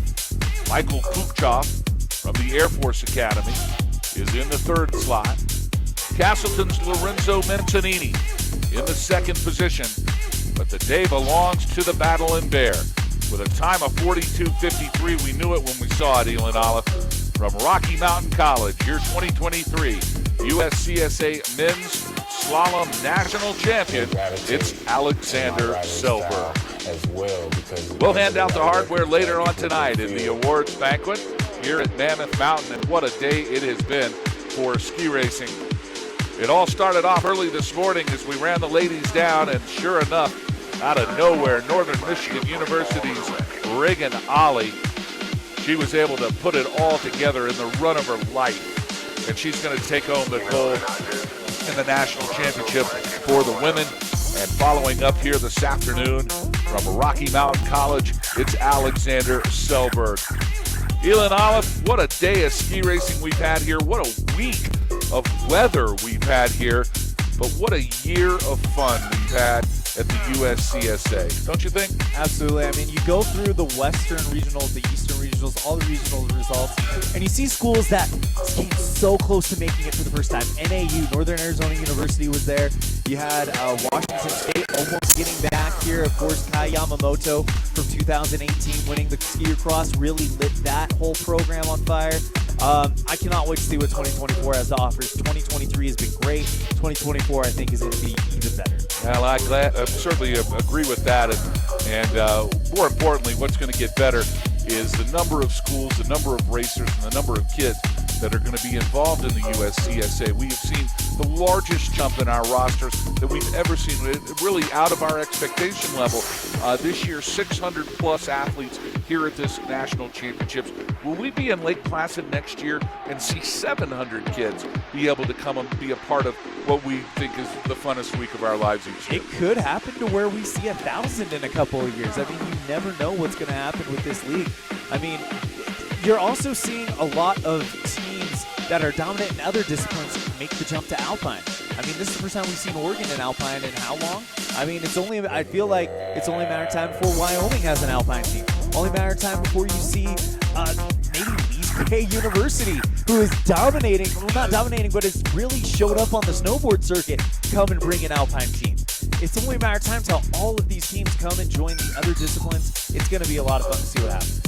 Michael Kupchov from the Air Force Academy is in the 3rd slot. Castleton's Lorenzo Mentanini in the 2nd position. But the day belongs to the Battle in Bear. With a time of 42.53, we knew it when we saw it, Elin Olive. From Rocky Mountain College, your 2023 USCSA Men's Slalom National Champion, it's Alexander Selberg. We'll hand out the hardware later on tonight in the awards banquet here at Mammoth Mountain, and what a day it has been for ski racing. It all started off early this morning as we ran the ladies down, and sure enough, out of nowhere, Northern Michigan University's Reagan Ollie, she was able to put it all together in the run of her life, and she's going to take home the gold in the national championship for the women. And following up here this afternoon from Rocky Mountain College, it's Alexander Selberg. Elin Olive, what a day of ski racing we've had here. What a week of weather we've had here. But what a year of fun we've had at the USCSA, don't you think?
Absolutely. I mean, you go through the Western regionals, the Eastern regionals, all the regional results, and you see schools that came so close to making it for the first time. NAU, Northern Arizona University, was there. You had Washington State almost getting back here. Of course, Kai Yamamoto from 2018 winning the ski cross really lit that whole program on fire. I cannot wait to see what 2024 has to offer. 2023 has been great. 2024, I think, is going to be even better.
Well, I certainly agree with that. And more importantly, what's going to get better is the number of schools, the number of racers, and the number of kids that are going to be involved in the USCSA. We have seen the largest jump in our rosters that we've ever seen, really out of our expectation level. This year, 600-plus athletes here at this national championships. Will we be in Lake Placid next year and see 700 kids be able to come and be a part of what we think is the funnest week of our lives each year?
It could happen to where we see 1,000 in a couple of years. I mean, you never know what's going to happen with this league. I mean, you're also seeing a lot of teams that are dominant in other disciplines make the jump to Alpine. I mean, this is the first time we've seen Oregon in Alpine in how long? I mean, I feel like it's only a matter of time before Wyoming has an Alpine team. Only a matter of time before you see maybe Lee's Gray University, who is dominating, well, not dominating, but has really showed up on the snowboard circuit, come and bring an Alpine team. It's only a matter of time till all of these teams come and join the other disciplines. It's going to be a lot of fun to see what happens.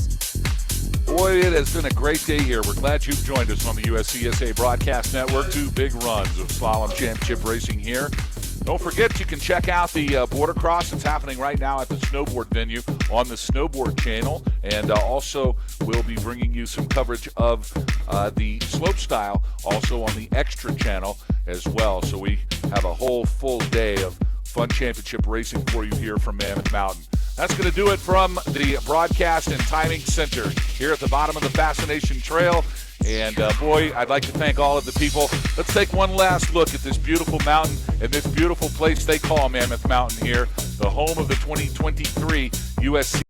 Boy, it has been a great day here. We're glad you've joined us on the USCSA Broadcast Network. 2 big runs of slalom championship racing here. Don't forget, you can check out the border cross that's happening right now at the snowboard venue on the Snowboard Channel. And also, we'll be bringing you some coverage of the slopestyle also on the Extra Channel as well. So we have a whole full day of fun championship racing for you here from Mammoth Mountain. That's going to do it from the Broadcast and Timing Center here at the bottom of the Fascination Trail. And boy, I'd like to thank all of the people. Let's take one last look at this beautiful mountain and this beautiful place they call Mammoth Mountain here, the home of the 2023 USC.